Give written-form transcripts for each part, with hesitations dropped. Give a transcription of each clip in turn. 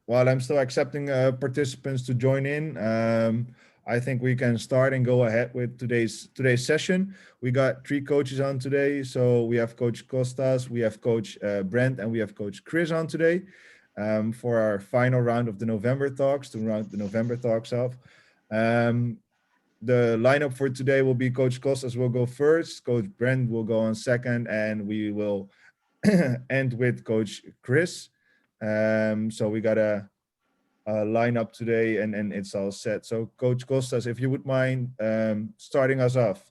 while I'm still accepting participants to join in, I think we can start and go ahead with today's session. We got 3 coaches on today. So we have Coach Kostas, we have Coach Brent, and we have Coach Chris on today for our final round of the November talks, to round the November talks off. The lineup for today will be Coach Kostas will go first, Coach Brent will go on second, and we will end with Coach Chris. So we got a lineup today and it's all set. So Coach Kostas, if you would mind starting us off.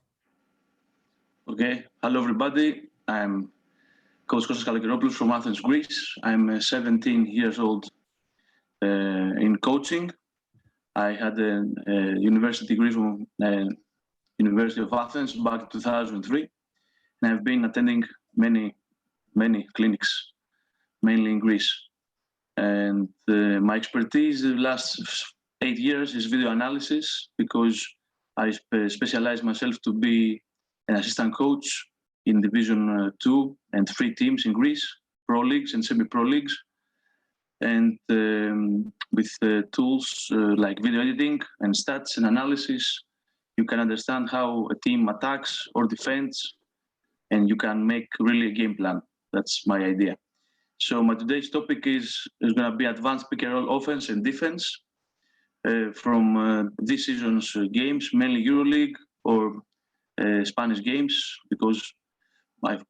Okay, hello everybody. I'm Coach Kostas Kalogeropoulos from Athens, Greece. I'm 17 years old in coaching. I had a university degree from University of Athens back in 2003. And I've been attending many clinics, mainly in Greece. And my expertise the last 8 years is video analysis, because I specialize myself to be an assistant coach in Division 2 and 3 teams in Greece, pro leagues and semi-pro leagues. And with tools like video editing and stats and analysis, you can understand how a team attacks or defends, and you can make really a game plan. That's my idea. So my today's topic is going to be advanced pick and roll offense and defense from this season's games, mainly EuroLeague or Spanish games, because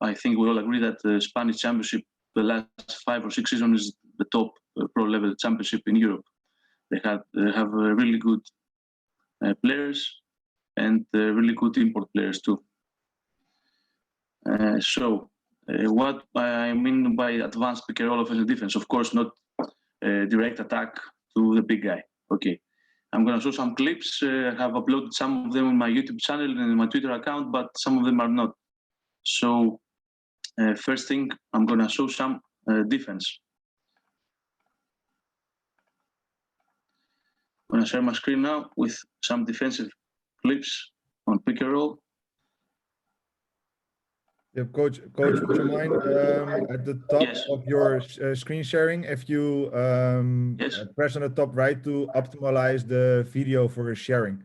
I think we all agree that the Spanish Championship, the last 5 or 6 seasons, is the top pro level championship in Europe. They have really good players and really good import players too. What I mean by advanced pick and roll offense and defense, of course, not direct attack to the big guy. Okay, I'm going to show some clips. I have uploaded some of them on my YouTube channel and my Twitter account, but some of them are not. So first thing, I'm going to show some defense. I'm going to share my screen now with some defensive clips on pick and roll. Yeah, Coach, would you mind at the top Yes. of your screen sharing, if you Yes. press on the top right to optimize the video for sharing?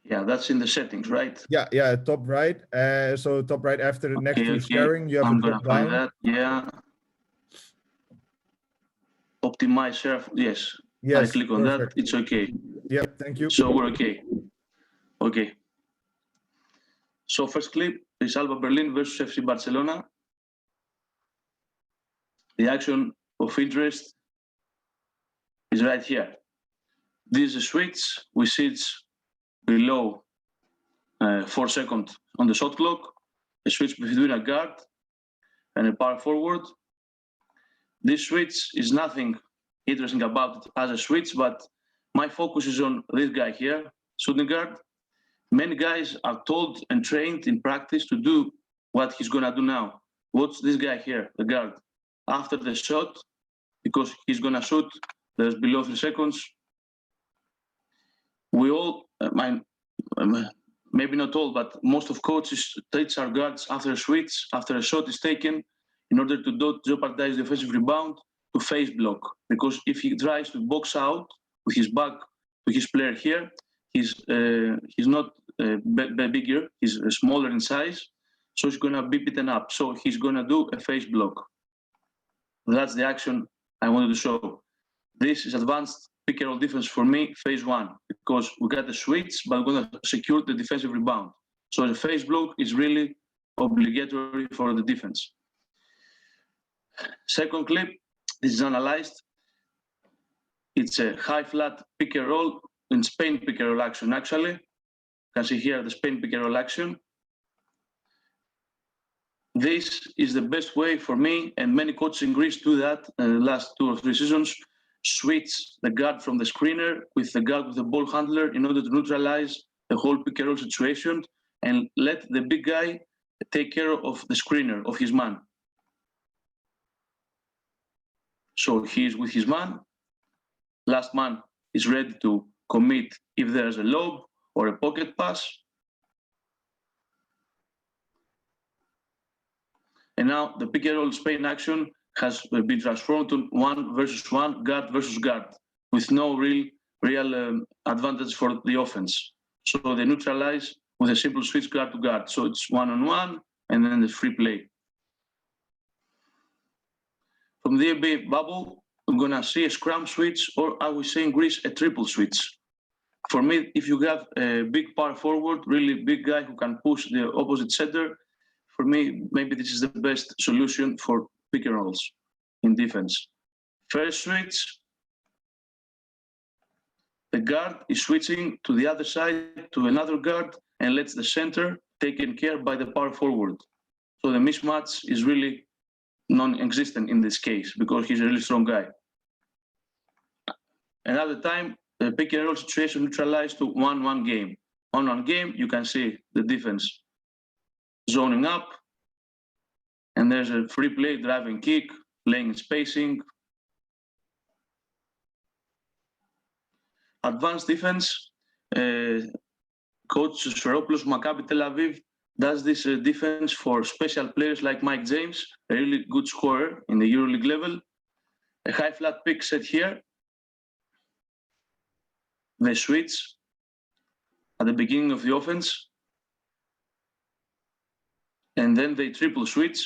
Yeah, that's in the settings, right? Yeah, top right. So top right after the next to sharing, you have I'm a drop down. that. Yeah. Optimize share. Yes. I click on perfect. That. It's okay. Yeah, thank you. So we're okay. Okay. So first clip is Alba Berlin versus FC Barcelona. The action of interest is right here. This is a switch. We see it's below 4 seconds on the shot clock. A switch between a guard and a power forward. This switch is nothing interesting about it as a switch, but my focus is on this guy here, shooting guard. Many guys are told and trained in practice to do what he's gonna do now. Watch this guy here, the guard. After the shot, because he's gonna shoot, there's below 3 seconds. We all, maybe not all, but most of coaches teach our guards after a switch, after a shot is taken, in order to not jeopardize the offensive rebound, to face block. Because if he tries to box out with his back to his player here, he's not bigger, he's smaller in size, so he's gonna be beaten up. So he's gonna do a face block. That's the action I wanted to show. This is advanced pick and roll defense for me, phase 1, because we got the switch, but we're gonna secure the defensive rebound. So the face block is really obligatory for the defense. Second clip, this is analyzed. It's a high flat pick and roll in Spain pick and roll action, actually. You can see here the Spain pick and roll action. This is the best way for me, and many coaches in Greece do that last 2 or 3 seasons, switch the guard from the screener with the guard with the ball handler in order to neutralize the whole pick and roll situation and let the big guy take care of the screener, of his man. So he is with his man. Last man is ready to commit if there's a lob or a pocket pass. And now the pick and roll Spain action has been transformed to 1-versus-1, guard versus guard, with no real advantage for the offense. So they neutralize with a simple switch guard to guard. So it's 1-on-1 and then the free play. From the NBA bubble, we're gonna see a scrum switch, or I would say in Greece, a triple switch. For me, if you have a big power forward, really big guy who can push the opposite center, for me, maybe this is the best solution for pick and rolls in defense. First switch, the guard is switching to the other side to another guard and lets the center taken care by the power forward. So the mismatch is really non-existent in this case because he's a really strong guy. Another time, the pick and roll situation neutralized to 1-1 game. On 1 game, you can see the defense zoning up, and there's a free play, driving kick, playing spacing. Advanced defense, Coach Kalogeropoulos, Maccabi Tel Aviv, does this defense for special players like Mike James, a really good scorer in the EuroLeague level. A high flat pick set here. They switch at the beginning of the offense, and then they triple switch.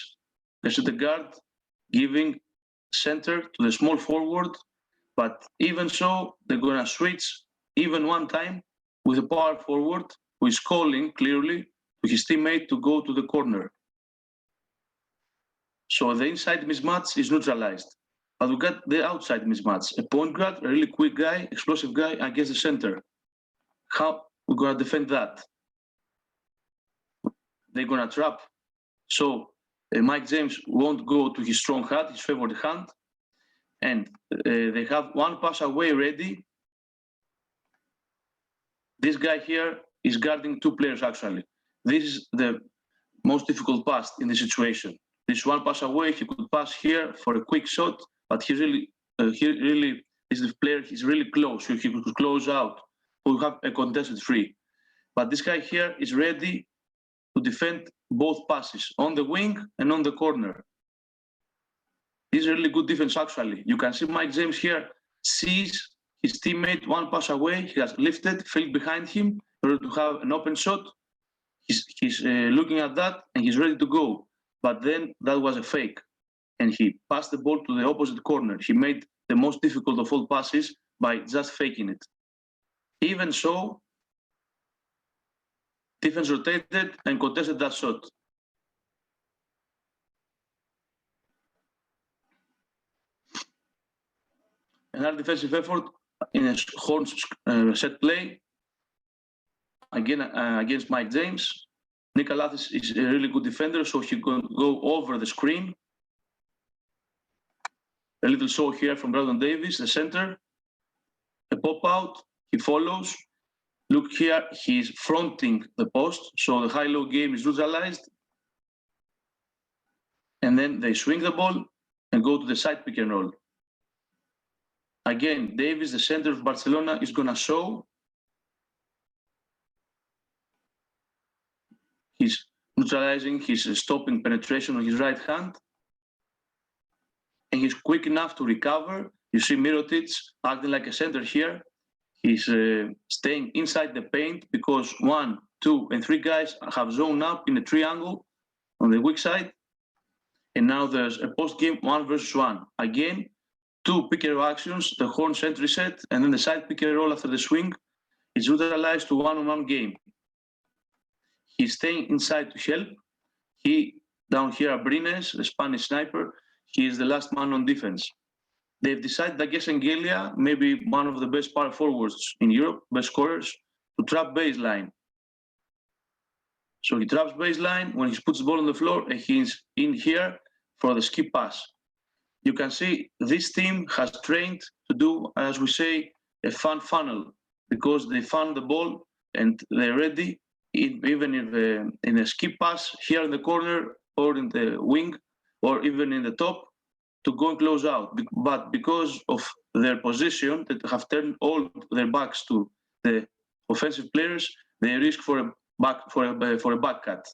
They set the guard, giving center to the small forward, but even so, they're gonna switch even one time with a power forward who is calling clearly to his teammate to go to the corner. So the inside mismatch is neutralized. But we got the outside mismatch. A point guard, a really quick guy, explosive guy against the center. How we're gonna defend that? They're gonna trap. So Mike James won't go to his strong hand, his favorite hand. And they have one pass away ready. This guy here is guarding 2 players actually. This is the most difficult pass in the situation. This one pass away, he could pass here for a quick shot, but he really is the player. He's really close, so he could close out. We'll have a contested free. But this guy here is ready to defend both passes on the wing and on the corner. This is a really good defense actually. You can see Mike James here sees his teammate one pass away. He has lifted, fell behind him in order to have an open shot. He's looking at that and he's ready to go. But then that was a fake. And he passed the ball to the opposite corner. He made the most difficult of all passes by just faking it. Even so, defense rotated and contested that shot. Another defensive effort in a horn set play again against Mike James. Nikolathis is a really good defender, so he can go over the screen. A little show here from Brandon Davis, the center. A pop out, he follows. Look here, he's fronting the post, so the high-low game is neutralized. And then they swing the ball and go to the side pick and roll. Again, Davis, the center of Barcelona, is gonna show. He's neutralizing, he's stopping penetration on his right hand. And he's quick enough to recover. You see Mirotic acting like a center here. He's staying inside the paint because 1, 2, and 3 guys have zoned up in a triangle on the weak side. And now there's a post-game 1-versus-1. Again, 2 pick and roll actions, the horn sentry set, and then the side pick and roll after the swing. It's neutralized to 1-on-1 game. He's staying inside to help. He, down here, Abrines, the Spanish sniper, he is the last man on defense. They've decided against Engelia, maybe one of the best power forwards in Europe, best scorers, to trap baseline. So he traps baseline when he puts the ball on the floor and he's in here for the skip pass. You can see this team has trained to do, as we say, a fun funnel because they found the ball and they're ready, even if in a skip pass here in the corner or in the wing or even in the top, to go and close out. But because of their position that have turned all their backs to the offensive players, they risk for a back cut.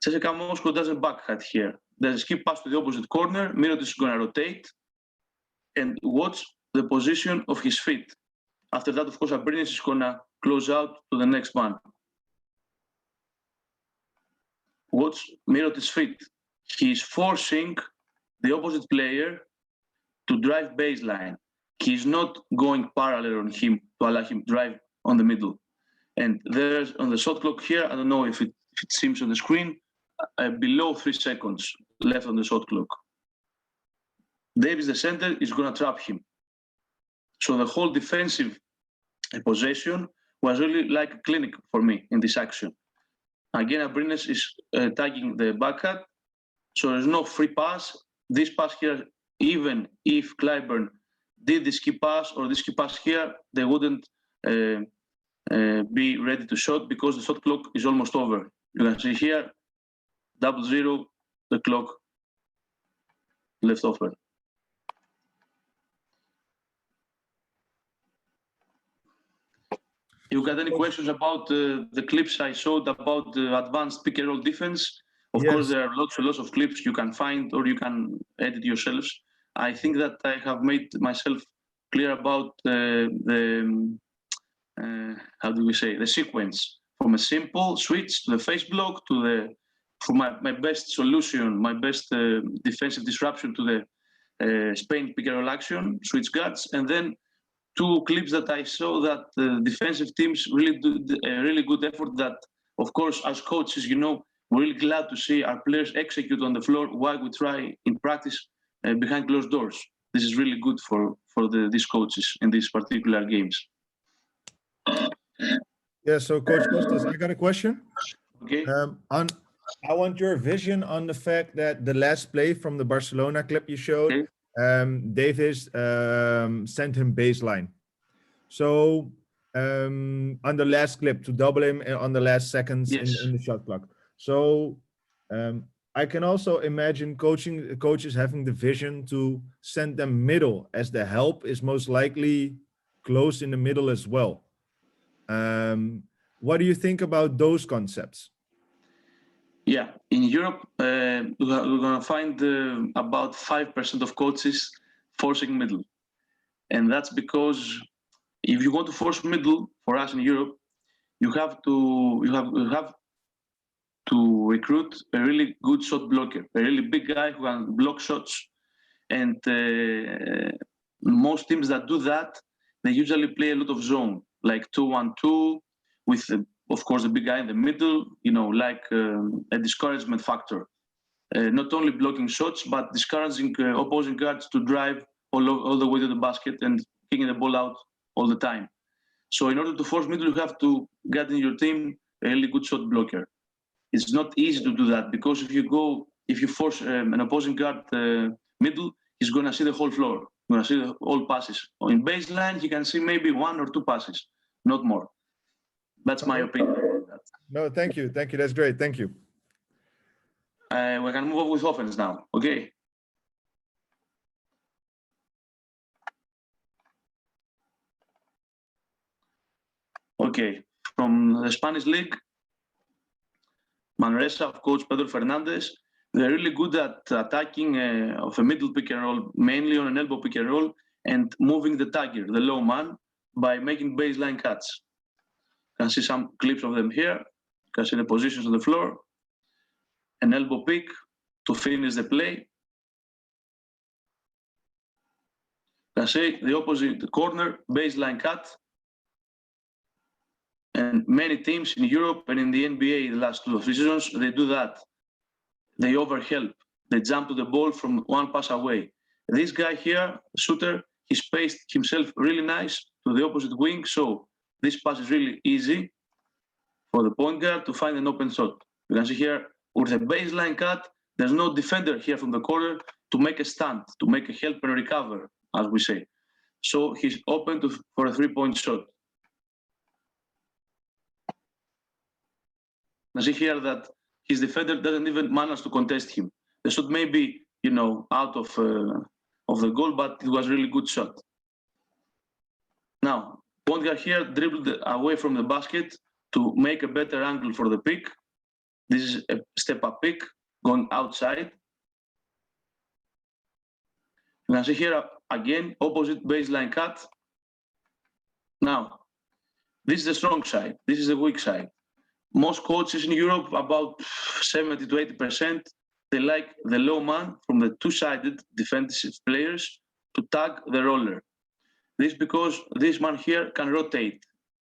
CSKA Moscow doesn't back cut here. the skip pass to the opposite corner. Mirotic is going to rotate and watch the position of his feet. After that, of course, Abrinas is going to close out to the next man. Watch Mirotic's feet. He's forcing the opposite player to drive baseline. He's not going parallel on him to allow him to drive on the middle. And there's on the shot clock here, I don't know if it seems on the screen, below 3 seconds left on the shot clock. Davis, the center, is going to trap him. So the whole defensive possession was really like a clinic for me in this action. Again, Abrinas is tagging the backcut, so there's no free pass. This pass here, even if Clyburn did the skip pass or the skip pass here, they wouldn't be ready to shot because the shot clock is almost over. You can see here, 0-0, the clock left over. You got any questions about the clips I showed about the advanced pick and roll defense? Of course, there are lots of clips you can find or you can edit yourselves. I think that I have made myself clear about the how do we say, the sequence from a simple switch to the face block to the, for my best solution, my best defensive disruption to the Spain pick and roll action, switch guards, and then 2 clips that I saw that the defensive teams really do a really good effort that, of course, as coaches, you know, we're really glad to see our players execute on the floor while we try in practice behind closed doors. This is really good for these coaches in these particular games. Yeah, so Coach Kostas, I got a question. Okay. I want your vision on the fact that the last play from the Barcelona clip you showed, Okay. Davis sent him baseline. So on the last clip to double him on the last seconds Yes. in the shot clock. So I can also imagine coaches having the vision to send them middle, as the help is most likely close in the middle as well. What do you think about those concepts? Yeah, in Europe, we're going to find about 5% of coaches forcing middle. And that's because if you want to force middle for us in Europe, you have to recruit a really good shot blocker, a really big guy who can block shots. And most teams that do that, they usually play a lot of zone, like 2-1-2, with of course the big guy in the middle, you know, like a discouragement factor. Not only blocking shots, but discouraging opposing guards to drive all the way to the basket and kicking the ball out all the time. So in order to force middle, you have to get in your team a really good shot blocker. It's not easy to do that because if you force an opposing guard middle, he's going to see the whole floor. He's going to see all passes. In baseline, he can see maybe 1 or 2 passes, not more. That's my opinion. No, thank you. Thank you. That's great. Thank you. We can move on with offense now. Okay. Okay. From the Spanish League, Manresa of Coach Pedro Fernandez, they're really good at attacking of a middle pick and roll, mainly on an elbow pick and roll, and moving the tagger, the low man, by making baseline cuts. You can see some clips of them here. You can see the positions on the floor. An elbow pick to finish the play. You can see the opposite corner, baseline cut. And many teams in Europe and in the NBA the last 2 seasons, they do that. They overhelp. They jump to the ball from 1 pass away. This guy here, shooter, he spaced himself really nice to the opposite wing. So this pass is really easy for the point guard to find an open shot. You can see here with a baseline cut, there's no defender here from the corner to make a stand, to make a help and recover, as we say. So he's open for a 3-point shot. You see here that his defender doesn't even manage to contest him. The shot may be, you know, out of the goal, but it was a really good shot. Now, point guard here dribbled away from the basket to make a better angle for the pick. This is a step-up pick going outside. You can see here again, opposite baseline cut. Now, this is the strong side. This is the weak side. Most coaches in Europe, about 70 to 80%, they like the low man from the two-sided defensive players to tag the roller. This because this man here can rotate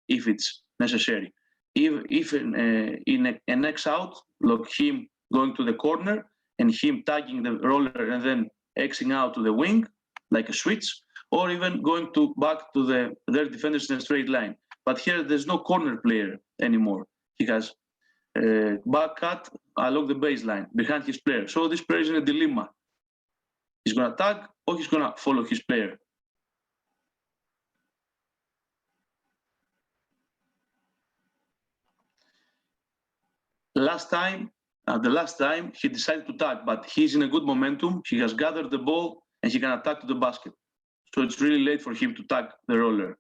if it's necessary. If in an X out, like him going to the corner and him tagging the roller and then Xing out to the wing, like a switch, or even going back to their defenders in a straight line. But here there's no corner player anymore. He has back cut along the baseline behind his player. So this player is in a dilemma. He's going to tag or he's going to follow his player. The last time, he decided to tag, but he's in a good momentum. He has gathered the ball and he can attack to the basket. So it's really late for him to tag the roller.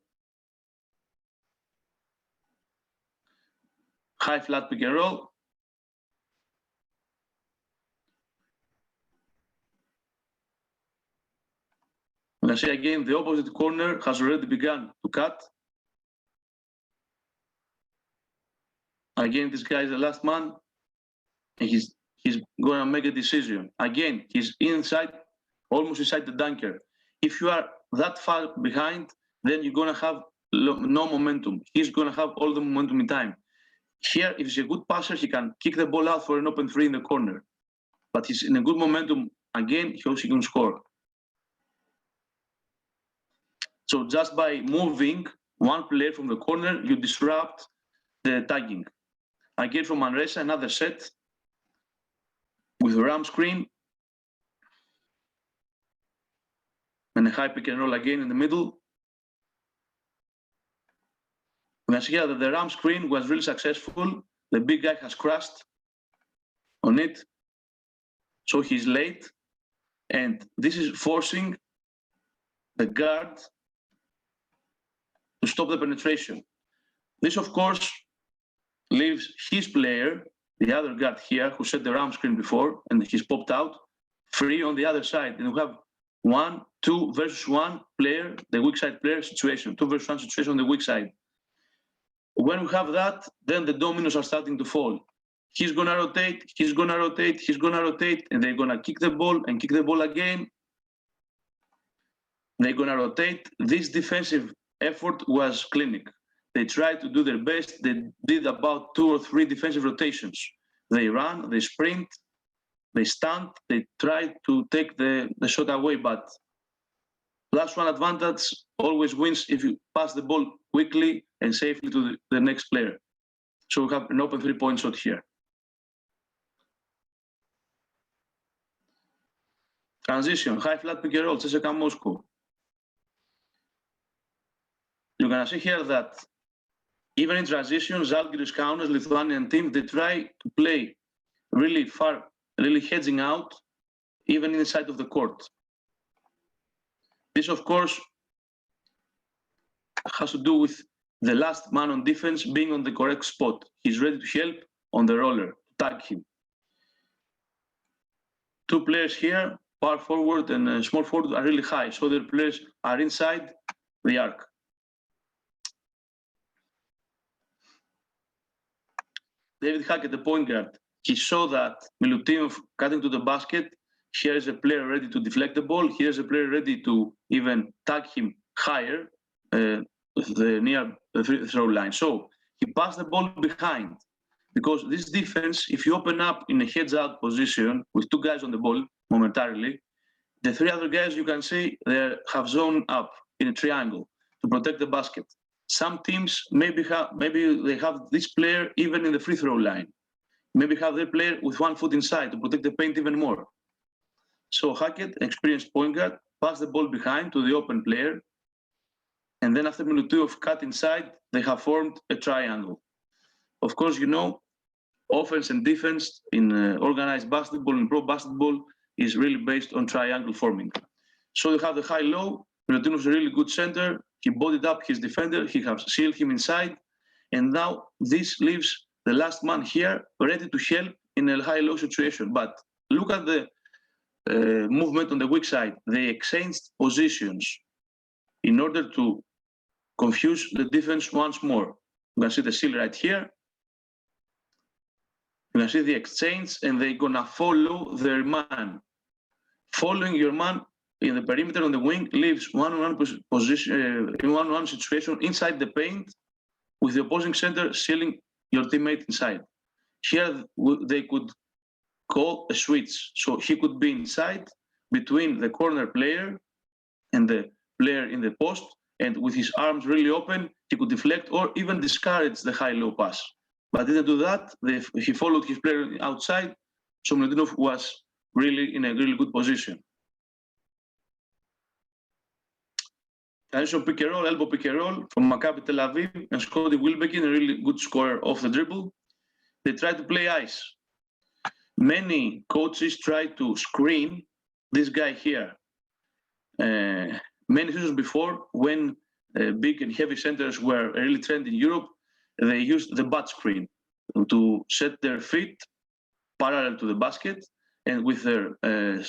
High flat pick and roll. You can see again the opposite corner has already begun to cut. Again, this guy is the last man, and he's going to make a decision. Again, he's inside, almost inside the dunker. If you are that far behind, then you're going to have no momentum. He's going to have all the momentum in time. Here, if he's a good passer, he can kick the ball out for an open three in the corner. But he's in a good momentum. Again, he also can score. So just by moving one player from the corner, you disrupt the tagging. Again, from Manresa, another set with a ram screen and a high pick and roll again in the middle. We can see here that the ram screen was really successful. The big guy has crashed on it, so he's late. And this is forcing the guard to stop the penetration. This, of course, leaves his player, the other guard here, who set the ram screen before, and he's popped out, free on the other side. And we have 1, 2 versus 1 player, the weak side player situation, 2 versus 1 situation on the weak side. When we have that, then the dominoes are starting to fall. He's going to rotate, he's going to rotate, he's going to rotate, and they're going to kick the ball and kick the ball again. They're going to rotate. This defensive effort was clinic. They tried to do their best. They did about 2 or 3 defensive rotations. They ran, they sprint, they stand, they tried to take the shot away, but +1 advantage always wins if you pass the ball quickly and safely to the next player. So we have an open 3-point shot here. Transition, high flat pick and roll, CSKA Moscow. You're going to see here that even in transition, Žalgiris Kaunas, Lithuanian team, they try to play really far, really hedging out, even inside of the court. This, of course, has to do with the last man on defense being on the correct spot. He's ready to help on the roller, tag him. 2 players here, power forward and small forward, are really high, so their players are inside the arc. David Hackett, the point guard, he saw that Milutinov cutting to the basket. Here is a player ready to deflect the ball. Here's a player ready to even tag him higher, near the free throw line. So he passed the ball behind, because this defense, if you open up in a heads-out position with 2 guys on the ball momentarily, the 3 other guys you can see they have zoned up in a triangle to protect the basket. Some teams maybe they have this player even in the free throw line. Maybe have their player with 1 foot inside to protect the paint even more. So Hackett, experienced point guard, passed the ball behind to the open player. And then after minute 2 of cut inside, they have formed a triangle. Of course, you know, offense and defense in organized basketball and pro basketball is really based on triangle forming. So you have the high-low. Milutinov is a really good center. He bodied up his defender. He has sealed him inside. And now this leaves the last man here ready to help in a high-low situation. But look at the movement on the weak side. They exchanged positions in order to confuse the defense once more. You can see the seal right here. You can see the exchange, and they're gonna follow their man. Following your man in the perimeter on the wing leaves one-on-one position in one-on-one situation inside the paint, with the opposing center sealing your teammate inside. Here they could call a switch, so he could be inside between the corner player and the player in the post, and with his arms really open, he could deflect or even discourage the high-low pass. But didn't do that. He followed his player outside, so Mladenov was really in a really good position. Transition pick and roll, elbow pick and roll from Maccabi Tel Aviv and Scotty Wilbekin, a really good scorer off the dribble. They try to play ice. Many coaches try to screen this guy here. Many seasons before, when big and heavy centers were a really trend in Europe, they used the butt screen to set their feet parallel to the basket and with their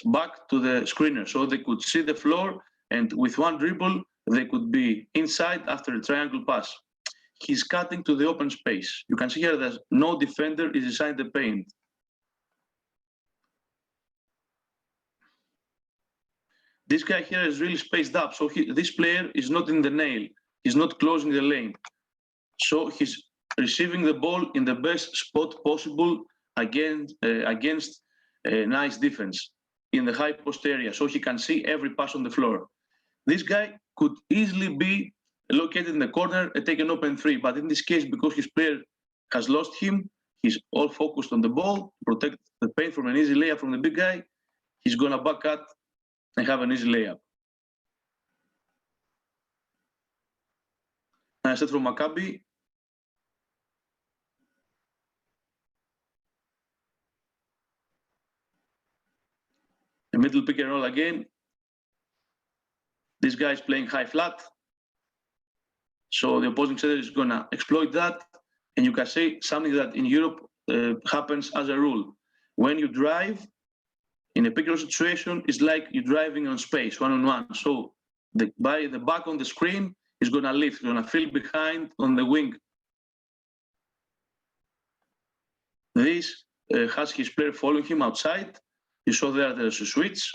back to the screener, so they could see the floor, and with one dribble, they could be inside after a triangle pass. He's cutting to the open space. You can see here that no defender is inside the paint. This guy here is really spaced up, so this player is not in the nail. He's not closing the lane. So he's receiving the ball in the best spot possible against a nice defense in the high post area, so he can see every pass on the floor. This guy could easily be located in the corner and take an open three, but in this case, because his player has lost him, he's all focused on the ball, protect the paint from an easy layup from the big guy. He's gonna back cut and have an easy layup. And I said from Maccabi, a middle pick and roll again. This guy is playing high flat, so the opposing center is gonna exploit that. And you can say something that in Europe happens as a rule. When you drive in a pick and roll situation, it's like you're driving on space, one-on-one. So the back on the screen is gonna lift, gonna fill behind on the wing. This has his player following him outside. You saw there's a switch.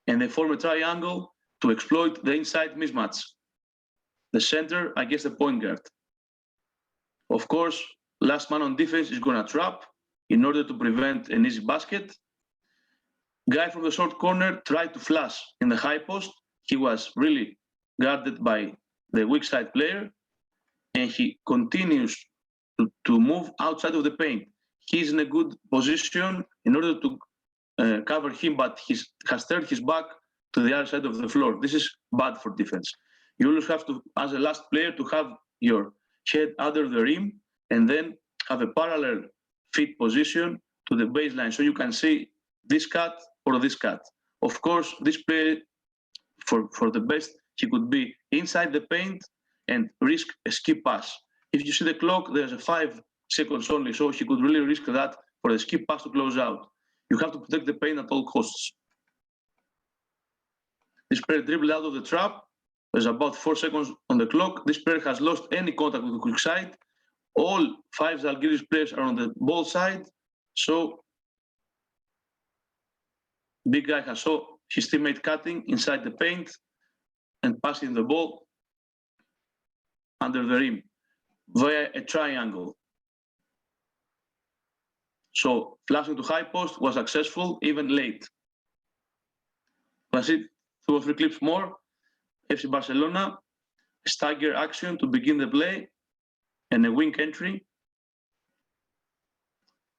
And they form a triangle to exploit the inside mismatch. The center against the point guard. Of course, last man on defense is gonna trap in order to prevent an easy basket. Guy from the short corner tried to flash in the high post. He was really guarded by the weak side player, and he continues to move outside of the paint. He's in a good position in order to cover him, but he has turned his back to the other side of the floor. This is bad for defense. You always have to, as a last player, to have your head under the rim and then have a parallel feet position to the baseline, so you can see this cut or this cut. Of course, this player, for the best, he could be inside the paint and risk a skip pass. If you see the clock, there's a 5 seconds only, so he could really risk that for the skip pass to close out. You have to protect the paint at all costs. This player dribbled out of the trap. There's about 4 seconds on the clock. This player has lost any contact with the quick side. All 5 Zalgiris players are on the ball side. So big guy has saw his teammate cutting inside the paint and passing the ball under the rim via a triangle. So flashing to high post was successful, even late. Let's see 2 or 3 clips more. FC Barcelona, stagger action to begin the play and a wing entry.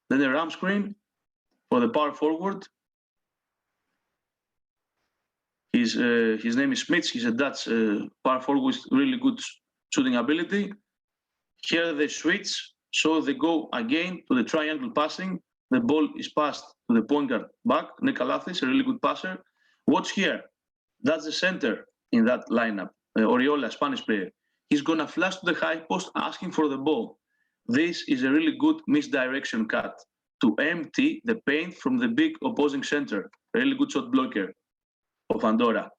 Then a ramp screen for the power forward. His name is Smits. He's a Dutch power forward with really good shooting ability. Here they switch, so they go again to the triangle passing. The ball is passed to the point guard back. Nikolathis, a really good passer. Watch here. That's the center in that lineup. Oriola, Spanish player. He's gonna flash to the high post asking for the ball. This is a really good misdirection cut. to empty the paint from the big opposing center. Really good shot blocker of Andorra.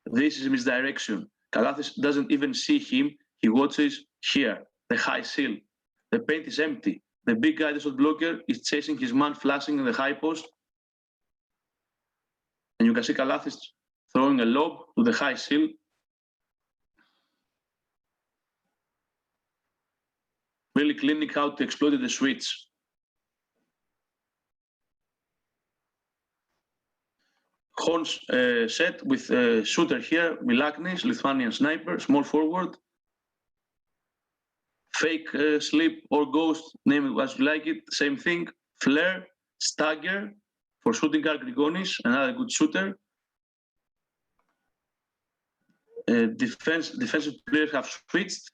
This is misdirection. Kalathis doesn't even see him. He watches here, the high seal. The paint is empty. The big guy, the shot blocker, is chasing his man, flashing in the high post. And you can see Kalathis throwing a lob to the high seal. Really cleaning how to exploit the switch. Horns set with a shooter here, Milaknis, Lithuanian sniper, small forward. Fake slip or ghost, name it as you like it, same thing. Flare, stagger for shooting guard Grigonis, another good shooter. Defensive players have switched.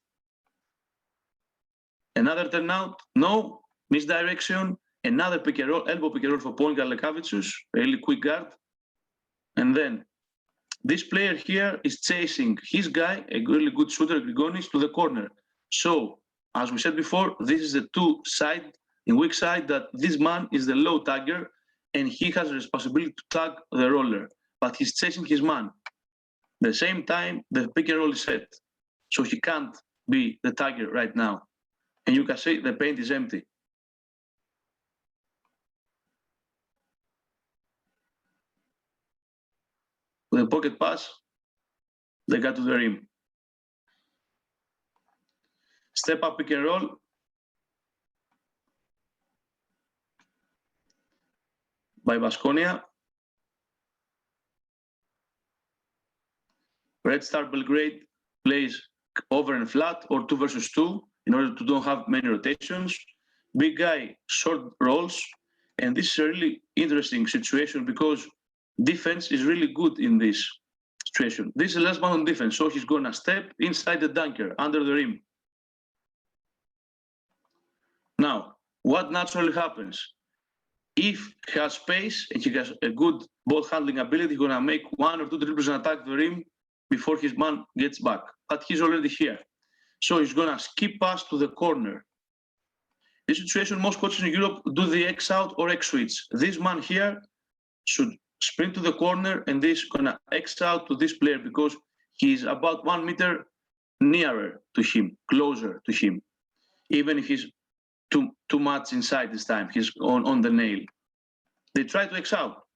Another turnout, no, misdirection, another pick and roll, elbow pick and roll for point guard Lekavicius, really quick guard. And then this player here is chasing his guy, a really good shooter, Grigonis, to the corner. So, as we said before, this is the two side, in weak side, that this man is the low tagger and he has a responsibility to tag the roller, but he's chasing his man. At the same time, the pick and roll is set, so he can't be the tagger right now. And you can see the paint is empty. With a pocket pass, they got to the rim. Step up pick and roll. By Baskonia. Red Star Belgrade plays over and flat or 2 versus 2 in order to don't have many rotations. Big guy short rolls, and this is a really interesting situation because defense is really good in this situation. This is the last man on defense, so he's gonna step inside the dunker, under the rim. Now, what naturally happens? If he has space and he has a good ball handling ability, he's gonna make 1 or 2 dribbles and attack the rim before his man gets back. But he's already here. So he's gonna skip pass to the corner. This situation, most coaches in Europe do the X out or X switch. This man here should sprint to the corner and this gonna X out to this player because he's about 1 meter nearer to him, closer to him. Even if he's too much inside this time, he's on the nail. They try to X out.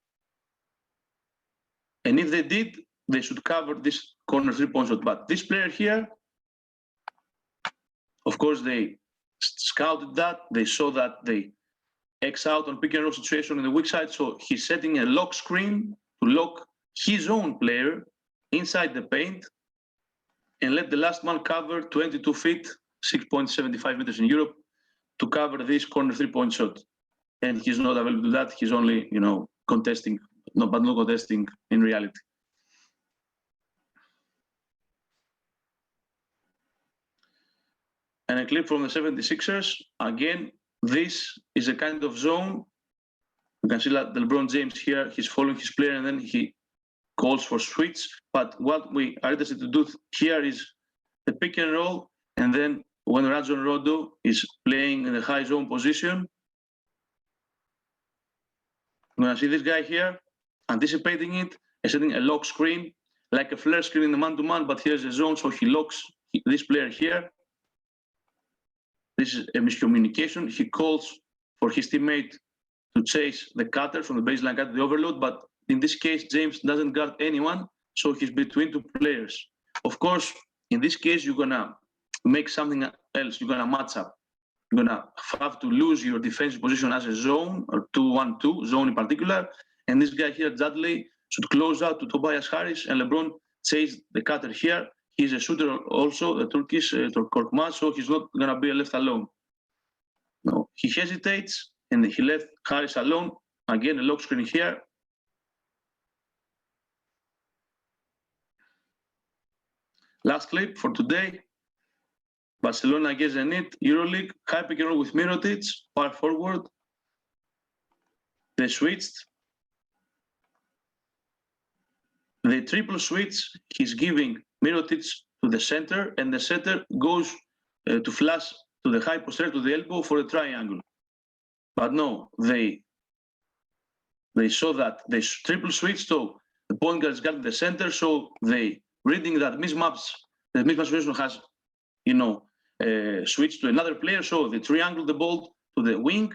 And if they did, they should cover this corner 3-point shot. But this player here, of course, they scouted that. They saw that they X out on pick and roll situation in the weak side. So he's setting a lock screen to lock his own player inside the paint and let the last man cover 22 feet, 6.75 meters in Europe, to cover this corner 3-point shot. And he's not available to that. He's only, contesting, but not contesting in reality. And a clip from the 76ers. Again, this is a kind of zone. You can see that LeBron James here, he's following his player and then he calls for switch. But what we are interested to do here is the pick and roll. And then when Rajon Rondo is playing in the high zone position, you're gonna see this guy here, anticipating it, and setting a lock screen, like a flare screen in the man-to-man, but here's a zone, so he locks this player here. This is a miscommunication. He calls for his teammate to chase the cutter from the baseline cut to the overload, but in this case, James doesn't guard anyone, so he's between 2 players. Of course, in this case, you're gonna make something else. You're gonna match up. You're gonna have to lose your defensive position as a zone or 2-1-2 zone in particular. And this guy here, Dudley, should close out to Tobias Harris, and LeBron chase the cutter here. He's a shooter also, the Turkish Korkmaz, so he's not gonna be left alone. No, he hesitates and he left Harris alone. Again, a lock screen here. Last clip for today. Barcelona against Zenit, EuroLeague, high pick and roll with Mirotic, power forward. They switched. The triple switch, he's giving Mirotic to the center, and the center goes to flash to the high posterior, to the elbow for a triangle. But no, they saw that they triple switch, so the point guard is guarding the center, so they reading that the mismatch situation has, switched to another player, so they triangle the ball to the wing.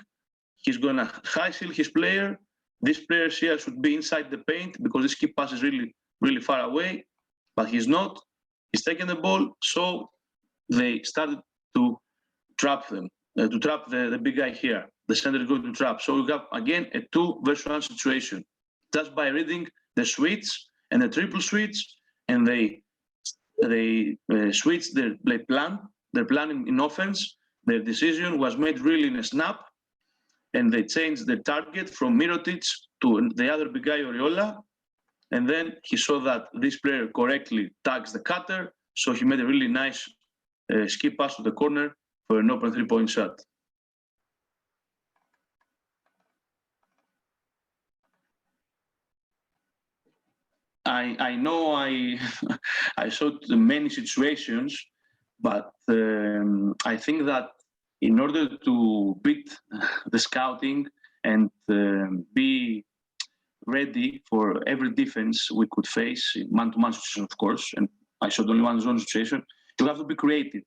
He's gonna high seal his player. This player here should be inside the paint because this skip pass is really, really far away, but he's not. He's taking the ball, so they started to trap them, to trap the big guy here. The center is going to trap. So you have, again, a 2 versus 1 situation. Just by reading the switch and the triple switch, and they switched their plan in offense. Their decision was made really in a snap, and they changed the target from Mirotic to the other big guy, Oriola. And then he saw that this player correctly tags the cutter, so he made a really nice skip pass to the corner for an open 3-point shot. I know I saw many situations, but I think that in order to beat the scouting and be ready for every defense we could face, man-to-man situation, of course, and I showed only one zone situation, you have to be creative.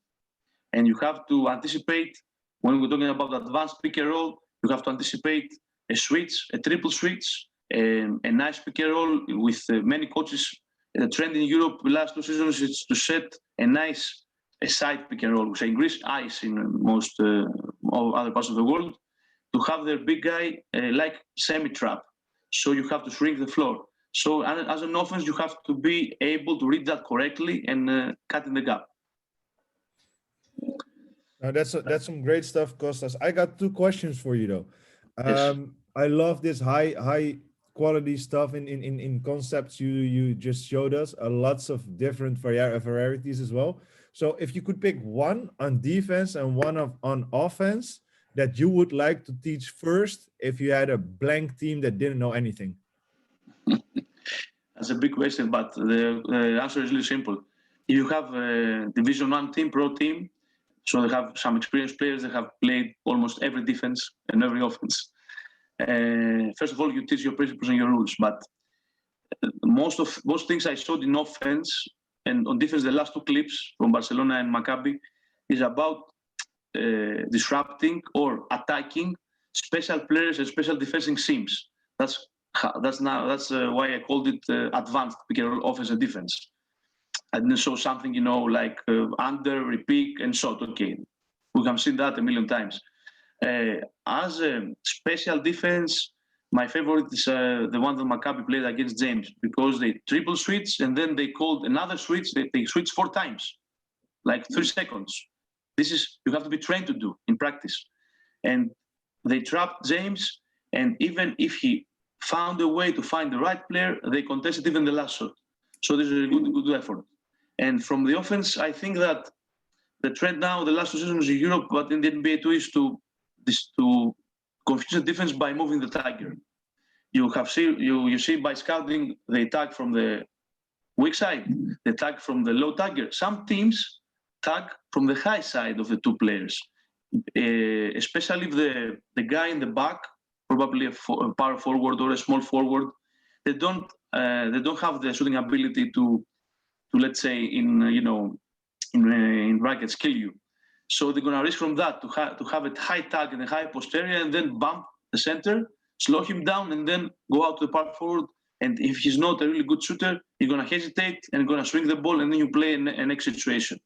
And you have to anticipate, when we're talking about advanced pick and roll, you have to anticipate a switch, a triple switch, a nice pick and roll with many coaches. The trend in Europe the last 2 seasons is to set a side pick and roll, which in Greece, ice in most all other parts of the world, to have their big guy like semi-trap. So you have to shrink the floor. So as an offense, you have to be able to read that correctly and cut in the gap. That's some great stuff, Kostas. I got 2 questions for you though. Yes. I love this high quality stuff in concepts you just showed us. Lots of different varieties as well. So if you could pick one on defense and one on offense that you would like to teach first, if you had a blank team that didn't know anything. That's a big question, but the answer is really simple. If you have a Division 1 team, pro team, so they have some experienced players that have played almost every defense and every offense. First of all, you teach your principles and your rules, but most things I showed in offense and on defense, the last 2 clips from Barcelona and Maccabi is about disrupting or attacking special players and special defending schemes. That's why I called it advanced pick and roll offense and defense. I didn't show something, like under, repick, and shot. Okay, we have seen that a million times. As a special defense, my favorite is the one that Maccabi played against James, because they triple switch and then they called another switch. They switch 4 times, like 3 seconds. This is, you have to be trained to do in practice. And they trapped James, and even if he found a way to find the right player, they contested even the last shot. So this is a good effort. And from the offense, I think that the trend now, the last 2 seasons in Europe, but in the NBA too, is to confuse the defense by moving the tagger. You see by scouting, they tag from the weak side, they tag from the low tagger. Some teams tag from the high side of the 2 players, especially if the guy in the back, probably a power forward or a small forward, they don't have the shooting ability to let's say in brackets kill you. So they're gonna risk from that to have a high tag and a high posterior and then bump the center, slow him down, and then go out to the power forward. And if he's not a really good shooter, you're gonna hesitate and gonna swing the ball, and then you play an next situation.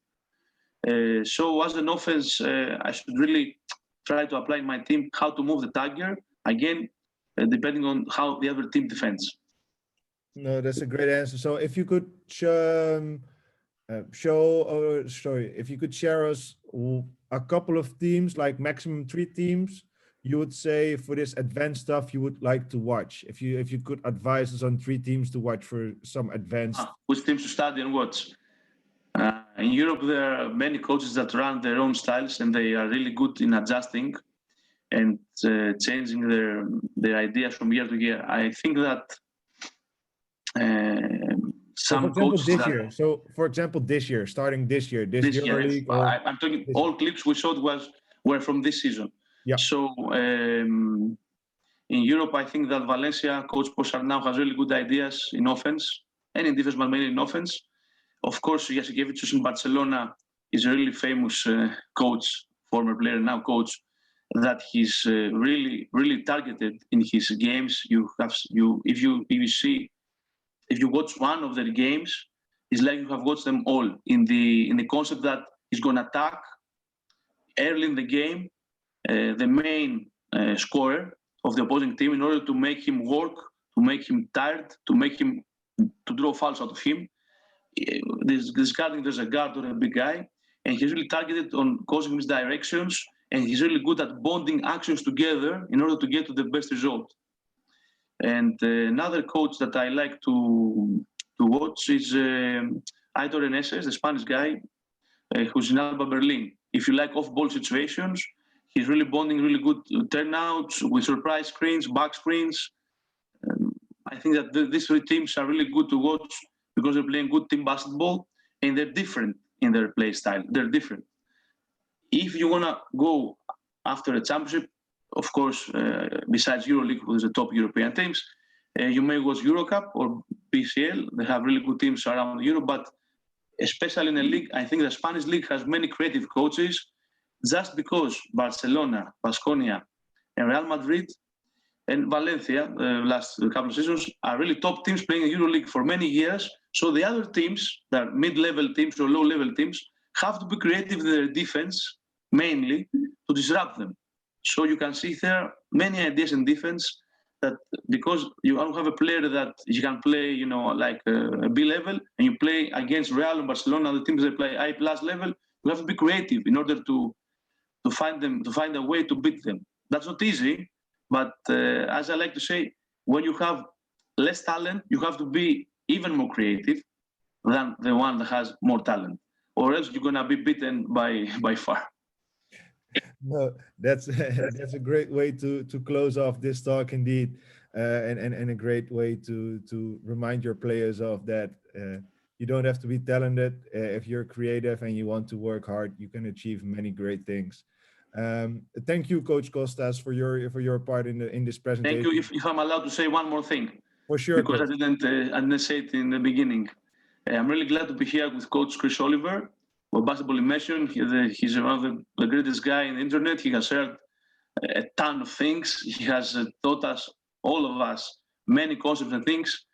So as an offense, I should really try to apply in my team how to move the tagger, again, depending on how the other team defends. No, that's a great answer. So if you could if you could share us a couple of teams, like maximum 3 teams, you would say for this advanced stuff you would like to watch. If you could advise us on 3 teams to watch for some advanced. Which teams to study and watch? In Europe, there are many coaches that run their own styles, and they are really good in adjusting and changing their ideas from year to year. I think that So for some example, coaches this that year. So for example, this year, starting this year, this this year, EuroLeague or I'm talking this all clips we showed were from this season. yeah. So in Europe, I think that Valencia coach Posarnau has really good ideas in offense and in defense, but mainly in offense. Of course, Jasikevičius in Barcelona is a really famous coach, former player, now coach, that he's really targeted in his games. If you watch one of their games, it's like you have watched them all in the concept that he's going to attack early in the game the main scorer of the opposing team in order to make him work, to make him tired, to draw fouls out of him. There's a guard or a big guy, and he's really targeted on causing misdirections, and he's really good at bonding actions together in order to get to the best result. And another coach that I like to watch is Aitor Eneses, the Spanish guy, who's in Alba Berlin. If you like off-ball situations, he's really bonding really good turnouts with surprise screens, back screens. I think that these three teams are really good to watch because they're playing good team basketball and they're different in their play style. They're different. If you want to go after a championship, of course, besides EuroLeague, who's the top European teams, you may watch EuroCup or PCL. They have really good teams around Europe, but especially in the league, I think the Spanish league has many creative coaches just because Barcelona, Baskonia, and Real Madrid and Valencia, last couple of seasons, are really top teams playing in EuroLeague for many years. So the other teams, that are mid-level teams or low-level teams, have to be creative in their defense, mainly, to disrupt them. So you can see there many ideas in defense that because you don't have a player that you can play, like a B level, and you play against Real and Barcelona, the teams that play A plus level, you have to be creative in order to find a way to beat them. That's not easy, but as I like to say, when you have less talent, you have to be even more creative than the one that has more talent, or else you're gonna be beaten by far. No, that's that's a great way to close off this talk indeed, and a great way to remind your players of that. You don't have to be talented. If you're creative and you want to work hard, you can achieve many great things. Thank you, Coach Kostas, for your part in this presentation. Thank you. If I'm allowed to say one more thing, For sure, because Coach. I didn't say it in the beginning. I'm really glad to be here with Coach Chris Oliver for Basketball Immersion. He's one of the greatest guy in the internet. He has shared a ton of things. He has taught us, all of us, many concepts and things.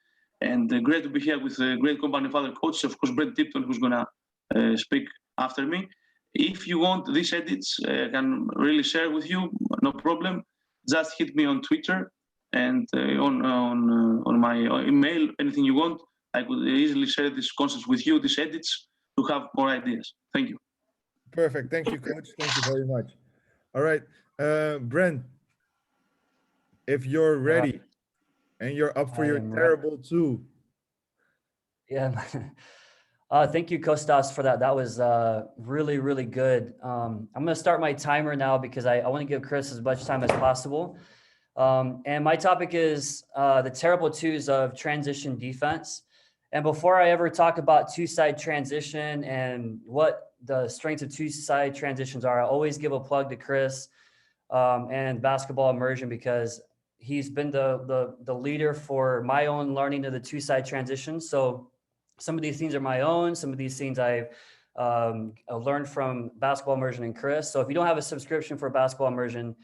And great to be here with a great company of other coaches, of course, Brent Tipton, who's going to speak after me. If you want these edits, I can really share with you, no problem. Just hit me on Twitter and on my email, anything you want. I could easily share these concepts with you, these edits, to have more ideas. Thank you. Perfect. Thank you, Coach. Thank you very much. All right, Brent, if you're ready and you're up for I your am terrible two. Yeah. Thank you, Kostas, for that. That was really, really good. I'm going to start my timer now because I want to give Chris as much time as possible. And my topic is the terrible twos of transition defense. And before I ever talk about two-side transition and what the strengths of two-side transitions are, I always give a plug to Chris and Basketball Immersion because he's been the leader for my own learning of the two-side transition. So some of these things are my own. Some of these things I've learned from Basketball Immersion and Chris. So if you don't have a subscription for Basketball Immersion,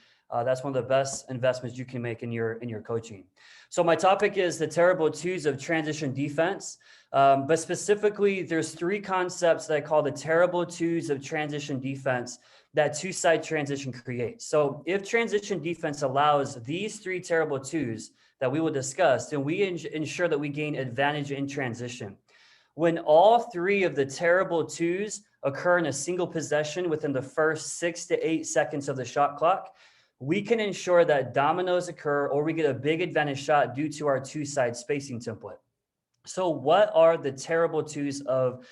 that's one of the best investments you can make in your coaching. So my topic is the terrible twos of transition defense. But specifically, there's three concepts that I call the terrible twos of transition defense that two-side transition creates. So if transition defense allows these three terrible twos that we will discuss, then we ensure that we gain advantage in transition. When all three of the terrible twos occur in a single possession within the first 6 to 8 seconds of the shot clock, we can ensure that dominoes occur or we get a big advantage shot due to our two-side spacing template. So what are the terrible twos of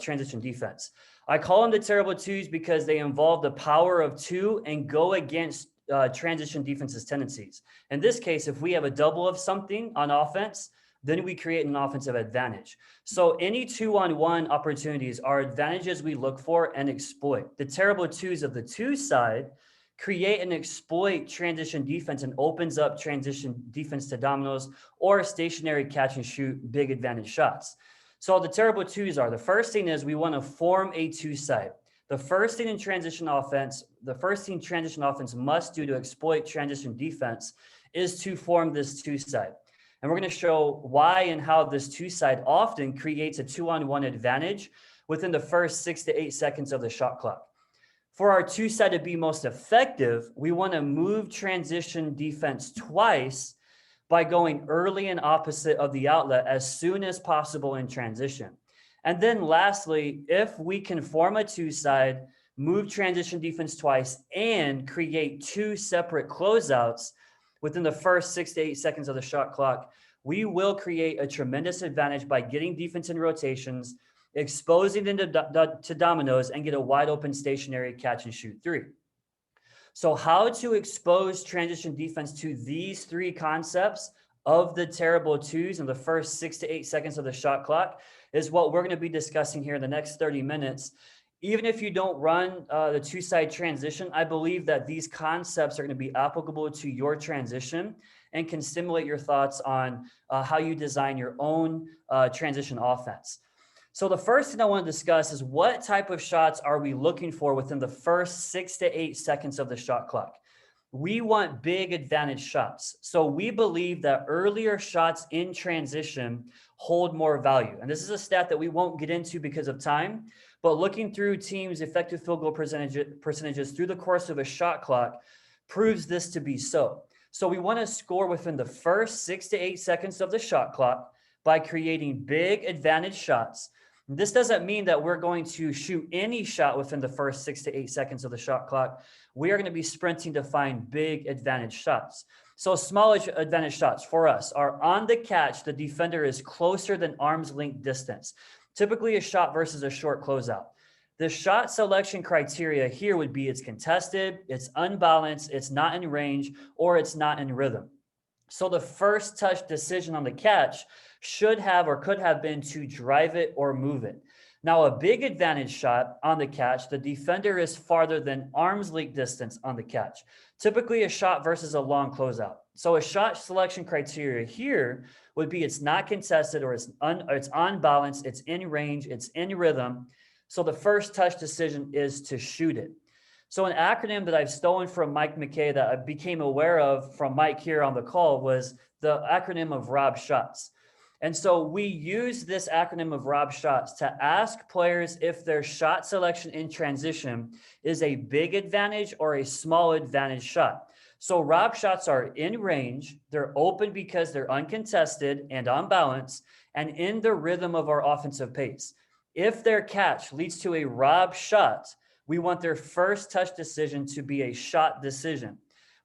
transition defense? I call them the terrible twos because they involve the power of two and go against transition defense's tendencies. In this case, if we have a double of something on offense, then we create an offensive advantage. So any 2-on-1 opportunities are advantages we look for and exploit. The terrible twos of the two side create and exploit transition defense and opens up transition defense to dominoes or stationary catch and shoot big advantage shots. So the terrible twos are, the first thing is we want to form a two side. The first thing transition offense must do to exploit transition defense is to form this two side. And we're going to show why and how this two side often creates a 2-on-1 advantage within the first 6 to 8 seconds of the shot clock. For our two side to be most effective, we want to move transition defense twice by going early and opposite of the outlet as soon as possible in transition. And then lastly, if we can form a two side, move transition defense twice, and create two separate closeouts within the first 6 to 8 seconds of the shot clock, we will create a tremendous advantage by getting defense in rotations, exposing them to dominoes, and get a wide open stationary catch and shoot three. So how to expose transition defense to these three concepts of the terrible twos in the first 6 to 8 seconds of the shot clock is what we're going to be discussing here in the next 30 minutes. Even if you don't run the two-side transition, I believe that these concepts are going to be applicable to your transition and can stimulate your thoughts on how you design your own transition offense. So the first thing I want to discuss is what type of shots are we looking for within the first 6 to 8 seconds of the shot clock? We want big advantage shots. So we believe that earlier shots in transition hold more value. And this is a stat that we won't get into because of time, but looking through teams' effective field goal percentages through the course of a shot clock proves this to be so. So we want to score within the first 6 to 8 seconds of the shot clock by creating big advantage shots. This doesn't mean that we're going to shoot any shot within the first 6 to 8 seconds of the shot clock. We are going to be sprinting to find big advantage shots. So small advantage shots for us are on the catch, the defender is closer than arm's length distance, typically a shot versus a short closeout. The shot selection criteria here would be it's contested, it's unbalanced, it's not in range, or it's not in rhythm. So the first touch decision on the catch should have or could have been to drive it or move it. Now, a big advantage shot on the catch, the defender is farther than arm's length distance on the catch, typically a shot versus a long closeout. So a shot selection criteria here would be it's not contested or it's on balance, it's in range, it's in rhythm. So the first touch decision is to shoot it. So an acronym that I've stolen from Mike McKay that I became aware of from Mike here on the call was the acronym of Rob Shots. And so we use this acronym of Rob Shots to ask players if their shot selection in transition is a big advantage or a small advantage shot. So Rob Shots are in range, they're open because they're uncontested and on balance, and in the rhythm of our offensive pace. If their catch leads to a Rob Shot, we want their first touch decision to be a shot decision.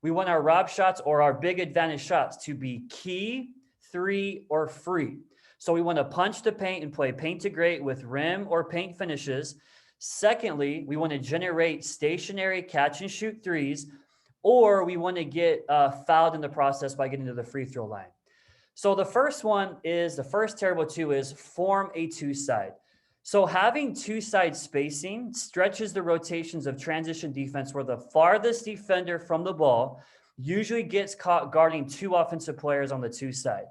We want our Rob Shots or our big advantage shots to be key, three, or free. So we want to punch the paint and play paint to great with rim or paint finishes. Secondly, we want to generate stationary catch and shoot threes, or we want to get fouled in the process by getting to the free throw line. So the first terrible two is form a two side. So having two-side spacing stretches the rotations of transition defense where the farthest defender from the ball usually gets caught guarding two offensive players on the two side.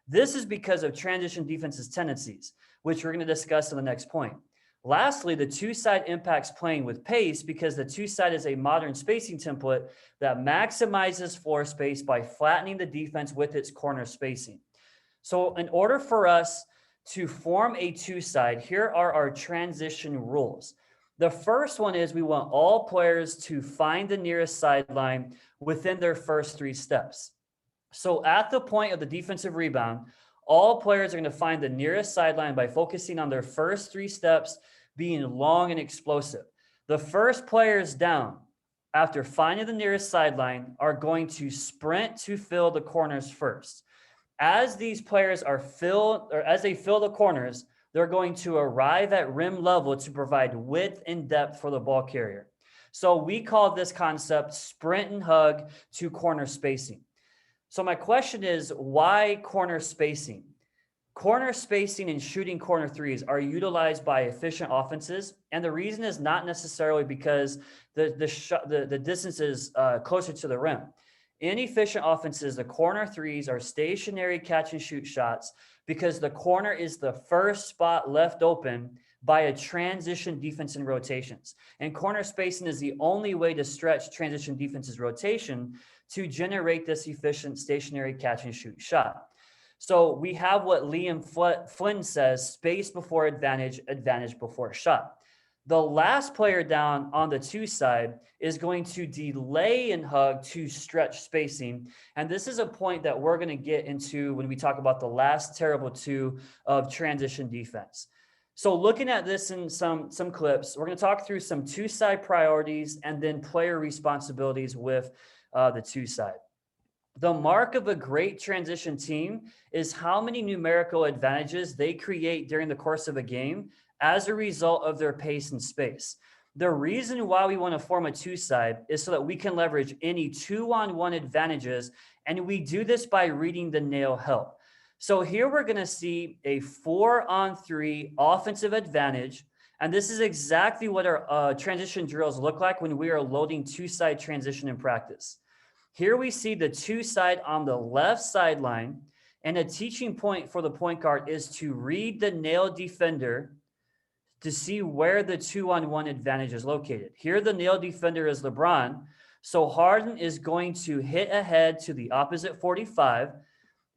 This is because of transition defense's tendencies, which we're going to discuss in the next point. Lastly, the two-side impacts playing with pace because the two-side is a modern spacing template that maximizes floor space by flattening the defense with its corner spacing. So in order for us to form a two-side, here are our transition rules. The first one is we want all players to find the nearest sideline within their first 3 steps. So at the point of the defensive rebound, all players are going to find the nearest sideline by focusing on their first 3 steps being long and explosive. The first players down after finding the nearest sideline are going to sprint to fill the corners first. As these players are as they fill the corners, they're going to arrive at rim level to provide width and depth for the ball carrier. So we call this concept sprint and hug to corner spacing. So my question is, why corner spacing? corner spacing and shooting corner threes are utilized by efficient offenses. And the reason is not necessarily because the distance is closer to the rim. In efficient offenses, the corner threes are stationary catch and shoot shots because the corner is the first spot left open by a transition defense in rotations. And corner spacing is the only way to stretch transition defense's rotation to generate this efficient stationary catch and shoot shot. So we have what Liam Flynn says, space before advantage, advantage before shot. The last player down on the 2 side is going to delay and hug to stretch spacing. And this is a point that we're going to get into when we talk about the last terrible 2 of transition defense. So looking at this in some clips, we're going to talk through some 2-side priorities and then player responsibilities with the 2 side. The mark of a great transition team is how many numerical advantages they create during the course of a game as a result of their pace and space. The reason why we want to form a 2-side is so that we can leverage any 2-on-1 advantages, and we do this by reading the nail help. So here we're going to see a 4-on-3 offensive advantage, and this is exactly what our transition drills look like when we are loading 2-side transition in practice. Here we see the 2-side on the left sideline, and a teaching point for the point guard is to read the nail defender to see where the 2-on-1 advantage is located. Here, the nail defender is LeBron. So Harden is going to hit ahead to the opposite 45.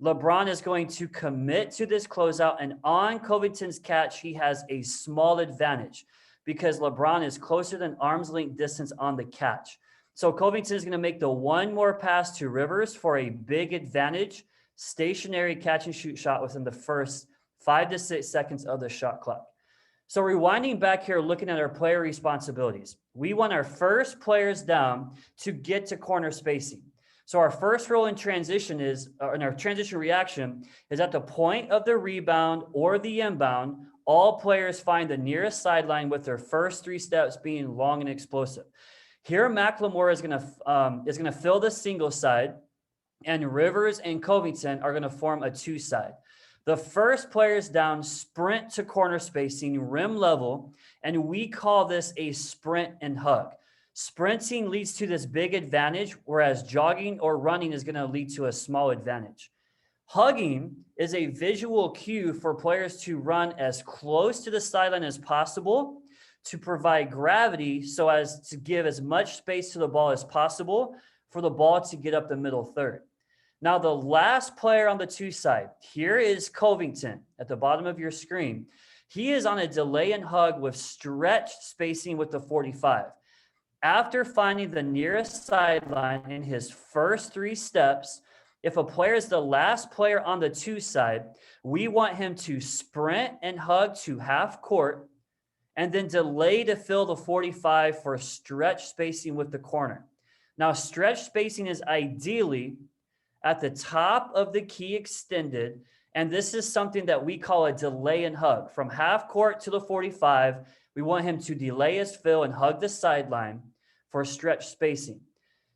LeBron is going to commit to this closeout, and on Covington's catch, he has a small advantage because LeBron is closer than arm's length distance on the catch. So Covington is going to make the one more pass to Rivers for a big advantage, stationary catch and shoot shot within the first 5 to 6 seconds of the shot clock. So rewinding back here, looking at our player responsibilities, we want our first players down to get to corner spacing. So our first role in transition is, in our transition reaction, is at the point of the rebound or the inbound, all players find the nearest sideline with their first 3 steps being long and explosive. Here, McLemore is going to fill the single side, and Rivers and Covington are going to form a 2-side. The first players down sprint to corner spacing, rim level, and we call this a sprint and hug. Sprinting leads to this big advantage, whereas jogging or running is going to lead to a small advantage. Hugging is a visual cue for players to run as close to the sideline as possible to provide gravity so as to give as much space to the ball as possible for the ball to get up the middle third. Now, the last player on the 2-side, here is Covington at the bottom of your screen. He is on a delay and hug with stretched spacing with the 45. After finding the nearest sideline in his first 3 steps, if a player is the last player on the 2-side, we want him to sprint and hug to half court and then delay to fill the 45 for stretch spacing with the corner. Now, stretch spacing is ideally at the top of the key extended, and this is something that we call a delay and hug. From half court to the 45, we want him to delay his fill and hug the sideline for stretch spacing.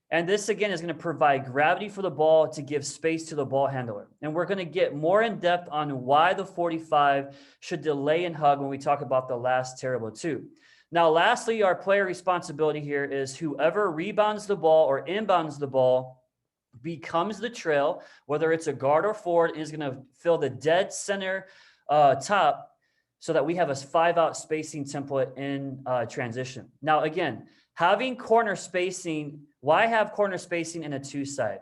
And this, again, is going to provide gravity for the ball to give space to the ball handler. And we're going to get more in depth on why the 45 should delay and hug when we talk about the last terrible 2. Now, lastly, our player responsibility here is whoever rebounds the ball or inbounds the ball becomes the trail, whether it's a guard or forward, is going to fill the dead center top so that we have a 5-out spacing template in transition. Now, again, having corner spacing, why have corner spacing in a 2-side?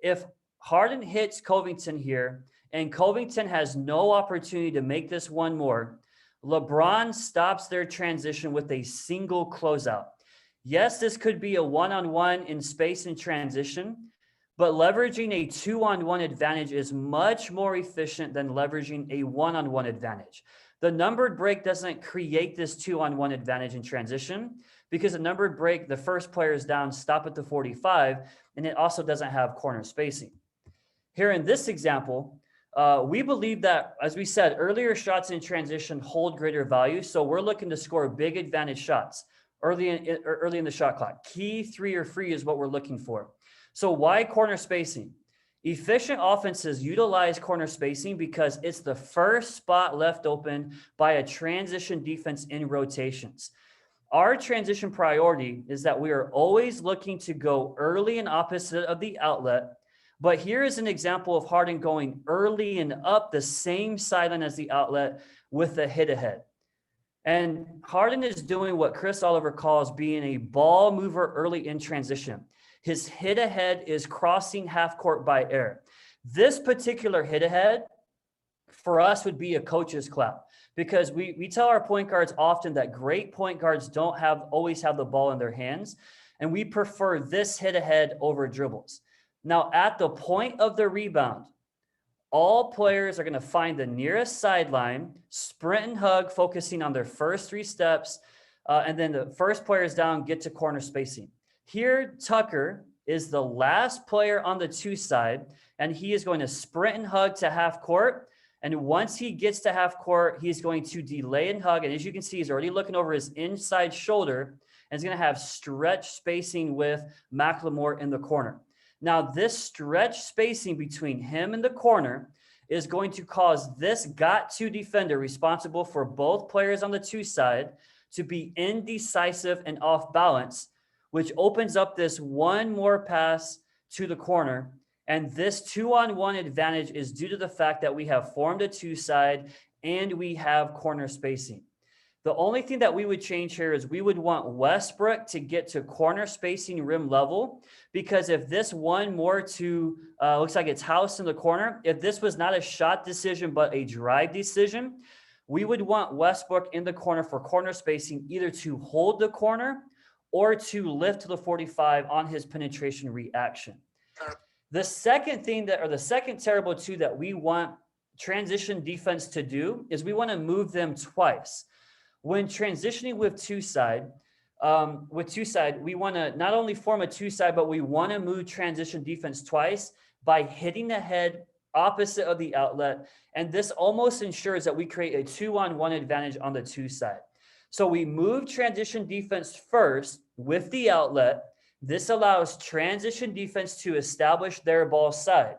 If Harden hits Covington here and Covington has no opportunity to make this one more, LeBron stops their transition with a single closeout. Yes, this could be a 1-on-1 in space and transition, but leveraging a 2-on-1 advantage is much more efficient than leveraging a 1-on-1 advantage. The numbered break doesn't create this 2-on-1 advantage in transition because the numbered break, the first player is down, stop at the 45, and it also doesn't have corner spacing. Here in this example, we believe that, as we said, earlier shots in transition hold greater value, so we're looking to score big advantage shots early in the shot clock. Key 3 or free is what we're looking for. So why corner spacing? Efficient offenses utilize corner spacing because it's the first spot left open by a transition defense in rotations. Our transition priority is that we are always looking to go early and opposite of the outlet. But here is an example of Harden going early and up the same sideline as the outlet with a hit ahead. And Harden is doing what Chris Oliver calls being a ball mover early in transition. His hit ahead is crossing half court by air. This particular hit ahead for us would be a coach's clap, because we tell our point guards often that great point guards don't always have the ball in their hands. And we prefer this hit ahead over dribbles. Now, at the point of the rebound, all players are going to find the nearest sideline, sprint and hug, focusing on their first 3 steps. And then the first players down get to corner spacing. Here, Tucker is the last player on the 2 side, and he is going to sprint and hug to half court. And once he gets to half court, he's going to delay and hug. And as you can see, he's already looking over his inside shoulder, and he's going to have stretch spacing with McLemore in the corner. Now, this stretch spacing between him and the corner is going to cause this got-to defender responsible for both players on the 2 side to be indecisive and off balance, which opens up this one more pass to the corner. And this 2-on-1 advantage is due to the fact that we have formed a 2 side and we have corner spacing. The only thing that we would change here is we would want Westbrook to get to corner spacing rim level, because if this one more to, looks like it's House in the corner, if this was not a shot decision but a drive decision, we would want Westbrook in the corner for corner spacing, either to hold the corner or to lift to the 45 on his penetration reaction. The second thing the second terrible 2 that we want transition defense to do is we want to move them twice. When transitioning with 2 side, we want to not only form a 2 side, but we want to move transition defense twice by hitting the head opposite of the outlet. And this almost ensures that we create a 2-on-1 advantage on the 2 side. So we move transition defense first with the outlet. This allows transition defense to establish their ball side.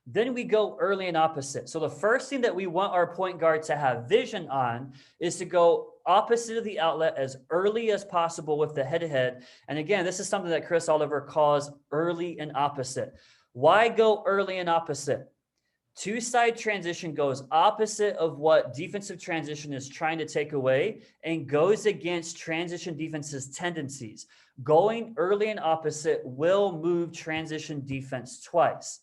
Then we go early and opposite. So the first thing that we want our point guard to have vision on is to go opposite of the outlet as early as possible with the head-to-head. And again, this is something that Chris Oliver calls early and opposite. Why go early and opposite? 2-side transition goes opposite of what defensive transition is trying to take away and goes against transition defense's tendencies. Going early and opposite will move transition defense twice.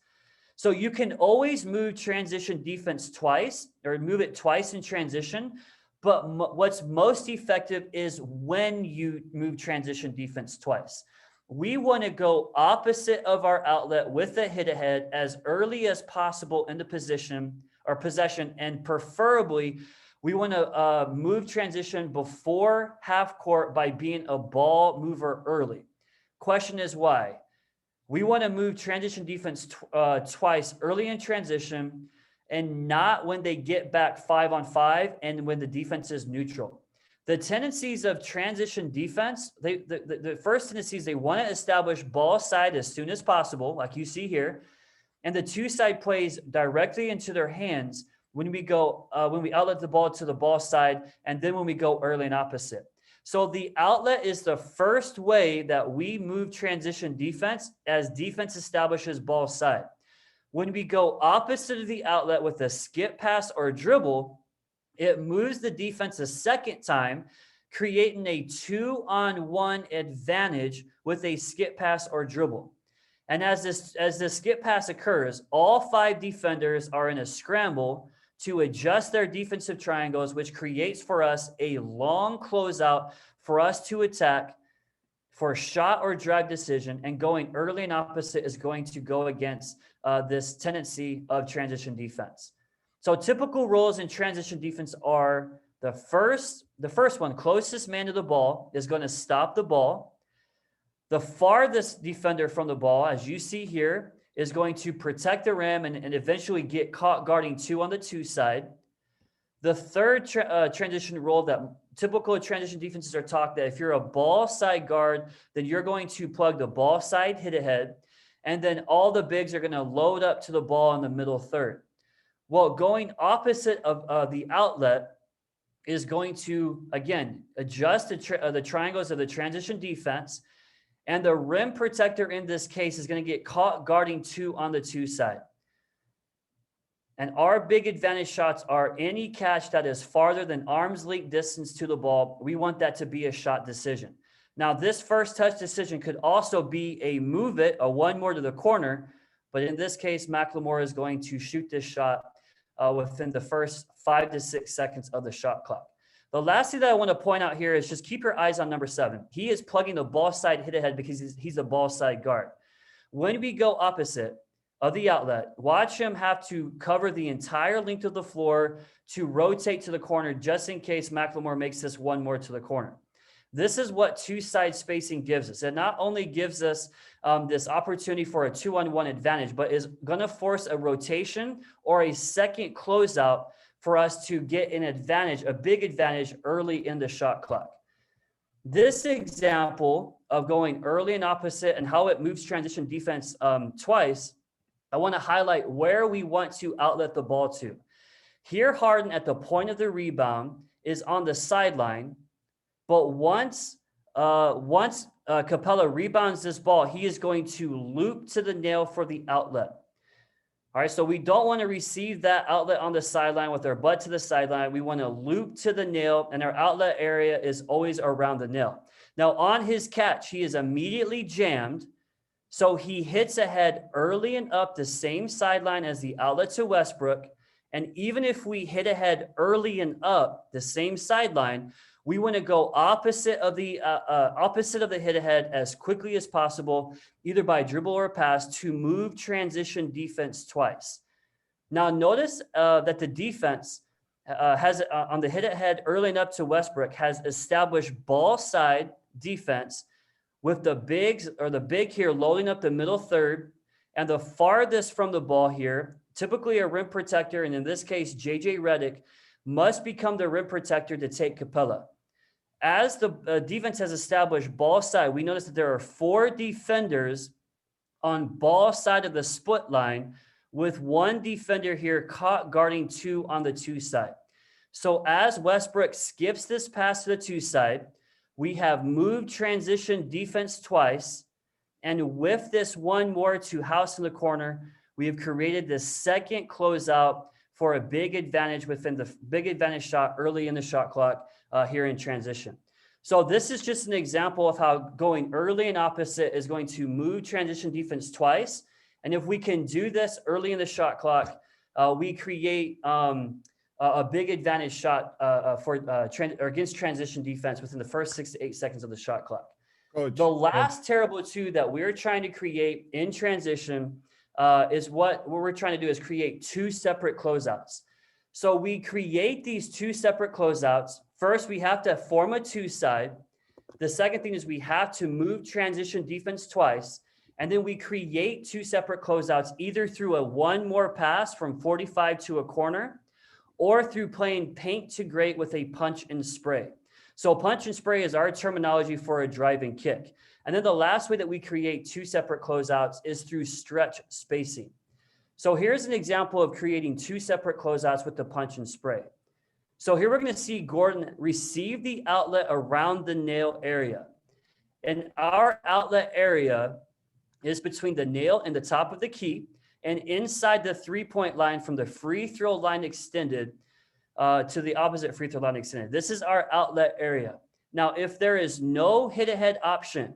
So you can always move transition defense twice, or move it twice in transition. But what's most effective is when you move transition defense twice. We want to go opposite of our outlet with a hit ahead as early as possible in the position or possession. And preferably, we want to move transition before half court by being a ball mover early. Question is why? We want to move transition defense twice early in transition, and not when they get back 5-on-5 and when the defense is neutral. The tendencies of transition defense, the first tendency is they want to establish ball side as soon as possible, like you see here, and the 2-side plays directly into their hands when we outlet the ball to the ball side, and then when we go early and opposite. So the outlet is the first way that we move transition defense as defense establishes ball side. When we go opposite of the outlet with a skip pass or dribble, it moves the defense a second time, creating a 2-on-1 advantage with a skip pass or dribble. And as the skip pass occurs, all 5 defenders are in a scramble to adjust their defensive triangles, which creates for us a long closeout for us to attack for a shot or drive decision. And going early and opposite is going to go against this tendency of transition defense. So typical roles in transition defense are the first one, closest man to the ball, is going to stop the ball. The farthest defender from the ball, as you see here, is going to protect the rim and eventually get caught guarding 2 on the 2 side. The third transition role that typical transition defenses are taught, that if you're a ball side guard, then you're going to plug the ball side hit ahead. and then all the bigs are going to load up to the ball in the middle third. Well, going opposite of the outlet is going to, again, adjust the triangles of the transition defense, and the rim protector in this case is going to get caught guarding 2 on the 2 side. And our big advantage shots are any catch that is farther than arm's length distance to the ball. We want that to be a shot decision. Now, this first touch decision could also be a move it, a one more to the corner. But in this case, McLemore is going to shoot this shot within the first 5 to 6 seconds of the shot clock. The last thing that I want to point out here is just keep your eyes on number 7. He is plugging the ball side hit ahead because he's a ball side guard. When we go opposite of the outlet, watch him have to cover the entire length of the floor to rotate to the corner just in case McLemore makes this one more to the corner. This is what 2-side spacing gives us. It not only gives us this opportunity for a 2-on-1 advantage, but is going to force a rotation or a second closeout for us to get an advantage, a big advantage early in the shot clock. This example of going early and opposite and how it moves transition defense twice, I want to highlight where we want to outlet the ball to. Here, Harden at the point of the rebound is on the sideline, but once Capella rebounds this ball, he is going to loop to the nail for the outlet. All right, so we don't want to receive that outlet on the sideline with our butt to the sideline. We want to loop to the nail, and our outlet area is always around the nail. Now, on his catch, he is immediately jammed, so he hits ahead early and up the same sideline as the outlet to Westbrook. And even if we hit ahead early and up the same sideline, we want to go opposite of the hit ahead as quickly as possible, either by dribble or pass, to move transition defense twice. Now, notice that the defense has on the hit ahead early and up to Westbrook has established ball side defense with the big here loading up the middle third, and the farthest from the ball here, typically a rim protector, and in this case, JJ Redick, must become the rim protector to take Capella. As the defense has established ball side, we notice that there are 4 defenders on ball side of the split line, with 1 defender here caught guarding 2 on the 2 side. So as Westbrook skips this pass to the 2 side, we have moved transition defense twice, and with this one more to house in the corner, we have created this second closeout for a big advantage within the big advantage shot early in the shot clock here in transition. So this is just an example of how going early and opposite is going to move transition defense twice. And if we can do this early in the shot clock, we create a big advantage shot against transition defense within the first 6 to 8 seconds of the shot clock. Coach, the last terrible 2 that we're trying to create in transition is what we're trying to do is create 2 separate closeouts. So we create these 2 separate closeouts. First, we have to form a 2 side. The second thing is we have to move transition defense twice. And then we create 2 separate closeouts, either through a one more pass from 45 to a corner, or through playing paint to great with a punch and spray. So punch and spray is our terminology for a driving kick. And then the last way that we create 2 separate closeouts is through stretch spacing. So here's an example of creating 2 separate closeouts with the punch and spray. So here we're going to see Gordon receive the outlet around the nail area. And our outlet area is between the nail and the top of the key and inside the 3-point line from the free throw line extended to the opposite free throw line extended. This is our outlet area. Now, if there is no hit ahead option,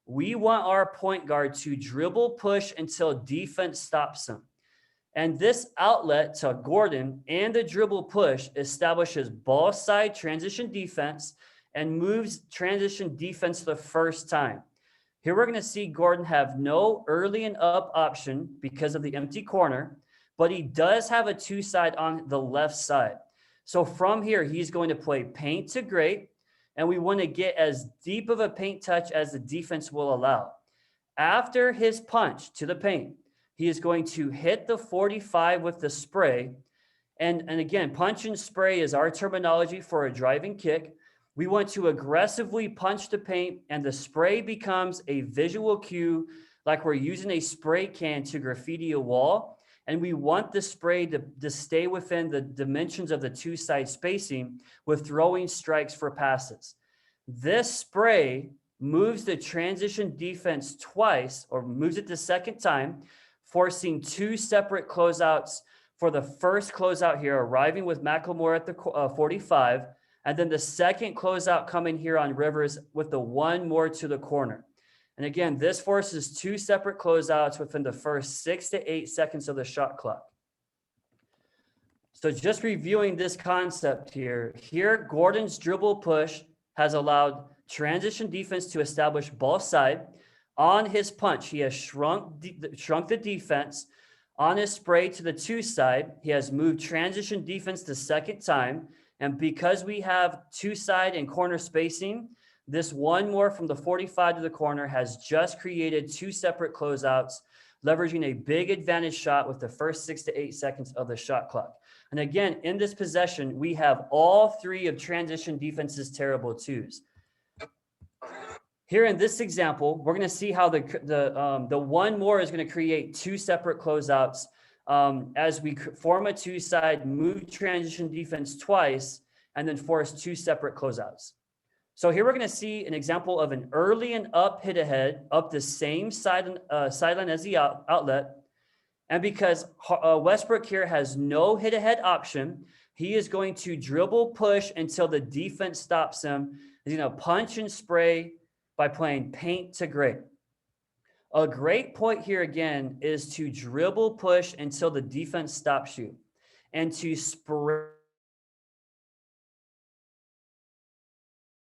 we want our point guard to dribble push until defense stops him. And this outlet to Gordon and the dribble push establishes ball side transition defense and moves transition defense the first time. Here we're going to see Gordon have no early and up option because of the empty corner, but he does have a 2 side on the left side. So from here, he's going to play paint to great, and we want to get as deep of a paint touch as the defense will allow. After his punch to the paint, he is going to hit the 45 with the spray. And again, punch and spray is our terminology for a driving kick. We want to aggressively punch the paint, and the spray becomes a visual cue like we're using a spray can to graffiti a wall, and we want the spray to stay within the dimensions of the two-side spacing with throwing strikes for passes. This spray moves the transition defense twice, or moves it the second time, forcing two separate closeouts for the first closeout here, arriving with McLemore at the 45, and then the second closeout coming here on Rivers with the one more to the corner. And again, this forces two separate closeouts within the first 6 to 8 seconds of the shot clock. So just reviewing this concept here, Gordon's dribble push has allowed transition defense to establish ball side. On his punch, he has shrunk the defense. On his spray to the two side, he has moved transition defense the second time. And because we have two side and corner spacing, this one more from the 45 to the corner has just created two separate closeouts, leveraging a big advantage shot with the first 6 to 8 seconds of the shot clock. And again, in this possession, we have all three of transition defense's terrible twos. Here in this example, we're going to see how the one more is going to create two separate closeouts as we form a two-side, move transition defense twice, and then force two separate closeouts. So here we're going to see an example of an early and up hit ahead up the same sideline as the outlet. And because Westbrook here has no hit ahead option, he is going to dribble push until the defense stops him. He's going to punch and spray by playing paint to gray. A great point here again is to dribble push until the defense stops you, and to spray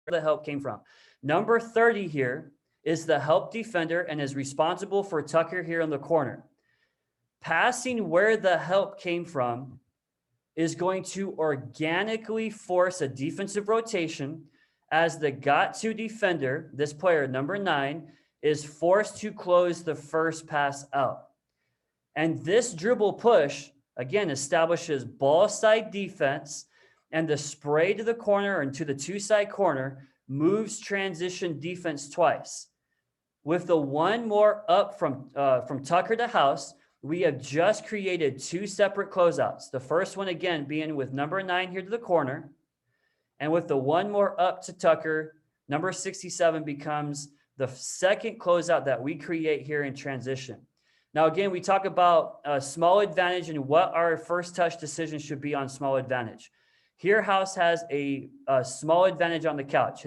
where the help came from. Number 30 here is the help defender and is responsible for Tucker here in the corner. Passing where the help came from is going to organically force a defensive rotation as the got-to defender, this player, number 9, is forced to close the first pass out. And this dribble push, again, establishes ball side defense, and the spray to the corner and to the two-side corner moves transition defense twice. With the one more up from Tucker to House, we have just created two separate closeouts. The first one, again, being with number 9 here to the corner. And with the one more up to Tucker, number 67 becomes the second closeout that we create here in transition. Now, again, we talk about small advantage and what our first touch decision should be on small advantage. Here, House has a small advantage on the catch.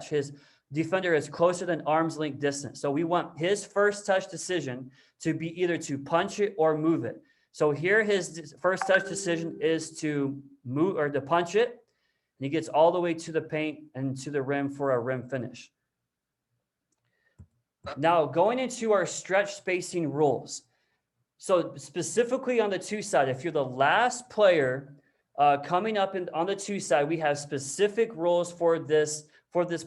His defender is closer than arm's length distance. So we want his first touch decision to be either to punch it or move it. So here, his first touch decision is to move or to punch it. And he gets all the way to the paint and to the rim for a rim finish. Now, going into our stretch spacing rules. So specifically on the two side, if you're the last player coming up on the two side, we have specific rules for this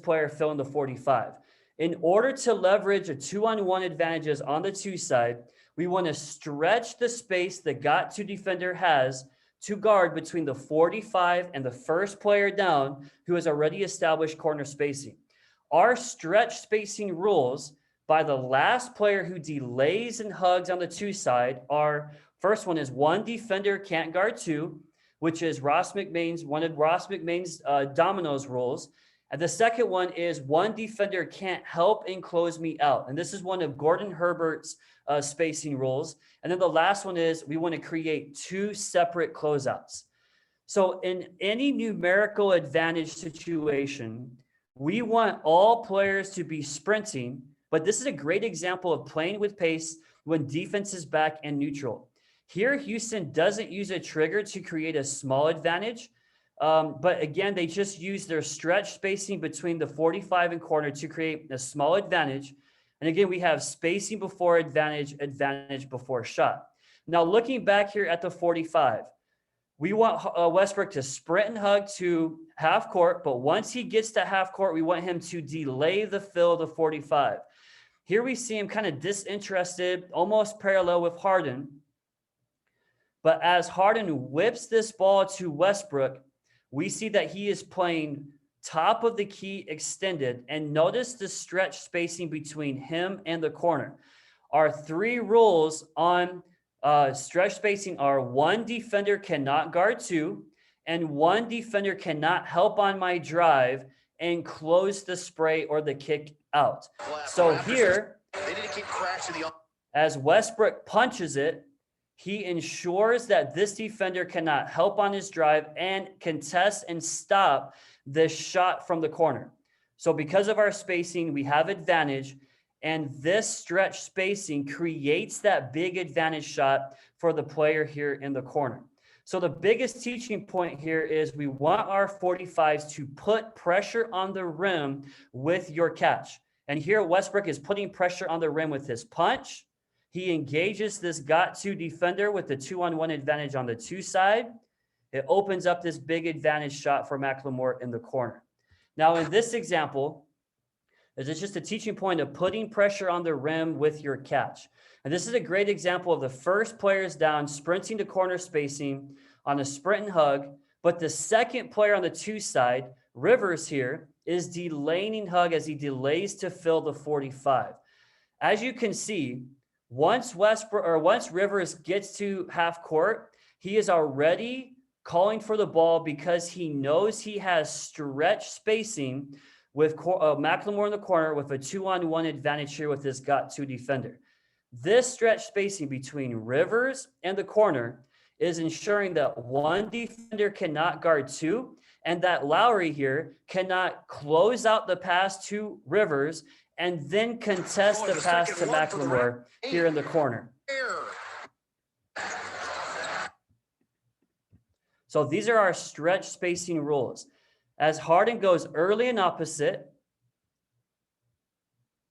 player filling the 45. In order to leverage a 2-on-1 advantages on the two side, we want to stretch the space the got-to defender has to guard between the 45 and the first player down who has already established corner spacing. Our stretch spacing rules by the last player who delays and hugs on the two side are, first one is one defender can't guard two, which is one of Ross McMain's dominoes rules. And the second one is one defender can't help and close me out. And this is one of Gordon Herbert's spacing rules. And then the last one is we want to create two separate closeouts. So in any numerical advantage situation, we want all players to be sprinting, but this is a great example of playing with pace when defense is back and neutral. Here, Houston doesn't use a trigger to create a small advantage. But again, they just use their stretch spacing between the 45 and corner to create a small advantage. And again, we have spacing before advantage, advantage before shot. Now, looking back here at the 45, we want Westbrook to sprint and hug to half court. But once he gets to half court, we want him to delay the fill of the 45. Here we see him kind of disinterested, almost parallel with Harden. But as Harden whips this ball to Westbrook, we see that he is playing top of the key extended, and notice the stretch spacing between him and the corner. Our 3 rules on stretch spacing are: 1 defender cannot guard 2, and 1 defender cannot help on my drive and close the spray or the kick out. So here, they need to keep crashing the. as Westbrook punches it, he ensures that this defender cannot help on his drive and contest and stop the shot from the corner. So because of our spacing, we have advantage, and this stretch spacing creates that big advantage shot for the player here in the corner. So the biggest teaching point here is we want our 45s to put pressure on the rim with your catch. And here Westbrook is putting pressure on the rim with his punch. He engages this got-to defender with the 2-on-1 advantage on the 2 side. It opens up this big advantage shot for McLemore in the corner. Now in this example, it's just a teaching point of putting pressure on the rim with your catch. And this is a great example of the first players down sprinting to corner spacing on a sprint and hug, but the second player on the 2 side, Rivers here, is delaying hug as he delays to fill the 45. As you can see, once Rivers gets to half court, he is already calling for the ball because he knows he has stretch spacing with McLemore in the corner with a 2-on-1 advantage here with this got-to defender. This stretch spacing between Rivers and the corner is ensuring that 1 defender cannot guard 2, and that Lowry here cannot close out the pass to Rivers and then contest the pass to McLemore here in the corner. So these are our stretch spacing rules. As Harden goes early and opposite,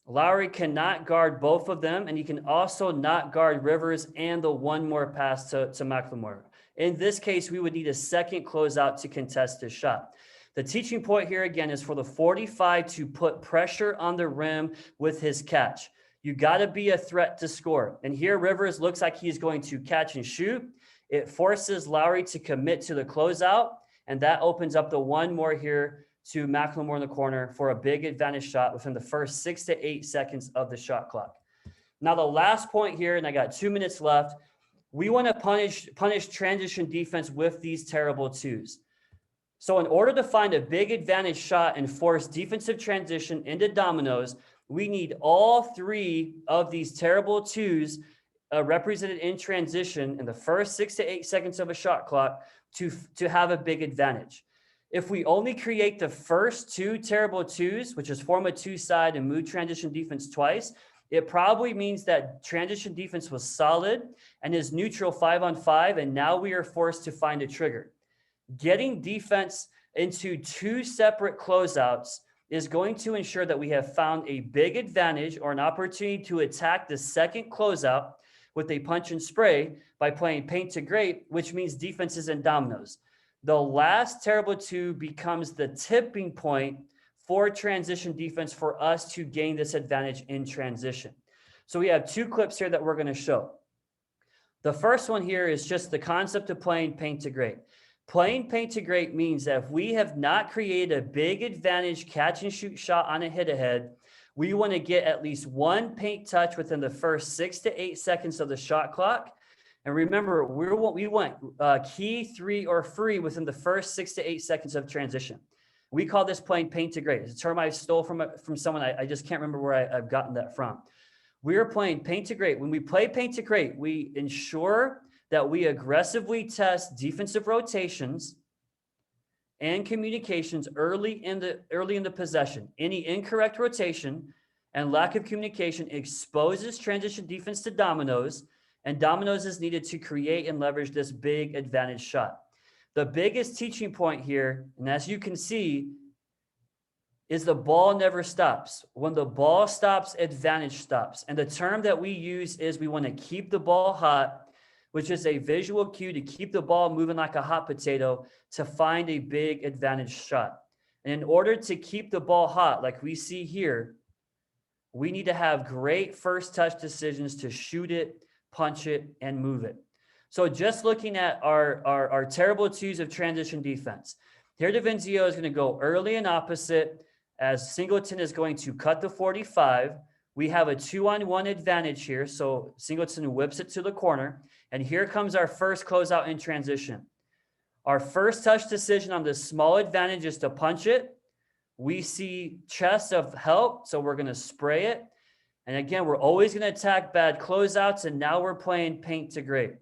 Lowry cannot guard both of them, and he can also not guard Rivers and the 1 more pass to McLemore. In this case, we would need a second closeout to contest this shot. The teaching point here again is for the 45 to put pressure on the rim with his catch. You got to be a threat to score. And here Rivers looks like he's going to catch and shoot. It forces Lowry to commit to the closeout, and that opens up the 1 more here to McLemore in the corner for a big advantage shot within the first 6 to 8 seconds of the shot clock. Now, the last point here, and I got 2 minutes left, we want to punish transition defense with these terrible 2s. So in order to find a big advantage shot and force defensive transition into dominoes, we need all 3 of these terrible 2s represented in transition in the first 6 to 8 seconds of a shot clock to have a big advantage. If we only create the first 2 terrible 2s, which is form a 2 side and move transition defense twice, it probably means that transition defense was solid and is neutral 5-on-5, and now we are forced to find a trigger. Getting defense into 2 separate closeouts is going to ensure that we have found a big advantage or an opportunity to attack the second closeout with a punch and spray by playing paint to great, which means defense is in dominoes. The last terrible 2 becomes the tipping point for transition defense for us to gain this advantage in transition. So we have 2 clips here that we're going to show. The first one here is just the concept of playing paint to great. Playing paint to great means that if we have not created a big advantage catch and shoot shot on a hit ahead, we want to get at least 1 paint touch within the first 6 to 8 seconds of the shot clock. And remember, we want key 3 or free within the first 6 to 8 seconds of transition. We call this playing paint to great. It's a term I stole from someone. I just can't remember where I've gotten that from. We are playing paint to great. When we play paint to great, we ensure that we aggressively test defensive rotations and communications early in the possession. Any incorrect rotation and lack of communication exposes transition defense to dominoes, and dominoes is needed to create and leverage this big advantage shot. The biggest teaching point here, and as you can see, is the ball never stops. When the ball stops, advantage stops. And the term that we use is we want to keep the ball hot, which is a visual cue to keep the ball moving like a hot potato to find a big advantage shot. And in order to keep the ball hot, like we see here, we need to have great first touch decisions to shoot it, punch it, and move it. So just looking at our terrible 2s of transition defense, Here, Divenzio is going to go early and opposite as Singleton is going to cut the 45. We have a 2-on-1 advantage here. So Singleton whips it to the corner. And here comes our first closeout in transition. Our first touch decision on this small advantage is to punch it. We see chest of help, so we're going to spray it. And again, we're always going to attack bad closeouts, and now we're playing paint to great.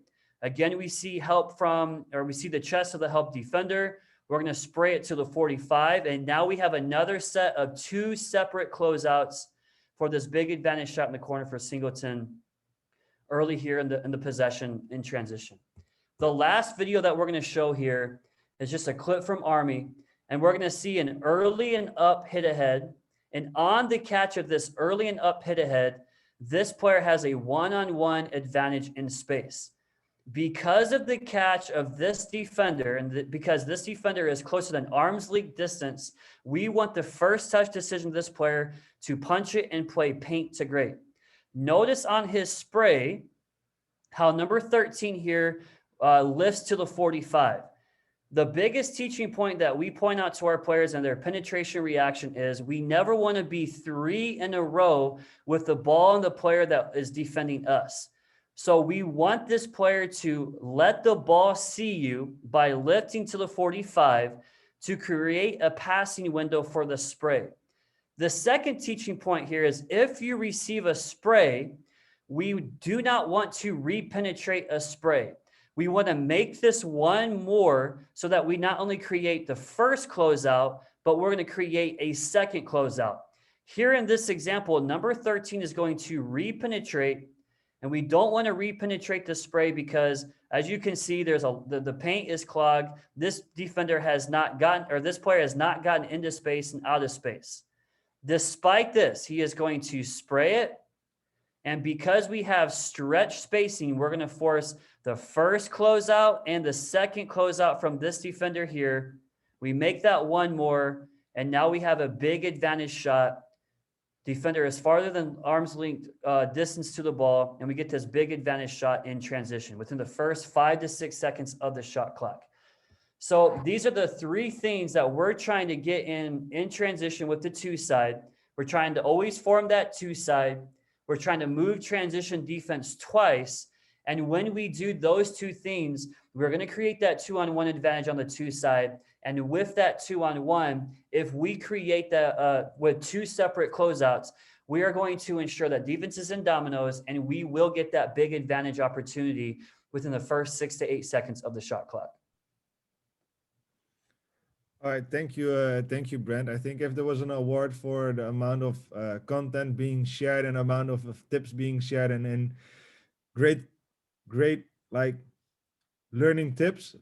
Again, we see help from, or we see the chest of the help defender. We're going to spray it to the 45, and now we have another set of 2 separate closeouts for this big advantage shot in the corner for Singleton early here in the possession in transition. The last video that we're going to show here is just a clip from Army, and we're going to see an early and up hit ahead. And on the catch of this early and up hit ahead, this player has a 1-on-1 advantage in space. Because of the catch of this defender, and because this defender is closer than arm's length distance, we want the first touch decision of this player to punch it and play paint to great. Notice on his spray how number 13 here lifts to the 45. The biggest teaching point that we point out to our players and their penetration reaction is we never want to be 3 in a row with the ball and the player that is defending us. So we want this player to let the ball see you by lifting to the 45 to create a passing window for the spray. The second teaching point here is if you receive a spray, we do not want to repenetrate a spray. We want to make this one more so that we not only create the first closeout, but we're going to create a second closeout. Here in this example, number 13 is going to repenetrate, and we don't want to repenetrate the spray because, as you can see, there's the paint is clogged. This defender has not gotten, or this player has not gotten into space and out of space. Despite this, he is going to spray it. And because we have stretch spacing, we're going to force the first closeout and the second closeout from this defender here. We make that one more, and now we have a big advantage shot. Defender is farther than arm's length distance to the ball, and we get this big advantage shot in transition within the first 5 to 6 seconds of the shot clock. So these are the 3 things that we're trying to get in transition with the 2 side. We're trying to always form that 2 side. We're trying to move transition defense twice. And when we do those 2 things, we're going to create that 2-on-1 advantage on the 2 side. And with that 2-on-1, if we create that with 2 separate closeouts, we are going to ensure that defense is in dominoes, and we will get that big advantage opportunity within the first 6 to 8 seconds of the shot clock. All right, thank you, Brent. I think if there was an award for the amount of content being shared and amount of tips being shared and great like learning tips,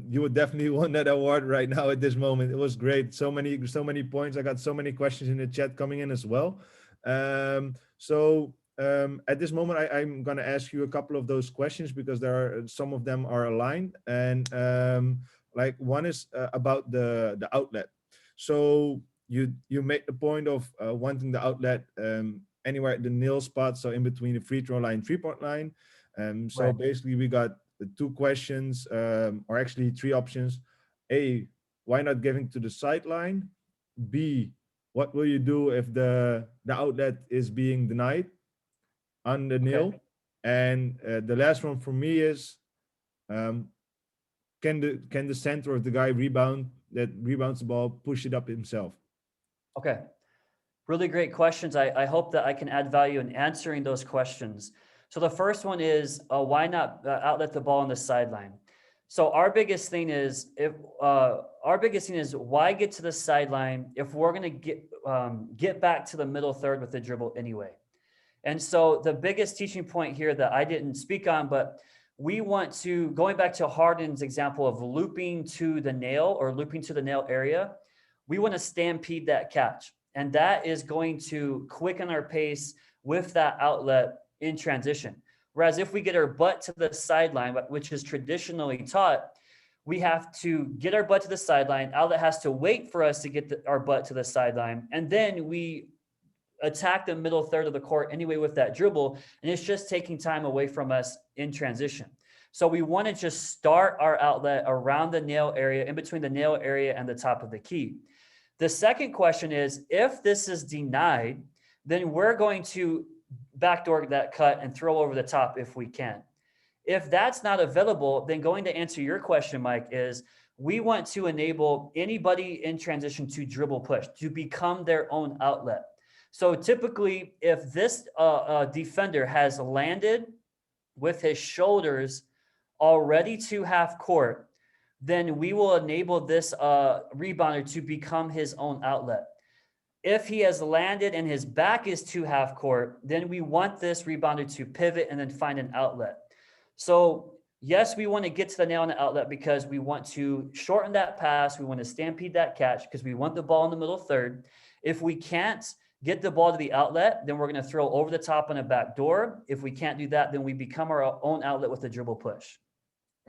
you would definitely win that award right now at this moment. It was great. So many points. I got so many questions in the chat coming in as well. So at this moment, I'm going to ask you a couple of those questions because some of them are aligned, and like one is about the outlet. So you made the point of wanting the outlet anywhere at the nil spot, so in between the free throw line, 3-point line. So Right. basically we got the 2 questions, or actually 3 options. A, why not giving to the sideline? B, what will you do if the outlet is being denied on the nil? Okay. And the last one for me is, can the center of the guy rebounds the ball, push it up himself? Okay. Really great questions. I hope that I can add value in answering those questions. So the first one is, why not outlet the ball on the sideline? So our biggest thing is why get to the sideline if we're going to get back to the middle third with the dribble anyway? And so the biggest teaching point here that I didn't speak on, but we want to, going back to Harden's example of looping to the nail or looping to the nail area, we want to stampede that catch. And that is going to quicken our pace with that outlet in transition. Whereas if we get our butt to the sideline, which is traditionally taught, we have to get our butt to the sideline. Outlet has to wait for us to get our butt to the sideline. And then we attack the middle third of the court anyway with that dribble. And it's just taking time away from us in transition. So we want to just start our outlet around the nail area, in between the nail area and the top of the key. The second question is, if this is denied, then we're going to backdoor that cut and throw over the top if we can. If that's not available, then going to answer your question, Mike, is we want to enable anybody in transition to dribble push, to become their own outlet. So typically, if this defender has landed with his shoulders already to half court, then we will enable this rebounder to become his own outlet. If he has landed and his back is to half court, then we want this rebounder to pivot and then find an outlet. So yes, we want to get to the nail on the outlet because we want to shorten that pass. We want to stampede that catch because we want the ball in the middle third. If we can't get the ball to the outlet, then we're going to throw over the top on a back door. If we can't do that, then we become our own outlet with the dribble push.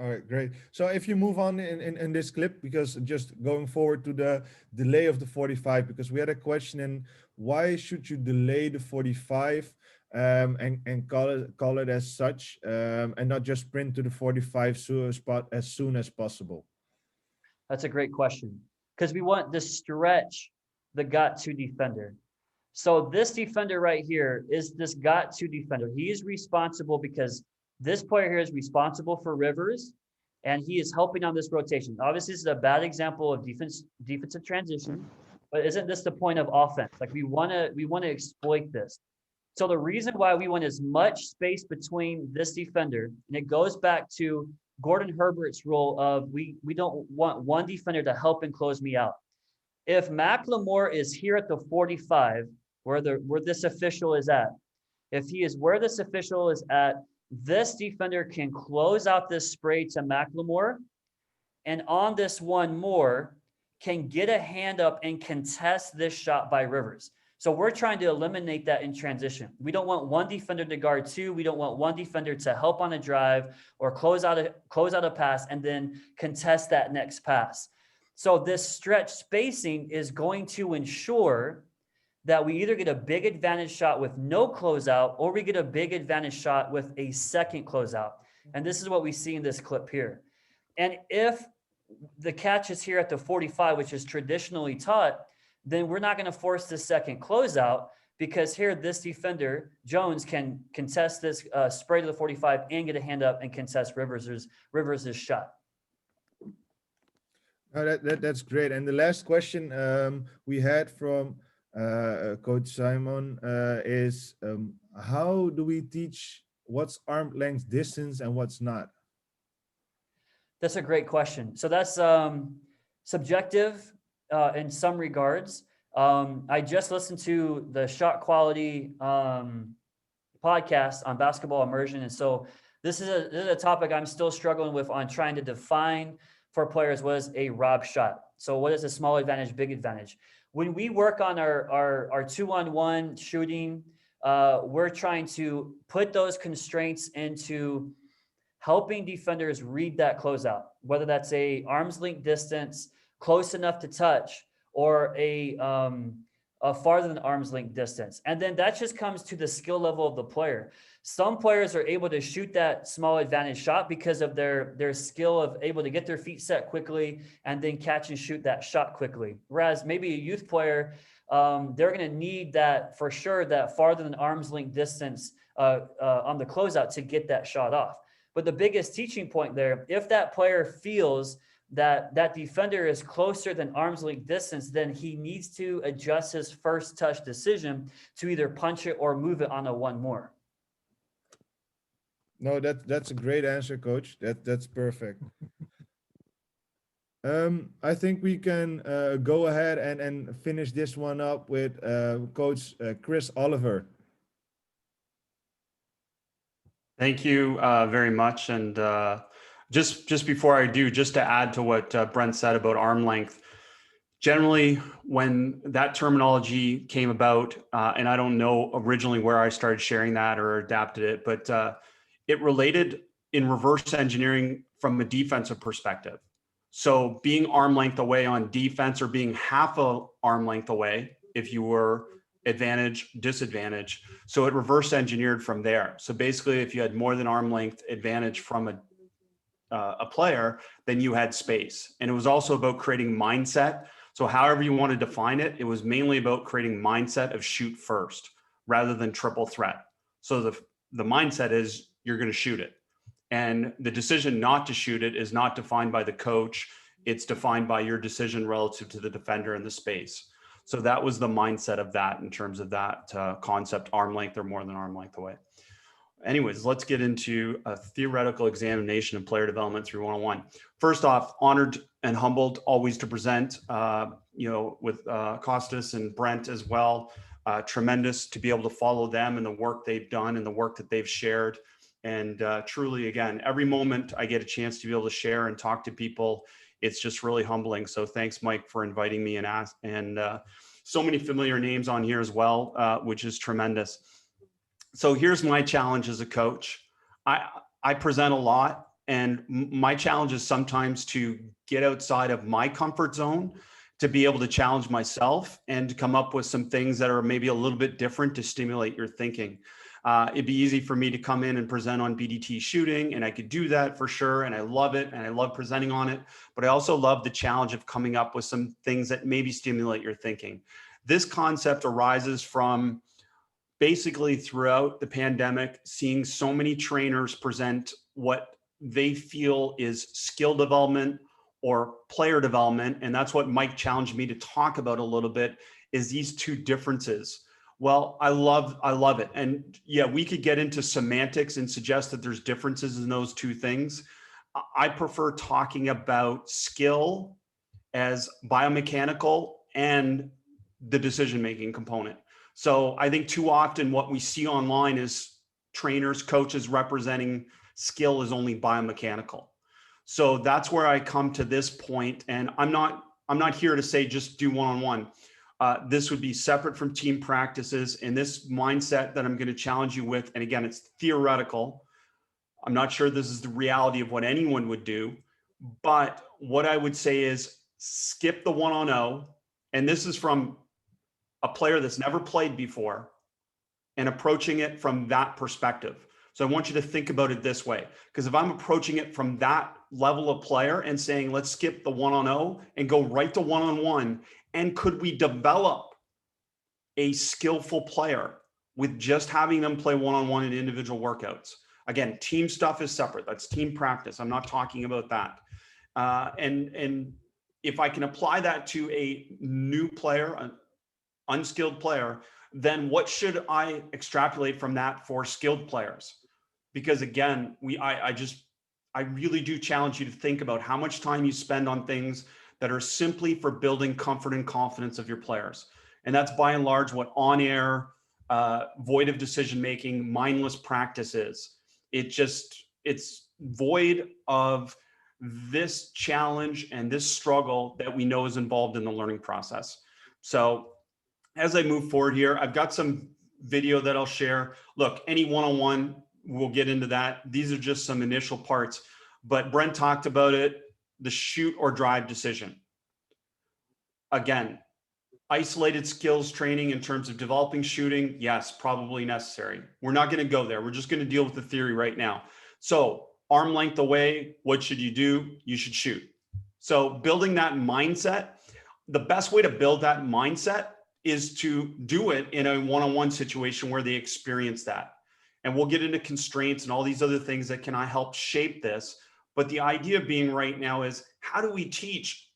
All right, great. So if you move on in this clip, because just going forward to the delay of the 45, because we had a question in why should you delay the 45 and call it as such and not just sprint to the 45 spot as soon as possible? That's a great question because we want to stretch the got to defender. So this defender right here is this got to defender. He is responsible because this player here is responsible for Rivers, and he is helping on this rotation. Obviously, this is a bad example of defensive transition, but isn't this the point of offense? Like we want to exploit this. So the reason why we want as much space between this defender, and it goes back to Gordon Herbert's rule of we don't want one defender to help and close me out. If McLemore is here at the 45, where this official is at, if he is where this official is at, this defender can close out this spray to McLemore, and on this one more, can get a hand up and contest this shot by Rivers. So we're trying to eliminate that in transition. We don't want one defender to guard two. We don't want one defender to help on a drive or close out a pass and then contest that next pass. So this stretch spacing is going to ensure that we either get a big advantage shot with no closeout or we get a big advantage shot with a second closeout. And this is what we see in this clip here. And if the catch is here at the 45, which is traditionally taught, then we're not going to force the second closeout because here this defender, Jones, can contest this spray to the 45 and get a hand up and contest Rivers' shot. That's great. And the last question we had from Coach Simon is how do we teach what's arm length distance and what's not? That's a great question. So that's subjective in some regards. I just listened to the shot quality podcast on basketball immersion. And so this is a topic I'm still struggling with on trying to define for players what is a Rob shot. So what is a small advantage, big advantage? When we work on our 2-on-1 shooting, we're trying to put those constraints into helping defenders read that closeout, whether that's a arm's length distance, close enough to touch, or a farther than arm's length distance. And then that just comes to the skill level of the player. Some players are able to shoot that small advantage shot because of their skill of able to get their feet set quickly and then catch and shoot that shot quickly. Whereas maybe a youth player, they're going to need that for sure, that farther than arm's length distance on the closeout to get that shot off. But the biggest teaching point there, if that player feels that defender is closer than arm's length distance, then he needs to adjust his first touch decision to either punch it or move it on a one more. No, that's a great answer, Coach. That's perfect. I think we can go ahead and finish this one up with Coach Chris Oliver. Thank you very much. And just before I do, just to add to what Brent said about arm length, generally when that terminology came about, and I don't know originally where I started sharing that or adapted it, but it related in reverse engineering from a defensive perspective. So being arm length away on defense or being half a arm length away, if you were advantage, disadvantage. So it reverse engineered from there. So basically, if you had more than arm length advantage from a player, then you had space. And it was also about creating mindset. So however you want to define it, it was mainly about creating mindset of shoot first rather than triple threat. So the mindset is you're going to shoot it. And the decision not to shoot it is not defined by the coach. It's defined by your decision relative to the defender in the space. So that was the mindset of that in terms of that concept, arm length or more than arm length away. Anyways, let's get into a theoretical examination of player development through one-on-one. First off, honored and humbled always to present, with Kostas and Brent as well. Tremendous to be able to follow them and the work they've done and the work that they've shared. And truly, again, every moment I get a chance to be able to share and talk to people, it's just really humbling. So thanks, Mike, for inviting me and so many familiar names on here as well, which is tremendous. So here's my challenge as a coach. I present a lot, and my challenge is sometimes to get outside of my comfort zone to be able to challenge myself and to come up with some things that are maybe a little bit different to stimulate your thinking. It'd be easy for me to come in and present on BDT shooting, and I could do that for sure. And I love it. And I love presenting on it, but I also love the challenge of coming up with some things that maybe stimulate your thinking. This concept arises from basically throughout the pandemic, seeing so many trainers present what they feel is skill development or player development. And that's what Mike challenged me to talk about a little bit, is these two differences. Well, I love it. And yeah, we could get into semantics and suggest that there's differences in those two things. I prefer talking about skill as biomechanical and the decision-making component. So I think too often what we see online is trainers, coaches representing skill as only biomechanical. So that's where I come to this point. And I'm not here to say just do one-on-one. This would be separate from team practices, and this mindset that I'm going to challenge you with. And again, it's theoretical. I'm not sure this is the reality of what anyone would do, but what I would say is skip the 1-on-0. And this is from a player that's never played before and approaching it from that perspective. So I want you to think about it this way, because if I'm approaching it from that level of player and saying, let's skip the 1-on-0 and go right to 1-on-1, and could we develop a skillful player with just having them play 1-on-1 in individual workouts? Again, team stuff is separate. That's team practice. I'm not talking about that. And if I can apply that to a new player, an unskilled player, then what should I extrapolate from that for skilled players? Because again, I really do challenge you to think about how much time you spend on things that are simply for building comfort and confidence of your players. And that's by and large what on-air, void of decision-making, mindless practice is. It's void of this challenge and this struggle that we know is involved in the learning process. So as I move forward here, I've got some video that I'll share. Look, any one-on-one, we'll get into that. These are just some initial parts, but Brent talked about it, the shoot or drive decision. Again, isolated skills training in terms of developing shooting, yes, probably necessary. We're not going to go there. We're just going to deal with the theory right now. So arm length away, what should you do? You should shoot. So building that mindset, the best way to build that mindset is to do it in a one-on-one situation where they experience that. And we'll get into constraints and all these other things that can help shape this. But the idea being right now is, how do we teach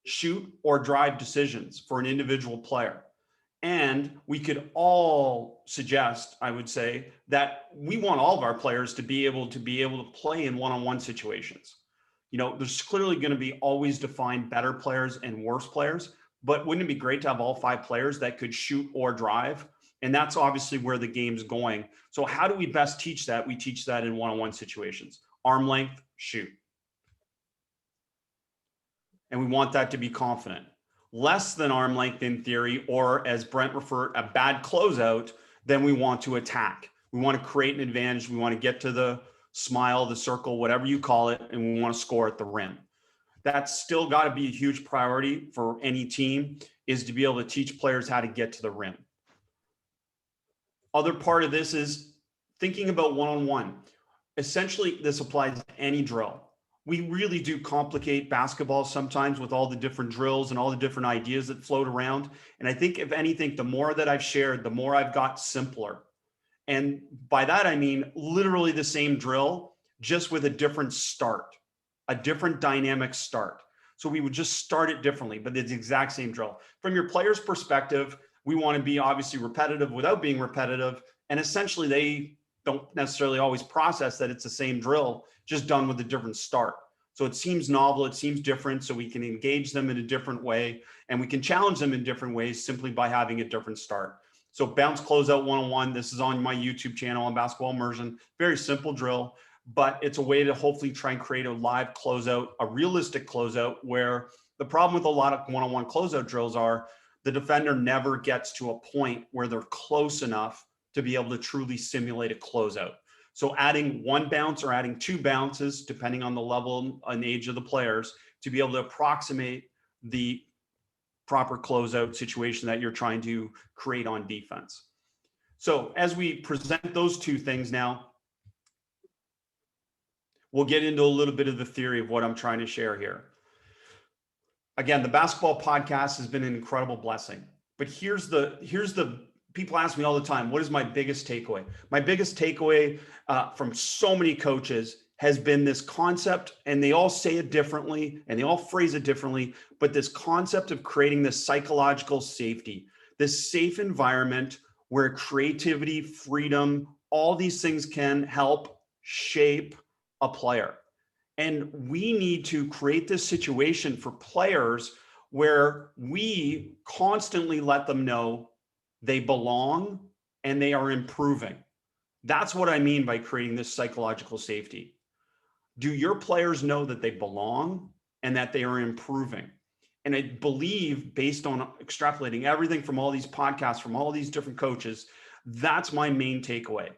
shoot or drive decisions for an individual player? And we could all suggest, I would say, that we want all of our players to be able to play in one-on-one situations. You know, there's clearly going to be always defined better players and worse players, but wouldn't it be great to have all 5 players that could shoot or drive? And that's obviously where the game's going. So how do we best teach that? We teach that in one-on-one situations. Arm length, shoot. And we want that to be confident. Less than arm length in theory, or as Brent referred, a bad closeout, then we want to attack. We want to create an advantage. We want to get to the smile, the circle, whatever you call it, and we want to score at the rim. That's still got to be a huge priority for any team, is to be able to teach players how to get to the rim. Other part of this is thinking about one-on-one. Essentially, this applies to any drill. we really do complicate basketball sometimes with all the different drills and all the different ideas that float around. And I think if anything, the more that I've shared, the more I've got simpler. And by that, I mean literally the same drill, just with a different start, a different dynamic start. So we would just start it differently, but it's the exact same drill. From your player's perspective, we want to be obviously repetitive without being repetitive. And essentially they don't necessarily always process that it's the same drill, just done with a different start. So it seems novel, it seems different, so we can engage them in a different way, and we can challenge them in different ways simply by having a different start. So bounce closeout 101, this is on my YouTube channel on Basketball Immersion, very simple drill, but it's a way to hopefully try and create a live closeout, a realistic closeout, where the problem with a lot of one-on-one closeout drills are the defender never gets to a point where they're close enough to be able to truly simulate a closeout. So adding one bounce or adding two bounces, depending on the level and age of the players, to be able to approximate the proper closeout situation that you're trying to create on defense. So as we present those two things now, we'll get into a little bit of the theory of what I'm trying to share here. Again, the basketball podcast has been an incredible blessing, but here's the people ask me all the time, what is my biggest takeaway? My biggest takeaway from so many coaches has been this concept, and they all say it differently and they all phrase it differently, but this concept of creating this psychological safety, this safe environment where creativity, freedom, all these things can help shape a player. And we need to create this situation for players where we constantly let them know they belong and they are improving. That's what I mean by creating this psychological safety. Do your players know that they belong and that they are improving? And I believe, based on extrapolating everything from all these podcasts, from all these different coaches, that's my main takeaway.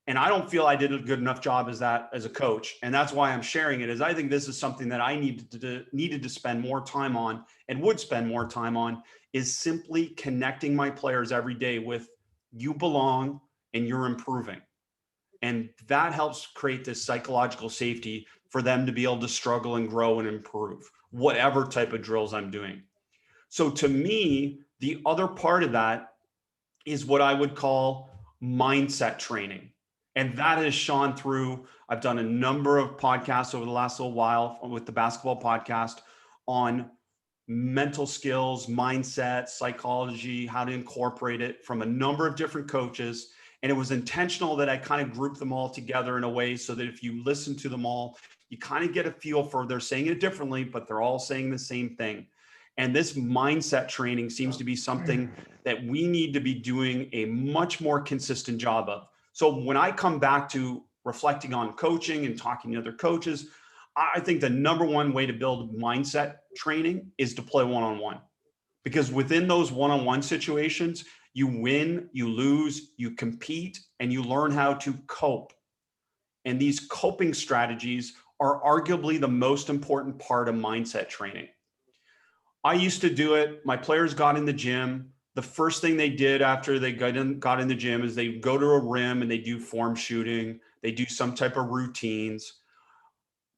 And I don't feel I did a good enough job as a coach. And that's why I'm sharing it, is I think this is something that I needed to spend more time on, and would spend more time on, is simply connecting my players every day with, you belong and you're improving. And that helps create this psychological safety for them to be able to struggle and grow and improve, whatever type of drills I'm doing. So to me, the other part of that is what I would call mindset training. And that has shone through. I've done a number of podcasts over the last little while with the basketball podcast on mental skills, mindset, psychology, how to incorporate it from a number of different coaches. And it was intentional that I kind of grouped them all together in a way so that if you listen to them all, you kind of get a feel for, they're saying it differently, but they're all saying the same thing. And this mindset training seems to be something that we need to be doing a much more consistent job of. So when I come back to reflecting on coaching and talking to other coaches, I think the number one way to build mindset training is to play one-on-one. Because within those one-on-one situations, you win, you lose, you compete, and you learn how to cope. And these coping strategies are arguably the most important part of mindset training. I used to do it. My players got in the gym. The first thing they did after they got in the gym is they go to a rim and they do form shooting. They do some type of routines.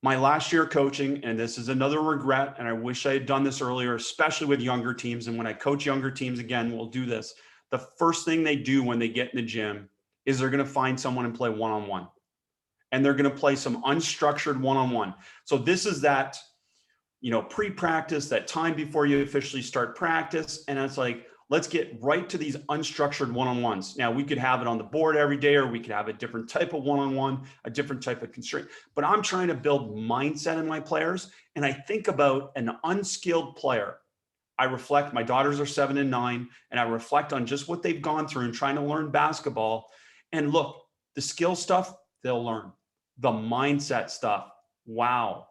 My last year coaching, and this is another regret, and I wish I had done this earlier, especially with younger teams. And when I coach younger teams again, we'll do this. The first thing they do when they get in the gym is they're going to find someone and play one-on-one. And they're going to play some unstructured one-on-one. So this is that, pre-practice, that time before you officially start practice. And it's like, let's get right to these unstructured one-on-ones. Now, we could have it on the board every day, or we could have a different type of one-on-one, a different type of constraint. But I'm trying to build mindset in my players. And I think about an unskilled player. I reflect, my daughters are 7 and 9, and I reflect on just what they've gone through and trying to learn basketball. And look, the skill stuff, they'll learn. The mindset stuff, wow.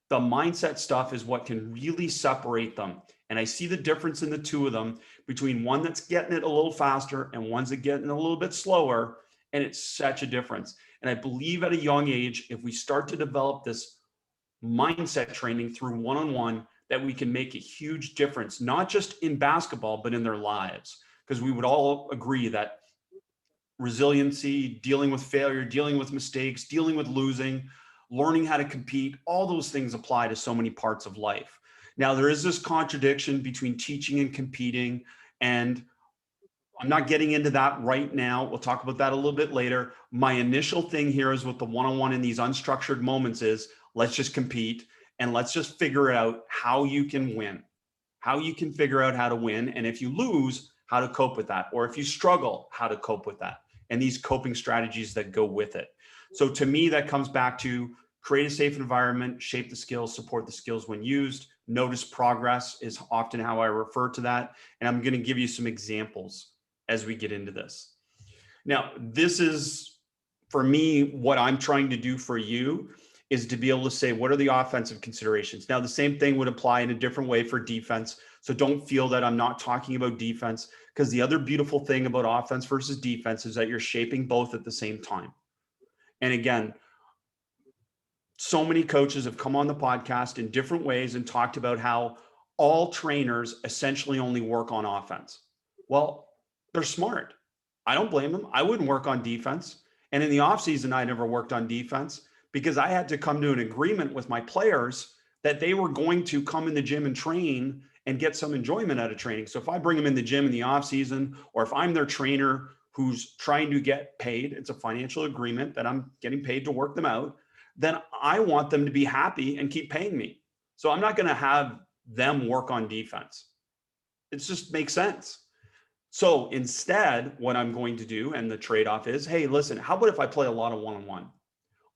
The mindset stuff is what can really separate them. And I see the difference in the two of them between one that's getting it a little faster and one's that getting it a little bit slower. And it's such a difference. And I believe at a young age, if we start to develop this mindset training through one-on-one, that we can make a huge difference, not just in basketball, but in their lives. Because we would all agree that resiliency, dealing with failure, dealing with mistakes, dealing with losing, learning how to compete, all those things apply to so many parts of life. Now, there is this contradiction between teaching and competing, and I'm not getting into that right now. We'll talk about that a little bit later. My initial thing here is with the one-on-one in these unstructured moments is let's just compete and let's just figure out how you can win, how you can figure out how to win. And if you lose, how to cope with that. Or if you struggle, how to cope with that. And these coping strategies that go with it. So to me, that comes back to create a safe environment, shape the skills, support the skills when used. Notice progress is often how I refer to that. And I'm going to give you some examples as we get into this. Now, this is, for me, what I'm trying to do for you is to be able to say, what are the offensive considerations? Now, the same thing would apply in a different way for defense. So don't feel that I'm not talking about defense, because the other beautiful thing about offense versus defense is that you're shaping both at the same time. And again, so many coaches have come on the podcast in different ways and talked about how all trainers essentially only work on offense. Well, they're smart. I don't blame them. I wouldn't work on defense. And in the offseason, I never worked on defense because I had to come to an agreement with my players that they were going to come in the gym and train and get some enjoyment out of training. So if I bring them in the gym in the offseason, or if I'm their trainer who's trying to get paid, it's a financial agreement that I'm getting paid to work them out, then I want them to be happy and keep paying me. So I'm not going to have them work on defense. It just makes sense. So instead, what I'm going to do, and the trade-off is, hey, listen, how about if I play a lot of one-on-one?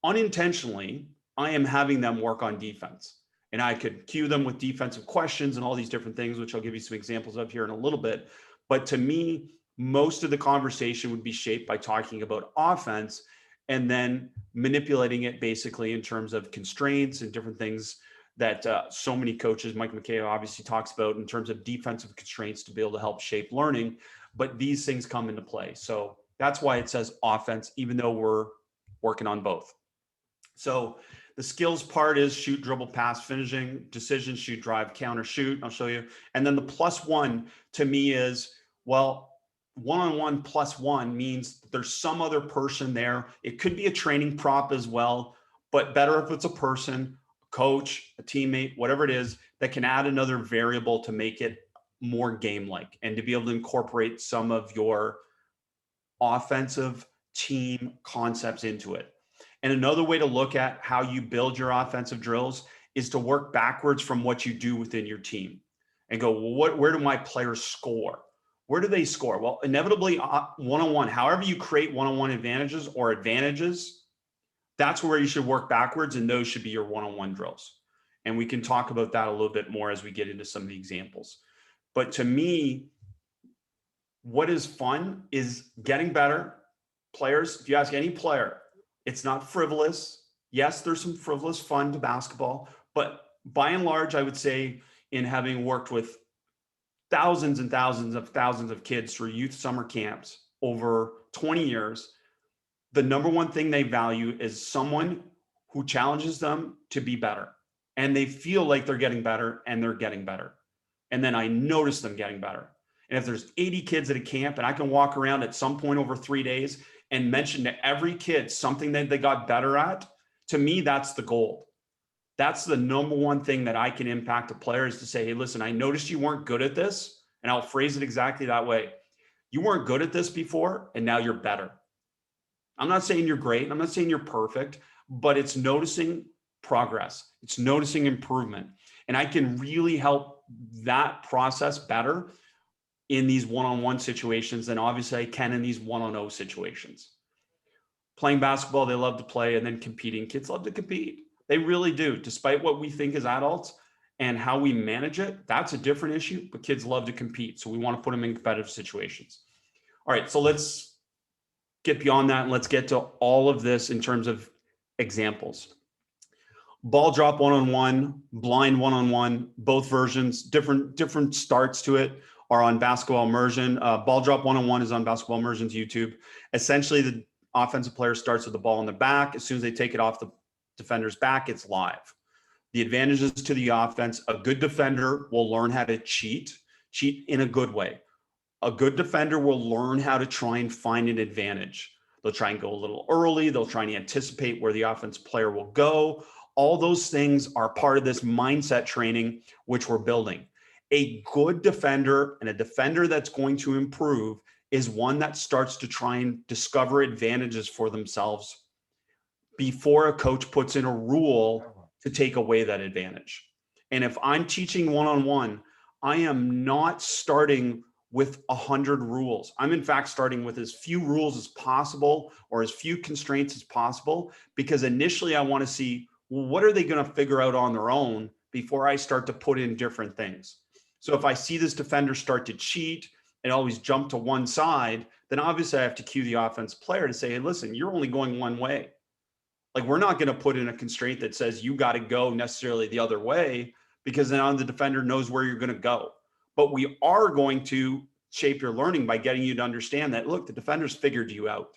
Unintentionally, I am having them work on defense. And I could cue them with defensive questions and all these different things, which I'll give you some examples of here in a little bit. But to me, most of the conversation would be shaped by talking about offense and then manipulating it basically in terms of constraints and different things that so many coaches, Mike McKay obviously talks about in terms of defensive constraints to be able to help shape learning, but these things come into play. So that's why it says offense, even though we're working on both. So the skills part is shoot, dribble, pass, finishing, decision, shoot, drive, counter, shoot. I'll show you. And then the +1 to me is, well, one-on-one +1 means there's some other person there. It could be a training prop as well, but better if it's a person, a coach, a teammate, whatever it is, that can add another variable to make it more game-like and to be able to incorporate some of your offensive team concepts into it. And another way to look at how you build your offensive drills is to work backwards from what you do within your team and go, well, where do my players score? Where do they score? Well, inevitably one-on-one, however you create one-on-one advantages or advantages, that's where you should work backwards, and those should be your one-on-one drills. And we can talk about that a little bit more as we get into some of the examples. But to me, what is fun is getting better. Players, if you ask any player, it's not frivolous. Yes, there's some frivolous fun to basketball, but by and large, I would say, in having worked with thousands and thousands of kids through youth summer camps over 20 years, the number one thing they value is someone who challenges them to be better. And they feel like they're getting better, and they're getting better. And then I notice them getting better. And if there's 80 kids at a camp and I can walk around at some point over 3 days and mention to every kid something that they got better at, to me, that's the gold. That's the number one thing that I can impact a player, is to say, hey, listen, I noticed you weren't good at this. And I'll phrase it exactly that way. You weren't good at this before, and now you're better. I'm not saying you're great. I'm not saying you're perfect, but it's noticing progress. It's noticing improvement. And I can really help that process better in these one-on-one situations than obviously I can in these one-on-0 situations. Playing basketball, they love to play, and then competing. Kids love to compete. They really do. Despite what we think as adults and how we manage it, that's a different issue, but kids love to compete. So we want to put them in competitive situations. All right, so let's get beyond that and let's get to all of this in terms of examples. Ball drop one-on-one, blind one-on-one, both versions, different starts to it are on Basketball Immersion. Ball drop one-on-one is on Basketball Immersion's YouTube. Essentially, the offensive player starts with the ball in the back. As soon as they take it off the defender's back, it's live. The advantages to the offense: a good defender will learn how to cheat in a good way. A good defender will learn how to try and find an advantage. They'll try and go a little early. They'll try and anticipate where the offensive player will go. All those things are part of this mindset training, which we're building. A good defender and a defender that's going to improve is one that starts to try and discover advantages for themselves before a coach puts in a rule to take away that advantage. And if I'm teaching one-on-one, I am not starting with 100 rules. I'm in fact starting with as few rules as possible or as few constraints as possible, because initially I want to see, well, what are they going to figure out on their own before I start to put in different things. So if I see this defender start to cheat and always jump to one side, then obviously I have to cue the offense player to say, hey, listen, you're only going one way. Like, we're not going to put in a constraint that says you got to go necessarily the other way, because then the defender knows where you're going to go. But we are going to shape your learning by getting you to understand that, look, the defenders figured you out.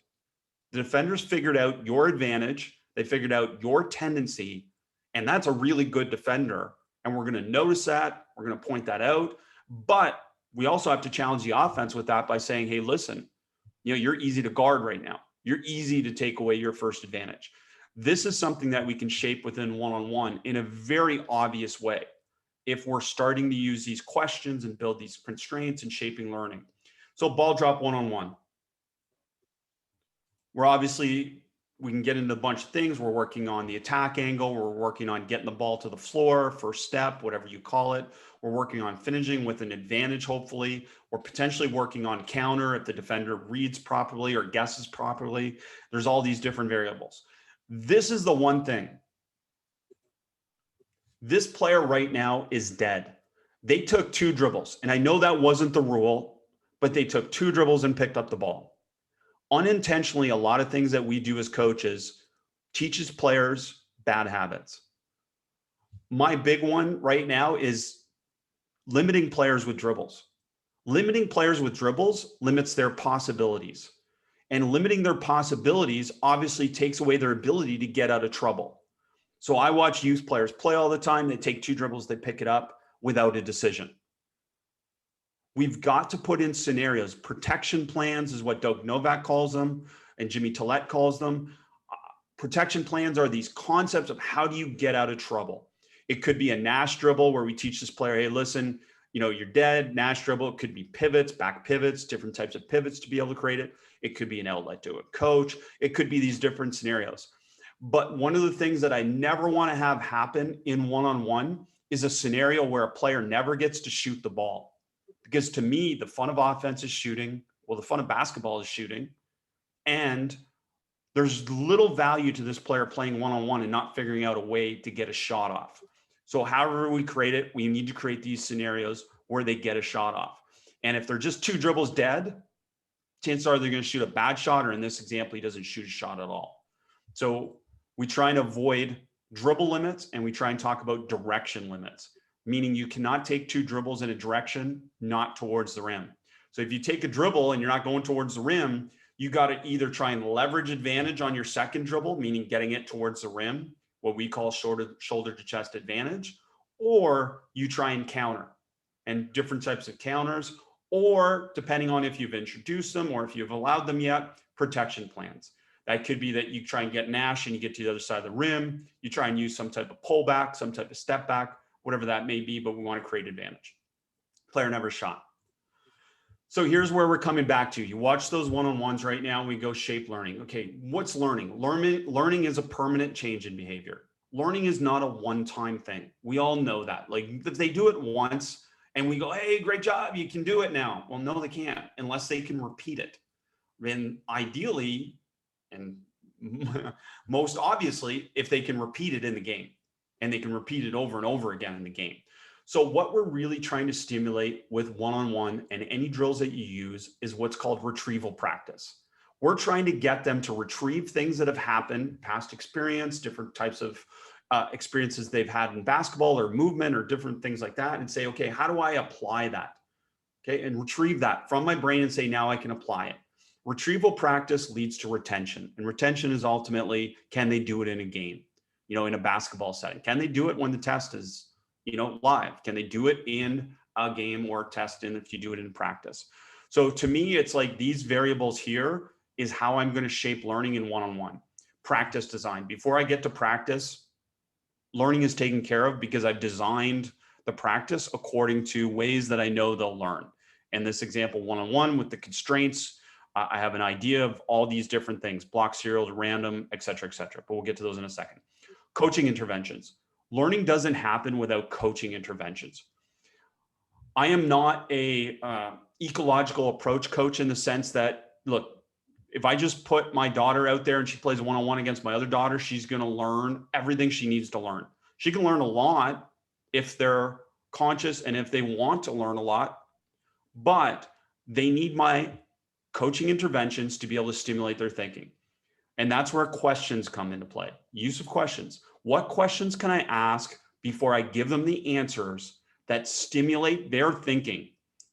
The defenders figured out your advantage. They figured out your tendency, and that's a really good defender. And we're going to notice that. We're going to point that out. But we also have to challenge the offense with that by saying, hey, listen, you're easy to guard right now. You're easy to take away your first advantage. This is something that we can shape within one-on-one in a very obvious way if we're starting to use these questions and build these constraints and shaping learning. So ball drop one-on-one. We can get into a bunch of things. We're working on the attack angle. We're working on getting the ball to the floor, first step, whatever you call it. We're working on finishing with an advantage, hopefully. We're potentially working on counter if the defender reads properly or guesses properly. There's all these different variables. This is the one thing. This player right now is dead. They took 2 dribbles, and I know that wasn't the rule, but they took 2 dribbles and picked up the ball. Unintentionally, a lot of things that we do as coaches teaches players bad habits. My big one right now is limiting players with dribbles. Limiting players with dribbles limits their possibilities. And limiting their possibilities obviously takes away their ability to get out of trouble. So I watch youth players play all the time. They take 2 dribbles, they pick it up without a decision. We've got to put in scenarios. Protection plans is what Doug Novak calls them, and Jimmy Tillett calls them. Protection plans are these concepts of how do you get out of trouble. It could be a Nash dribble where we teach this player, hey, listen, you're dead. Nash dribble. It could be pivots, back pivots, different types of pivots to be able to create it. It could be an outlet to a coach. It could be these different scenarios. But one of the things that I never want to have happen in one-on-one is a scenario where a player never gets to shoot the ball. Because to me, the fun of offense is shooting. Well, the fun of basketball is shooting. And there's little value to this player playing one-on-one and not figuring out a way to get a shot off. So however we create it, we need to create these scenarios where they get a shot off. And if they're just 2 dribbles dead, chances are they're going to shoot a bad shot, or in this example, he doesn't shoot a shot at all. So we try and avoid dribble limits, and we try and talk about direction limits, meaning you cannot take 2 dribbles in a direction not towards the rim. So if you take a dribble and you're not going towards the rim, you got to either try and leverage advantage on your second dribble, meaning getting it towards the rim, what we call shoulder to chest advantage, or you try and counter, and different types of counters, or depending on if you've introduced them or if you've allowed them yet, protection plans. That could be that you try and get Nash and you get to the other side of the rim. You try and use some type of pullback, some type of step back, whatever that may be, but we want to create advantage. Player never shot. So here's where we're coming back to. You watch those one-on-ones right now, we go shape learning. Okay, what's learning? Learning is a permanent change in behavior. Learning is not a one-time thing. We all know that. Like, if they do it once and we go, hey, great job, you can do it now. Well, no, they can't unless they can repeat it. And ideally, and most obviously, if they can repeat it in the game, and they can repeat it over and over again in the game. So what we're really trying to stimulate with one-on-one and any drills that you use is what's called retrieval practice. We're trying to get them to retrieve things that have happened, past experience, different types of experiences they've had in basketball or movement or different things like that, and say, okay, how do I apply that? Okay, and retrieve that from my brain and say, now I can apply it. Retrieval practice leads to retention, and retention is ultimately, can they do it in a game? In a basketball setting? Can they do it when the test is, live? Can they do it in a game or test if you do it in practice? So to me, it's like these variables here, is how I'm going to shape learning in one-on-one. Practice design. Before I get to practice, learning is taken care of because I've designed the practice according to ways that I know they'll learn. In this example, one-on-one with the constraints, I have an idea of all these different things, block, serial, random, et cetera, but we'll get to those in a second. Coaching interventions. Learning doesn't happen without coaching interventions. I am not a ecological approach coach in the sense that, look, if I just put my daughter out there and she plays one-on-one against my other daughter, she's going to learn everything she needs to learn. She can learn a lot if they're conscious and if they want to learn a lot, but they need my coaching interventions to be able to stimulate their thinking. And that's where questions come into play. Use of questions. What questions can I ask before I give them the answers that stimulate their thinking?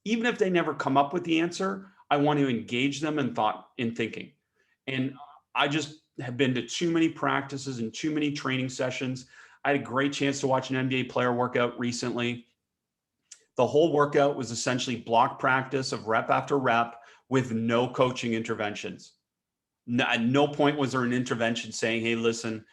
Even if they never come up with the answer, I want to engage them in thinking. And I just have been to too many practices and too many training sessions. I had a great chance to watch an NBA player workout recently. The whole workout was essentially block practice of rep after rep with no coaching interventions. At no point was there an intervention saying, hey, listen,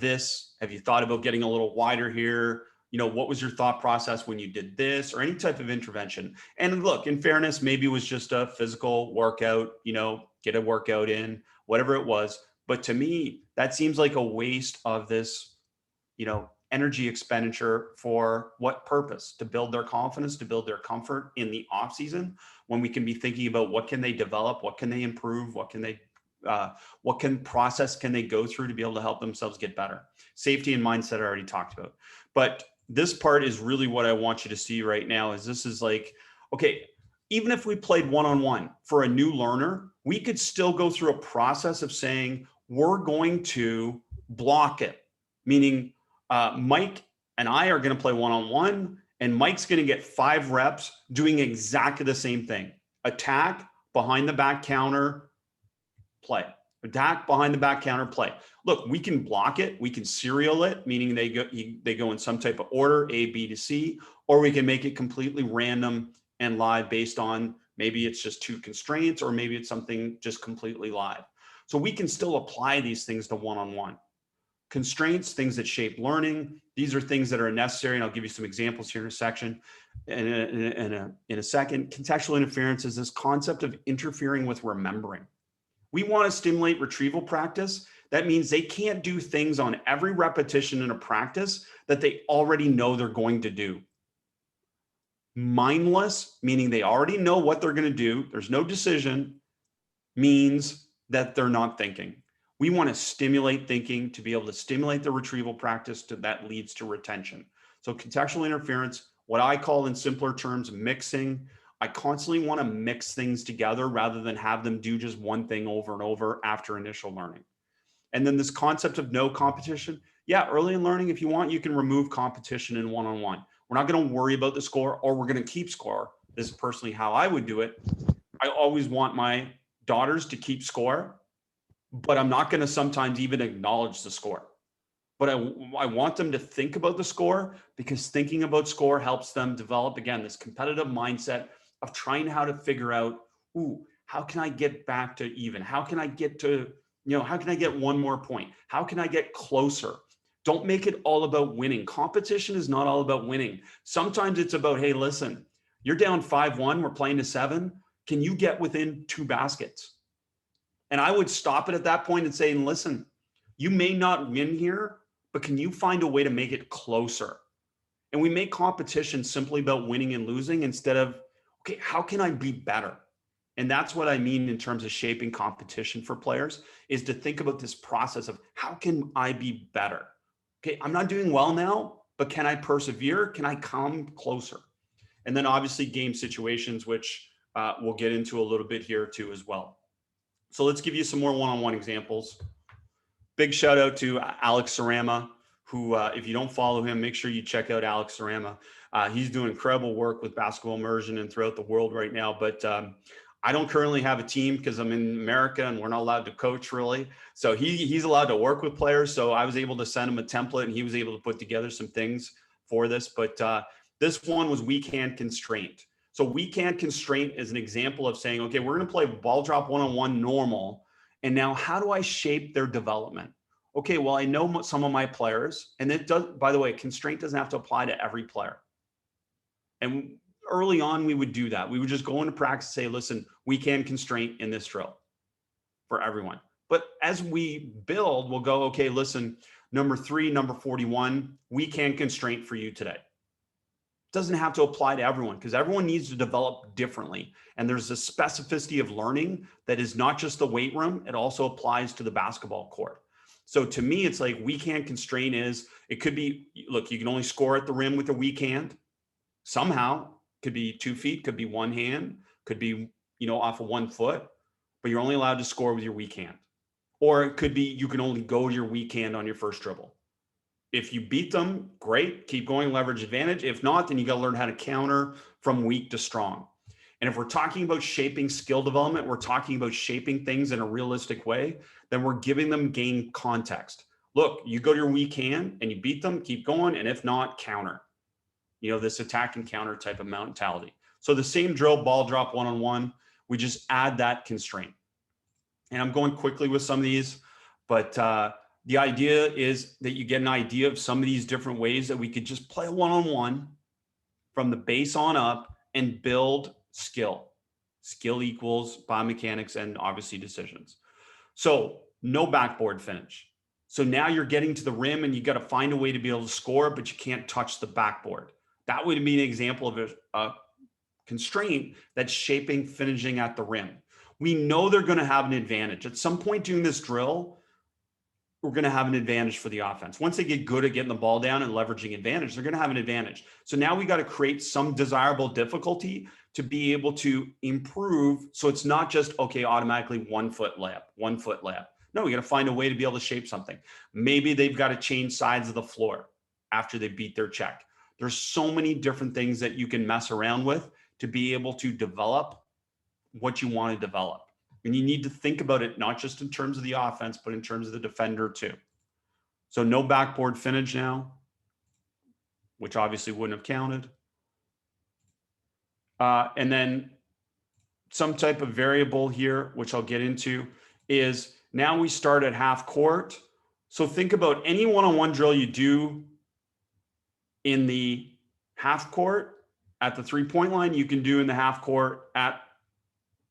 have you thought about getting a little wider here? What was your thought process when you did this, or any type of intervention? And look, in fairness, maybe it was just a physical workout, get a workout in, whatever it was. But to me, that seems like a waste of this, energy expenditure. For what purpose? To build their confidence, to build their comfort in the off season, when we can be thinking about what can they develop, what can they improve, what process can they go through to be able to help themselves get better. Safety and mindset I already talked about. But this part is really what I want you to see right now. This is like, okay, even if we played one-on-one for a new learner, we could still go through a process of saying, we're going to block it. Meaning Mike and I are going to play one-on-one, and Mike's going to get 5 reps doing exactly the same thing. Attack, behind the back counter, play. Attack, behind the back counter, play. Look, we can block it. We can serial it, meaning they go in some type of order, A, B to C, or we can make it completely random and live based on maybe it's just 2 constraints, or maybe it's something just completely live. So we can still apply these things to one-on-one. Constraints, things that shape learning. These are things that are necessary, and I'll give you some examples here in a section. In a second. Contextual interference is this concept of interfering with remembering. We want to stimulate retrieval practice. That means they can't do things on every repetition in a practice that they already know they're going to do. Mindless, meaning they already know what they're going to do. There's no decision, means that they're not thinking. We want to stimulate thinking to be able to stimulate the retrieval practice that leads to retention. So contextual interference, what I call in simpler terms, mixing. I constantly want to mix things together rather than have them do just one thing over and over after initial learning. And then this concept of no competition. Yeah, early in learning, if you want, you can remove competition in one-on-one. We're not going to worry about the score, or we're going to keep score. This is personally how I would do it. I always want my daughters to keep score, but I'm not going to sometimes even acknowledge the score. But I want them to think about the score, because thinking about score helps them develop, again, this competitive mindset of trying how to figure out, how can I get back to even? How can I get to, how can I get one more point? How can I get closer? Don't make it all about winning. Competition is not all about winning. Sometimes it's about, hey, listen, you're down 5-1, we're playing to 7. Can you get within 2 baskets? And I would stop it at that point and say, listen, you may not win here, but can you find a way to make it closer? And we make competition simply about winning and losing instead of, okay, how can I be better? And that's what I mean in terms of shaping competition for players, is to think about this process of how can I be better? Okay, I'm not doing well now, but can I persevere? Can I come closer? And then obviously game situations, which we'll get into a little bit here too as well. So let's give you some more one-on-one examples. Big shout out to Alex Sarama, who, if you don't follow him, make sure you check out Alex Sarama. He's doing incredible work with Basketball Immersion and throughout the world right now. But I don't currently have a team because I'm in America and we're not allowed to coach really. So he's allowed to work with players. So I was able to send him a template and he was able to put together some things for this. But this one was weak hand constraint. So weak hand constraint is an example of saying, okay, we're going to play ball drop one-on-one normal, And now how do I shape their development? Okay, well, I know some of my players, and it does, by the way, constraint doesn't have to apply to every player. And early on, we would do that. We would just go into practice and say, listen, we can constraint in this drill for everyone. But as we build, we'll go, okay, listen, number 3, number 41, we can constraint for you today. It doesn't have to apply to everyone because everyone needs to develop differently. And there's a specificity of learning that is not just the weight room, it also applies to the basketball court. So to me, it's like we can't constrain is, it could be, look, you can only score at the rim with a weak hand. Somehow, could be 2 feet, could be one hand, could be, off of 1 foot, but you're only allowed to score with your weak hand. Or it could be, you can only go to your weak hand on your first dribble. If you beat them, great, keep going, leverage advantage. If not, then you got to learn how to counter from weak to strong. And if we're talking about shaping skill development, we're talking about shaping things in a realistic way, then we're giving them game context. Look, you go to your weak hand and you beat them, keep going. And if not, counter. This attack and counter type of mentality. So the same drill, ball drop one-on-one, we just add that constraint. And I'm going quickly with some of these, but the idea is that you get an idea of some of these different ways that we could just play one-on-one from the base on up and build skill. Skill equals biomechanics and obviously decisions. So no backboard finish. So now you're getting to the rim and you got to find a way to be able to score, but you can't touch the backboard. That would be an example of a constraint that's shaping finishing at the rim. We know they're going to have an advantage. At some point during this drill, we're going to have an advantage for the offense. Once they get good at getting the ball down and leveraging advantage, they're going to have an advantage. So now we got to create some desirable difficulty to be able to improve. So it's not just, okay, automatically 1 foot layup, 1 foot layup. No, we got to find a way to be able to shape something. Maybe they've got to change sides of the floor after they beat their check. There's so many different things that you can mess around with to be able to develop what you want to develop. And you need to think about it, not just in terms of the offense, but in terms of the defender too. So no backboard finish now, which obviously wouldn't have counted. And then some type of variable here, which I'll get into, is now we start at half court. So think about any one-on-one drill you do in the half court at the 3-point line, you can do in the half court at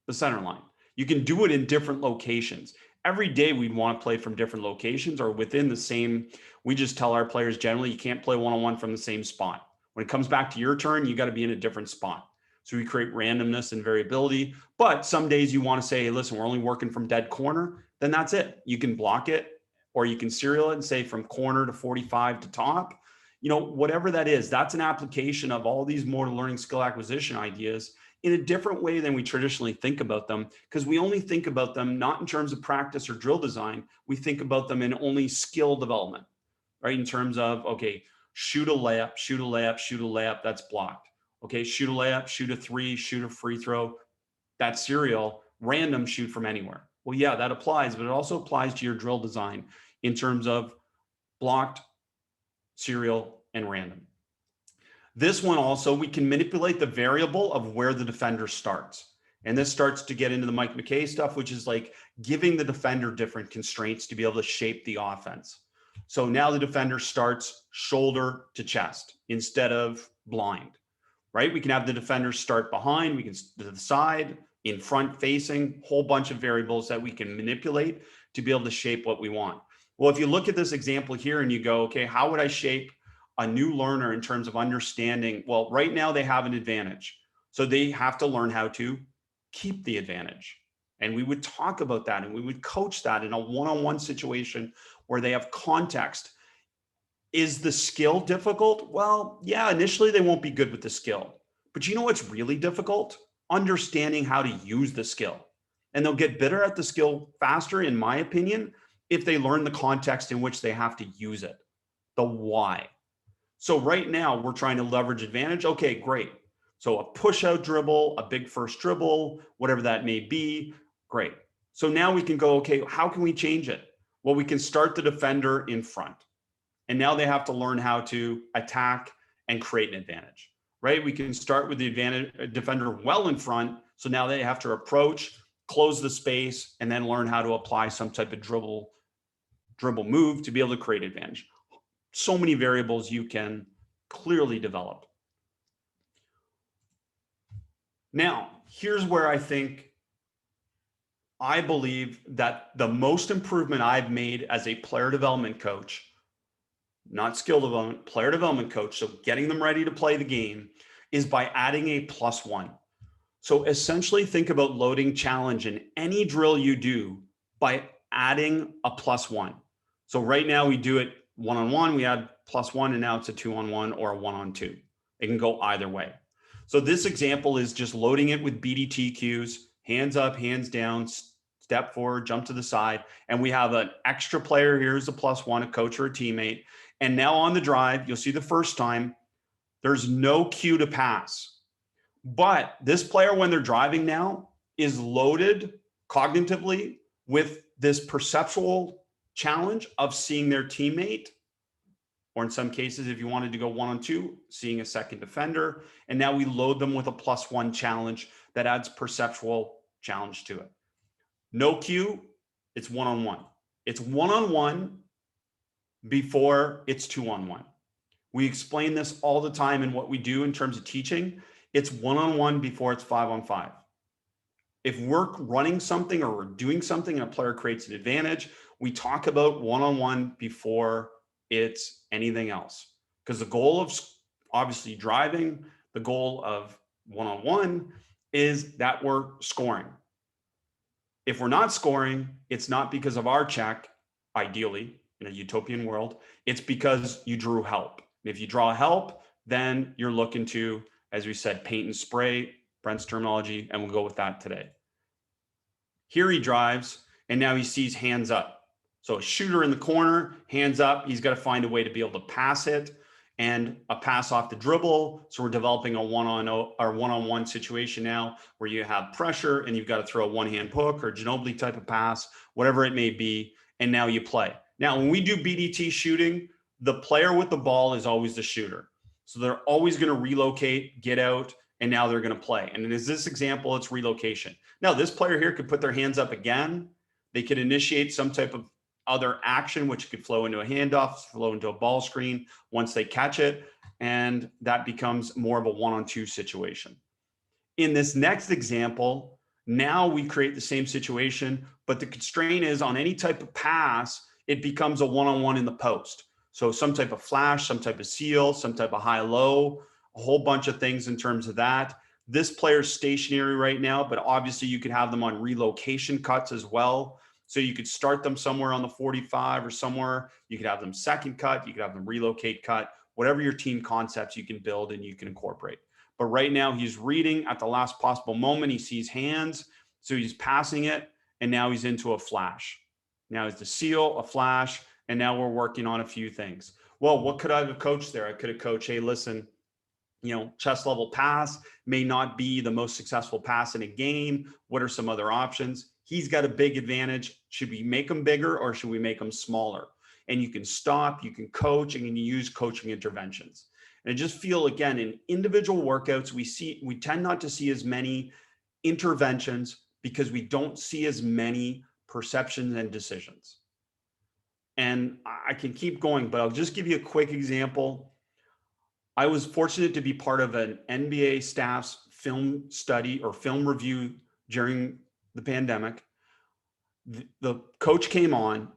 the center line. You can do it in different locations. Every day we'd want to play from different locations or within the same. We just tell our players generally, you can't play one-on-one from the same spot. When it comes back to your turn, you got to be in a different spot. So we create randomness and variability. But some days you want to say, hey, listen, we're only working from dead corner. Then that's it. You can block it or you can serial it and say from corner to 45 to top. Whatever that is, that's an application of all these motor learning skill acquisition ideas in a different way than we traditionally think about them, because we only think about them not in terms of practice or drill design. We think about them in only skill development, right? In terms of, okay, shoot a layup, shoot a layup, shoot a layup, that's blocked. Okay, shoot a layup, shoot a 3, shoot a free throw, that's serial, random shoot from anywhere. Well, yeah, that applies, but it also applies to your drill design in terms of blocked, serial, and random. This one also, we can manipulate the variable of where the defender starts. And this starts to get into the Mike McKay stuff, which is like giving the defender different constraints to be able to shape the offense. So now the defender starts shoulder to chest instead of blind, right? We can have the defender start behind, we can to the side, in front facing, whole bunch of variables that we can manipulate to be able to shape what we want. Well, if you look at this example here and you go, okay, how would I shape a new learner in terms of understanding? Well, right now they have an advantage. So they have to learn how to keep the advantage. And we would talk about that and we would coach that in a one-on-one situation where they have context. Is the skill difficult? Well, yeah, initially they won't be good with the skill. But you know what's really difficult? Understanding how to use the skill. And they'll get better at the skill faster, in my opinion, if they learn the context in which they have to use it, the why. So right now we're trying to leverage advantage. Okay, great. So a push out dribble, a big first dribble, whatever that may be, great. So now we can go, okay, how can we change it? Well, we can start the defender in front. And now they have to learn how to attack and create an advantage, right? We can start with the advantage defender well in front. So now they have to approach close the space, and then learn how to apply some type of dribble move to be able to create advantage. So many variables you can clearly develop. Now, here's where I believe that the most improvement I've made as a player development coach, not skill development, player development coach, so getting them ready to play the game, is by adding a +1. So essentially think about loading challenge in any drill you do by adding a +1. So right now we do it 1-on-1, we add +1, and now it's a 2-on-1 or a 1-on-2. It can go either way. So this example is just loading it with BDT cues, hands up, hands down, step forward, jump to the side. And we have an extra player here who's a +1, a coach or a teammate. And now on the drive, you'll see the first time, there's no cue to pass. But this player, when they're driving now, is loaded cognitively with this perceptual challenge of seeing their teammate, or in some cases, if you wanted to go 1-on-2, seeing a second defender. And now we load them with a +1 challenge that adds perceptual challenge to it. No cue, it's 1-on-1. It's 1-on-1 before it's 2-on-1. We explain this all the time in what we do in terms of teaching. It's 1-on-1 before it's 5-on-5. If we're running something or we're doing something and a player creates an advantage, we talk about 1-on-1 before it's anything else. Because the goal of obviously driving, the goal of 1-on-1 is that we're scoring. If we're not scoring, it's not because of our check, ideally, in a utopian world, it's because you drew help. And if you draw help, then you're looking to, as we said, paint and spray, Brent's terminology, and we'll go with that today. Here he drives, and now he sees hands up. So a shooter in the corner, hands up, he's got to find a way to be able to pass it, and a pass off the dribble. So we're developing a one-on-one situation now where you have pressure and you've got to throw a one-hand hook or Ginobili type of pass, whatever it may be, and now you play. Now, when we do BDT shooting, the player with the ball is always the shooter. So they're always going to relocate, get out, and now they're going to play. And in this example, it's relocation. Now, this player here could put their hands up again. They could initiate some type of other action, which could flow into a handoff, flow into a ball screen once they catch it, and that becomes more of a 1-on-2 situation. In this next example, now we create the same situation, but the constraint is on any type of pass, it becomes a 1-on-1 in the post. So some type of flash, some type of seal, some type of high-low, a whole bunch of things in terms of that. This player's stationary right now, but obviously you could have them on relocation cuts as well. So you could start them somewhere on the 45 or somewhere. You could have them second cut. You could have them relocate cut. Whatever your team concepts you can build and you can incorporate. But right now he's reading at the last possible moment. He sees hands. So he's passing it. And now he's into a flash. Now it's the seal, a flash. And now we're working on a few things. Well, what could I have coached there? I could have coached, hey, listen, chest level pass may not be the most successful pass in a game. What are some other options? He's got a big advantage. Should we make him bigger or should we make him smaller? And you can stop, you can coach, and you can use coaching interventions. And I just feel, again, in individual workouts, we tend not to see as many interventions because we don't see as many perceptions and decisions. And I can keep going, but I'll just give you a quick example. I was fortunate to be part of an NBA staff's film study or film review during the pandemic. The coach came on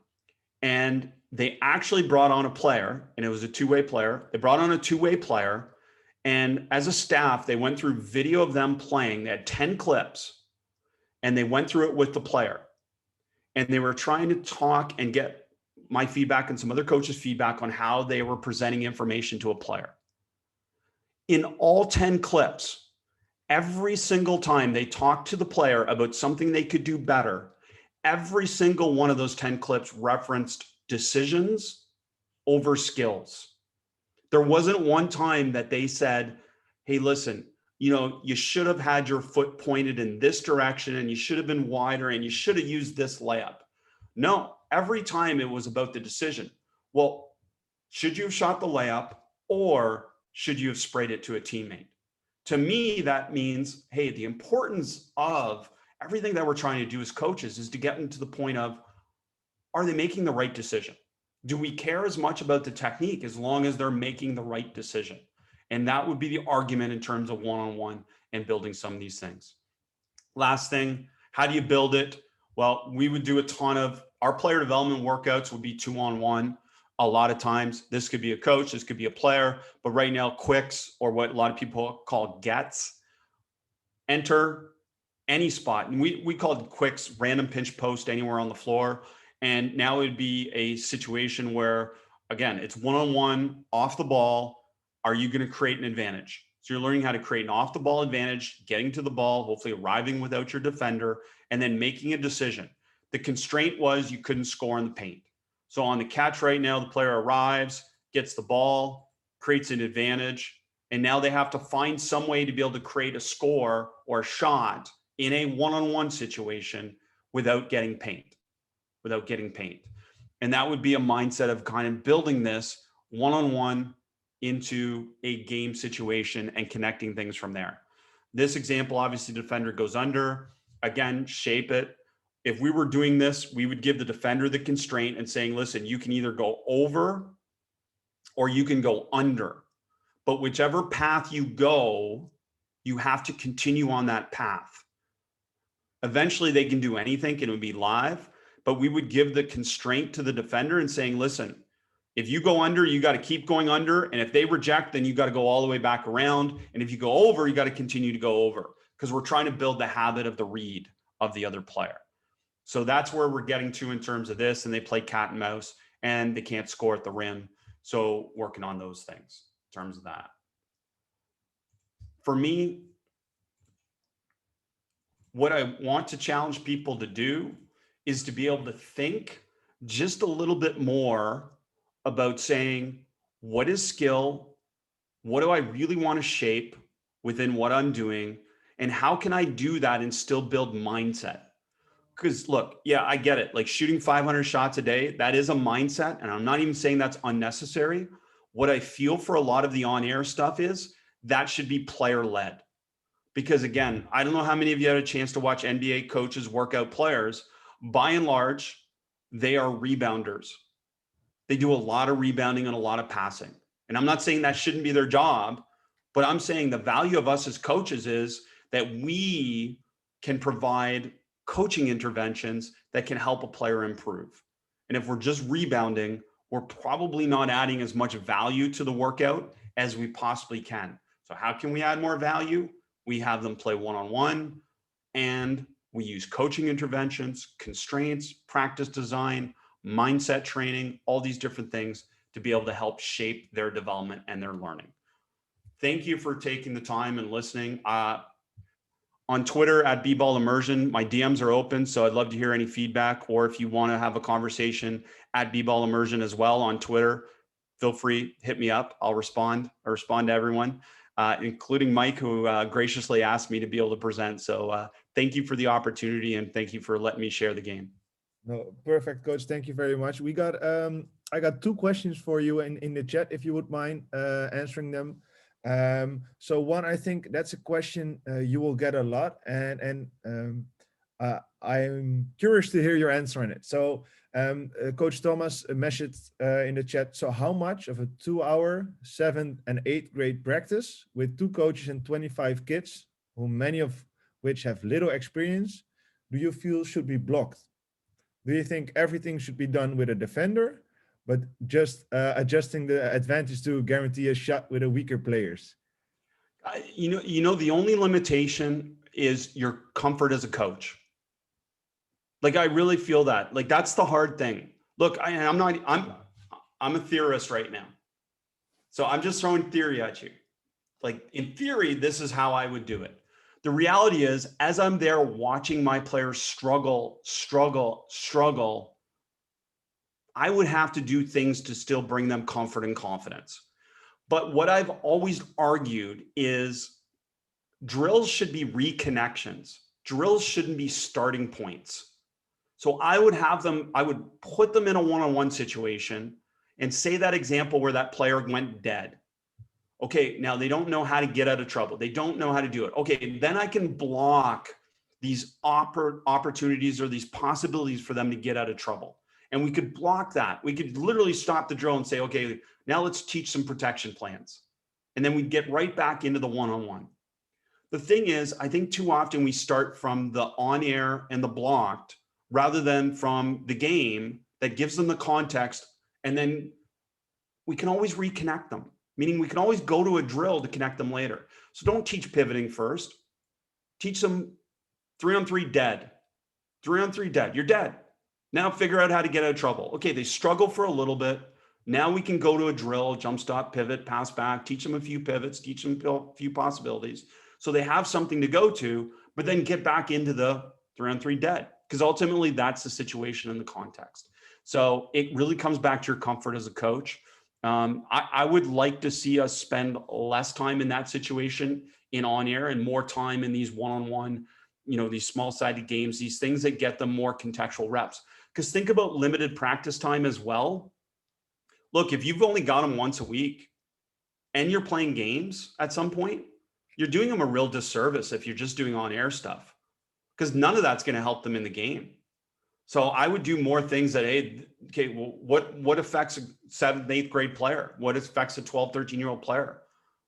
and they actually brought on a player, and it was a two-way player. They brought on a two-way player, and as a staff, they went through video of them playing. They had 10 clips, and they went through it with the player. And they were trying to talk and get my feedback and some other coaches' feedback on how they were presenting information to a player. In all 10 clips, every single time they talked to the player about something they could do better, every single one of those 10 clips referenced decisions over skills. There wasn't one time that they said, hey, listen, you should have had your foot pointed in this direction and you should have been wider and you should have used this layup. No, every time it was about the decision. Well, should you have shot the layup or should you have sprayed it to a teammate? To me, that means, hey, the importance of everything that we're trying to do as coaches is to get them to the point of, are they making the right decision? Do we care as much about the technique as long as they're making the right decision? And that would be the argument in terms of one-on-one and building some of these things. Last thing, how do you build it? Well, we would do a ton of, our player development workouts would be 2-on-1. A lot of times, this could be a coach, this could be a player, but right now, quicks, or what a lot of people call gets, enter any spot. And we called quicks random pinch post anywhere on the floor. And now it would be a situation where, again, it's one-on-one, off the ball. Are you going to create an advantage? So you're learning how to create an off the ball advantage, getting to the ball, hopefully arriving without your defender, and then making a decision. The constraint was you couldn't score in the paint. So on the catch right now, the player arrives, gets the ball, creates an advantage, and now they have to find some way to be able to create a score or a shot in a one-on-one situation without getting paint. And that would be a mindset of kind of building this one-on-one into a game situation and connecting things from there. This example, obviously, defender goes under. Again, shape it. If we were doing this, we would give the defender the constraint and saying, listen, you can either go over or you can go under. But whichever path you go, you have to continue on that path. Eventually, they can do anything and it would be live, but we would give the constraint to the defender and saying, listen, if you go under, you got to keep going under. And if they reject, then you got to go all the way back around. And if you go over, you got to continue to go over, because we're trying to build the habit of the read of the other player. So that's where we're getting to in terms of this. And they play cat and mouse and they can't score at the rim. So working on those things in terms of that. For me, what I want to challenge people to do is to be able to think just a little bit more about saying, what is skill? What do I really want to shape within what I'm doing? And how can I do that and still build mindset? Because look, yeah, I get it. Like shooting 500 shots a day, that is a mindset. And I'm not even saying that's unnecessary. What I feel for a lot of the on-air stuff is that should be player-led. Because again, I don't know how many of you had a chance to watch NBA coaches work out players. By and large, they are rebounders. They do a lot of rebounding and a lot of passing. And I'm not saying that shouldn't be their job, but I'm saying the value of us as coaches is that we can provide coaching interventions that can help a player improve. And if we're just rebounding, we're probably not adding as much value to the workout as we possibly can. So how can we add more value? We have them play one-on-one, and we use coaching interventions, constraints, practice design, mindset training, all these different things to be able to help shape their development and their learning. Thank you for taking the time and listening. On Twitter at @bball Immersion, my DMs are open, so I'd love to hear any feedback, or if you want to have a conversation at @bball Immersion as well on Twitter, feel free, hit me up. I'll respond. I respond to everyone, including Mike, who graciously asked me to be able to present. So thank you for the opportunity, and thank you for letting me share the game. No, perfect, Coach. Thank you very much. We got I got two questions for you in the chat, if you would mind answering them. So one, I think that's a question you will get a lot, and I'm curious to hear your answer on it. So Coach Thomas messaged in the chat, so how much of a 2-hour 7th and 8th grade practice with 2 coaches and 25 kids, who many of which have little experience, do you feel should be blocked? Do you think everything should be done with a defender, but just adjusting the advantage to guarantee a shot with the weaker players? You know, the only limitation is your comfort as a coach. Like, I really feel that. Like, that's the hard thing. Look, I'm a theorist right now. So I'm just throwing theory at you. Like, in theory, this is how I would do it. The reality is, as I'm there watching my players struggle, I would have to do things to still bring them comfort and confidence. But what I've always argued is drills should be reconnections. Drills shouldn't be starting points. So I would put them in a one-on-one situation and say that example where that player went dead. Okay, now they don't know how to get out of trouble. They don't know how to do it. Okay, then I can block these opportunities or these possibilities for them to get out of trouble. And we could block that. We could literally stop the drill and say, okay, now let's teach some protection plans. And then we get right back into the one-on-one. The thing is, I think too often we start from the on-air and the blocked rather than from the game that gives them the context. And then we can always reconnect them, meaning we can always go to a drill to connect them later. So don't teach pivoting first. Teach them 3-on-3 dead. 3-on-3 dead. You're dead. Now figure out how to get out of trouble. Okay, they struggle for a little bit. Now we can go to a drill, jump stop, pivot, pass back, teach them a few pivots, teach them a few possibilities. So they have something to go to, but then get back into the 3-on-3 dead, because ultimately that's the situation in the context. So it really comes back to your comfort as a coach. I would like to see us spend less time in that situation in on air and more time in these one-on-one, these small-sided games, these things that get them more contextual reps. Because think about limited practice time as well. Look, if you've only got them once a week and you're playing games at some point, you're doing them a real disservice if you're just doing on-air stuff, because none of that's going to help them in the game. So I would do more things that, hey, okay, well, what affects a 7th, 8th grade player? What affects a 12, 13-year-old player?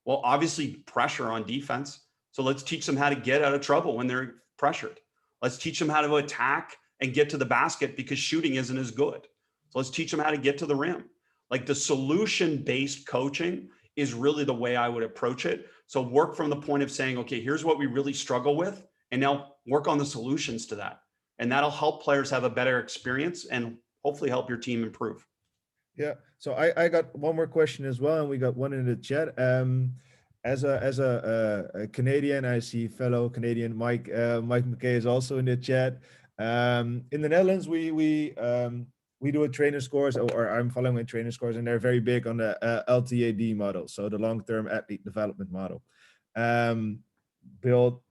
Well, obviously pressure on defense. So let's teach them how to get out of trouble when they're pressured. Let's teach them how to attack and get to the basket because shooting isn't as good. So let's teach them how to get to the rim. Like the solution-based coaching is really the way I would approach it. So work from the point of saying, okay, here's what we really struggle with, and now work on the solutions to that. And that'll help players have a better experience and hopefully help your team improve. Yeah. So I got one more question as well, and we got one in the chat. As a Canadian, I see fellow Canadian Mike McKay is also in the chat. In the Netherlands, we do a trainer scores, or I'm following a trainer scores, and they're very big on the LTAD model, so the long-term athlete development model, built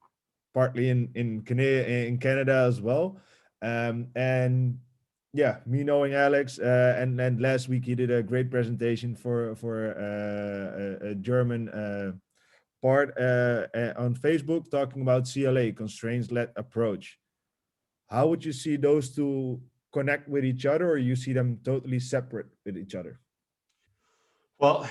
partly in Canada as well. And yeah, me knowing Alex, and then last week he did a great presentation for a German part on Facebook talking about CLA, constraints-led approach. How would you see those two connect with each other, or you see them totally separate with each other? Well,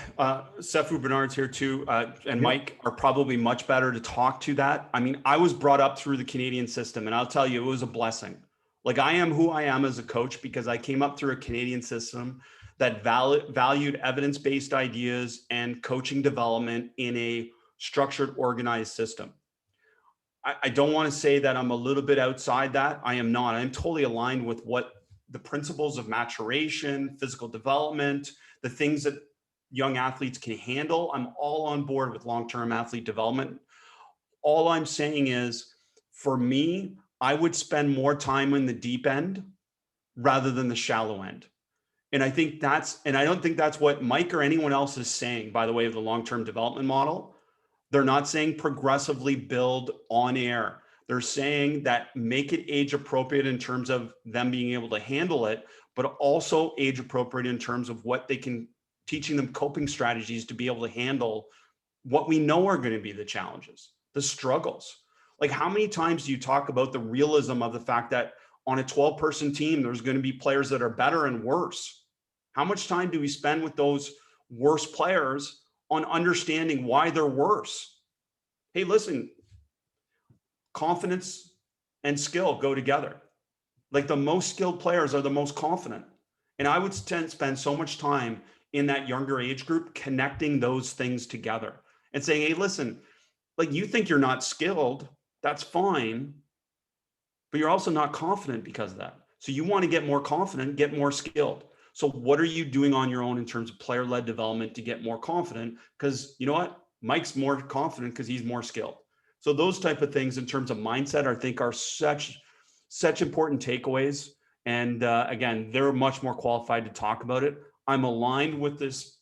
Sefu Bernard's here too, and Mike are probably much better to talk to that. I mean, I was brought up through the Canadian system, and I'll tell you, it was a blessing. Like, I am who I am as a coach because I came up through a Canadian system that valued evidence-based ideas and coaching development in a structured, organized system. I don't want to say that I'm a little bit outside that. I am not. I'm totally aligned with what the principles of maturation, physical development, the things that young athletes can handle. I'm all on board with long-term athlete development. All I'm saying is, for me, I would spend more time in the deep end rather than the shallow end. And I don't think that's what Mike or anyone else is saying, by the way, of the long-term development model. They're not saying progressively build on air. They're saying that make it age appropriate in terms of them being able to handle it, but also age appropriate in terms of what they can, teaching them coping strategies to be able to handle what we know are going to be the challenges, the struggles. Like, how many times do you talk about the realism of the fact that on a 12-person team, there's going to be players that are better and worse? How much time do we spend with those worse players on understanding why they're worse? Hey, listen, confidence and skill go together. Like, the most skilled players are the most confident. And I would spend so much time in that younger age group connecting those things together and saying, hey, listen, like, you think you're not skilled, that's fine, but you're also not confident because of that. So you want to get more confident, get more skilled. So what are you doing on your own in terms of player-led development to get more confident? Because you know what? Mike's more confident because he's more skilled. So those type of things in terms of mindset, I think, are such important takeaways. And again, they're much more qualified to talk about it. I'm aligned with this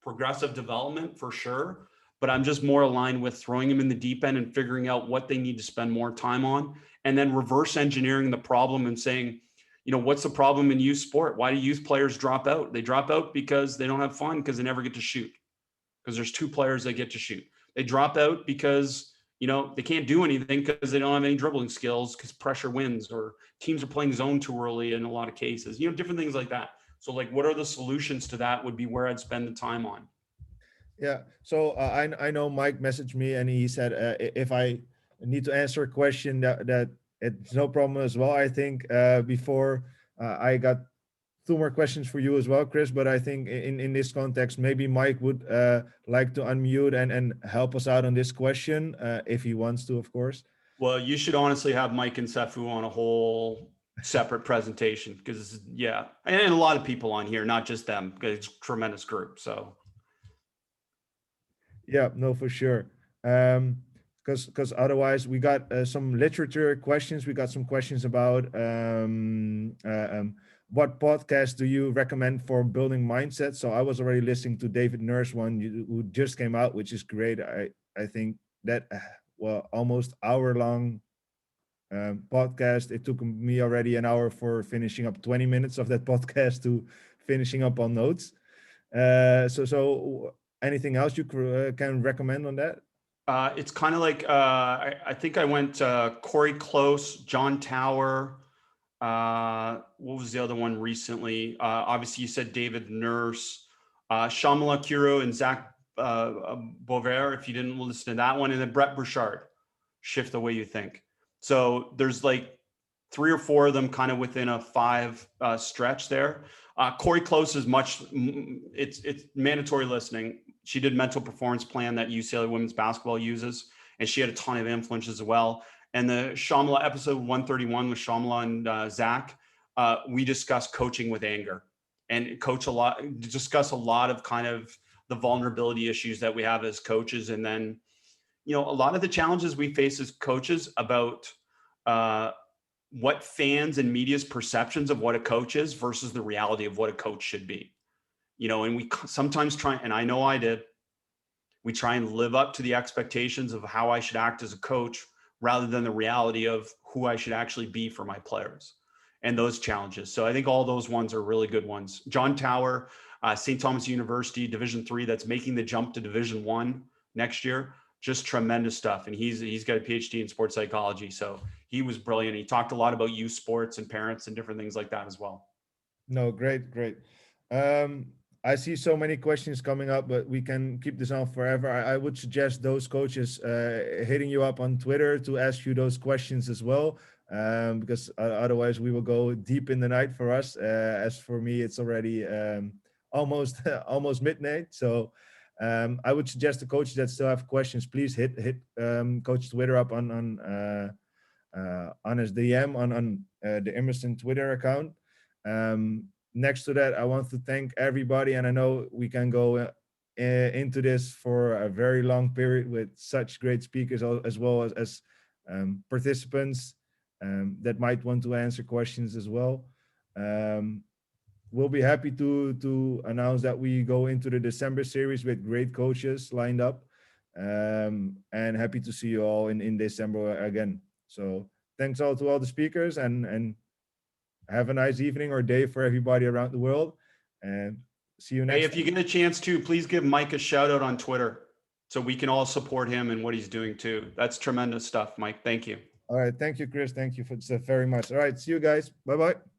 progressive development for sure, but I'm just more aligned with throwing them in the deep end and figuring out what they need to spend more time on, and then reverse engineering the problem and saying, what's the problem in youth sport? Why do youth players drop out? They drop out because they don't have fun, because they never get to shoot, because there's 2 players that get to shoot. They drop out because, they can't do anything because they don't have any dribbling skills because pressure wins, or teams are playing zone too early in a lot of cases, different things like that. So like, what are the solutions to that would be where I'd spend the time on. Yeah. So I know Mike messaged me and he said if I need to answer a question that it's no problem as well. I think before I got two more questions for you as well, Chris. But I think in this context, maybe Mike would like to unmute and help us out on this question if he wants to, of course. Well, you should honestly have Mike and Sefu on a whole separate presentation because, yeah, and a lot of people on here, not just them, because it's a tremendous group. So, yeah, no, for sure. Because otherwise, we got some literature questions. We got some questions about what podcast do you recommend for building mindset? So I was already listening to David Nurse one who just came out, which is great. I think that almost hour-long podcast. It took me already an hour for finishing up 20 minutes of that podcast to finishing up on notes. So anything else you can recommend on that? it's kind of like, I think I went Corey Close, John Tower. What was the other one recently? Obviously you said David Nurse, Shamala Kiro and Zach Bover, if you didn't listen to that one, and then Brett Burchard, Shift the Way You Think. So there's like 3 or 4 of them kind of within a 5 stretch there. Corey Close is it's mandatory listening. She did Mental Performance Plan that UCLA women's basketball uses, and she had a ton of influence as well. And the Shamala episode 131 with Shamala and Zach, we discussed coaching with anger and discuss a lot of kind of the vulnerability issues that we have as coaches. And then, a lot of the challenges we face as coaches about what fans and media's perceptions of what a coach is versus the reality of what a coach should be. And we sometimes try, and I know I did, we try and live up to the expectations of how I should act as a coach rather than the reality of who I should actually be for my players and those challenges. So I think all those ones are really good ones. John Tower, St. Thomas University, Division III, that's making the jump to Division I next year. Just tremendous stuff. And he's got a PhD in sports psychology. So he was brilliant. He talked a lot about youth sports and parents and different things like that as well. No, great. I see so many questions coming up, but we can keep this on forever. I would suggest those coaches hitting you up on Twitter to ask you those questions as well, because otherwise we will go deep in the night for us. As for me, it's already almost midnight. So I would suggest the coaches that still have questions, please hit Coach Twitter up on his DM on the Immersion Twitter account. Next to that, I want to thank everybody, and I know we can go into this for a very long period with such great speakers as well as participants that might want to answer questions as well. We'll be happy to announce that we go into the December series with great coaches lined up, and happy to see you all in December again. So thanks all to all the speakers, and have a nice evening or day for everybody around the world, and see you next time. If you get a chance to, please give Mike a shout out on Twitter so we can all support him and what he's doing too. That's tremendous stuff, Mike. Thank you. All right. Thank you, Chris. Thank you for very much. All right. See you guys. Bye-bye.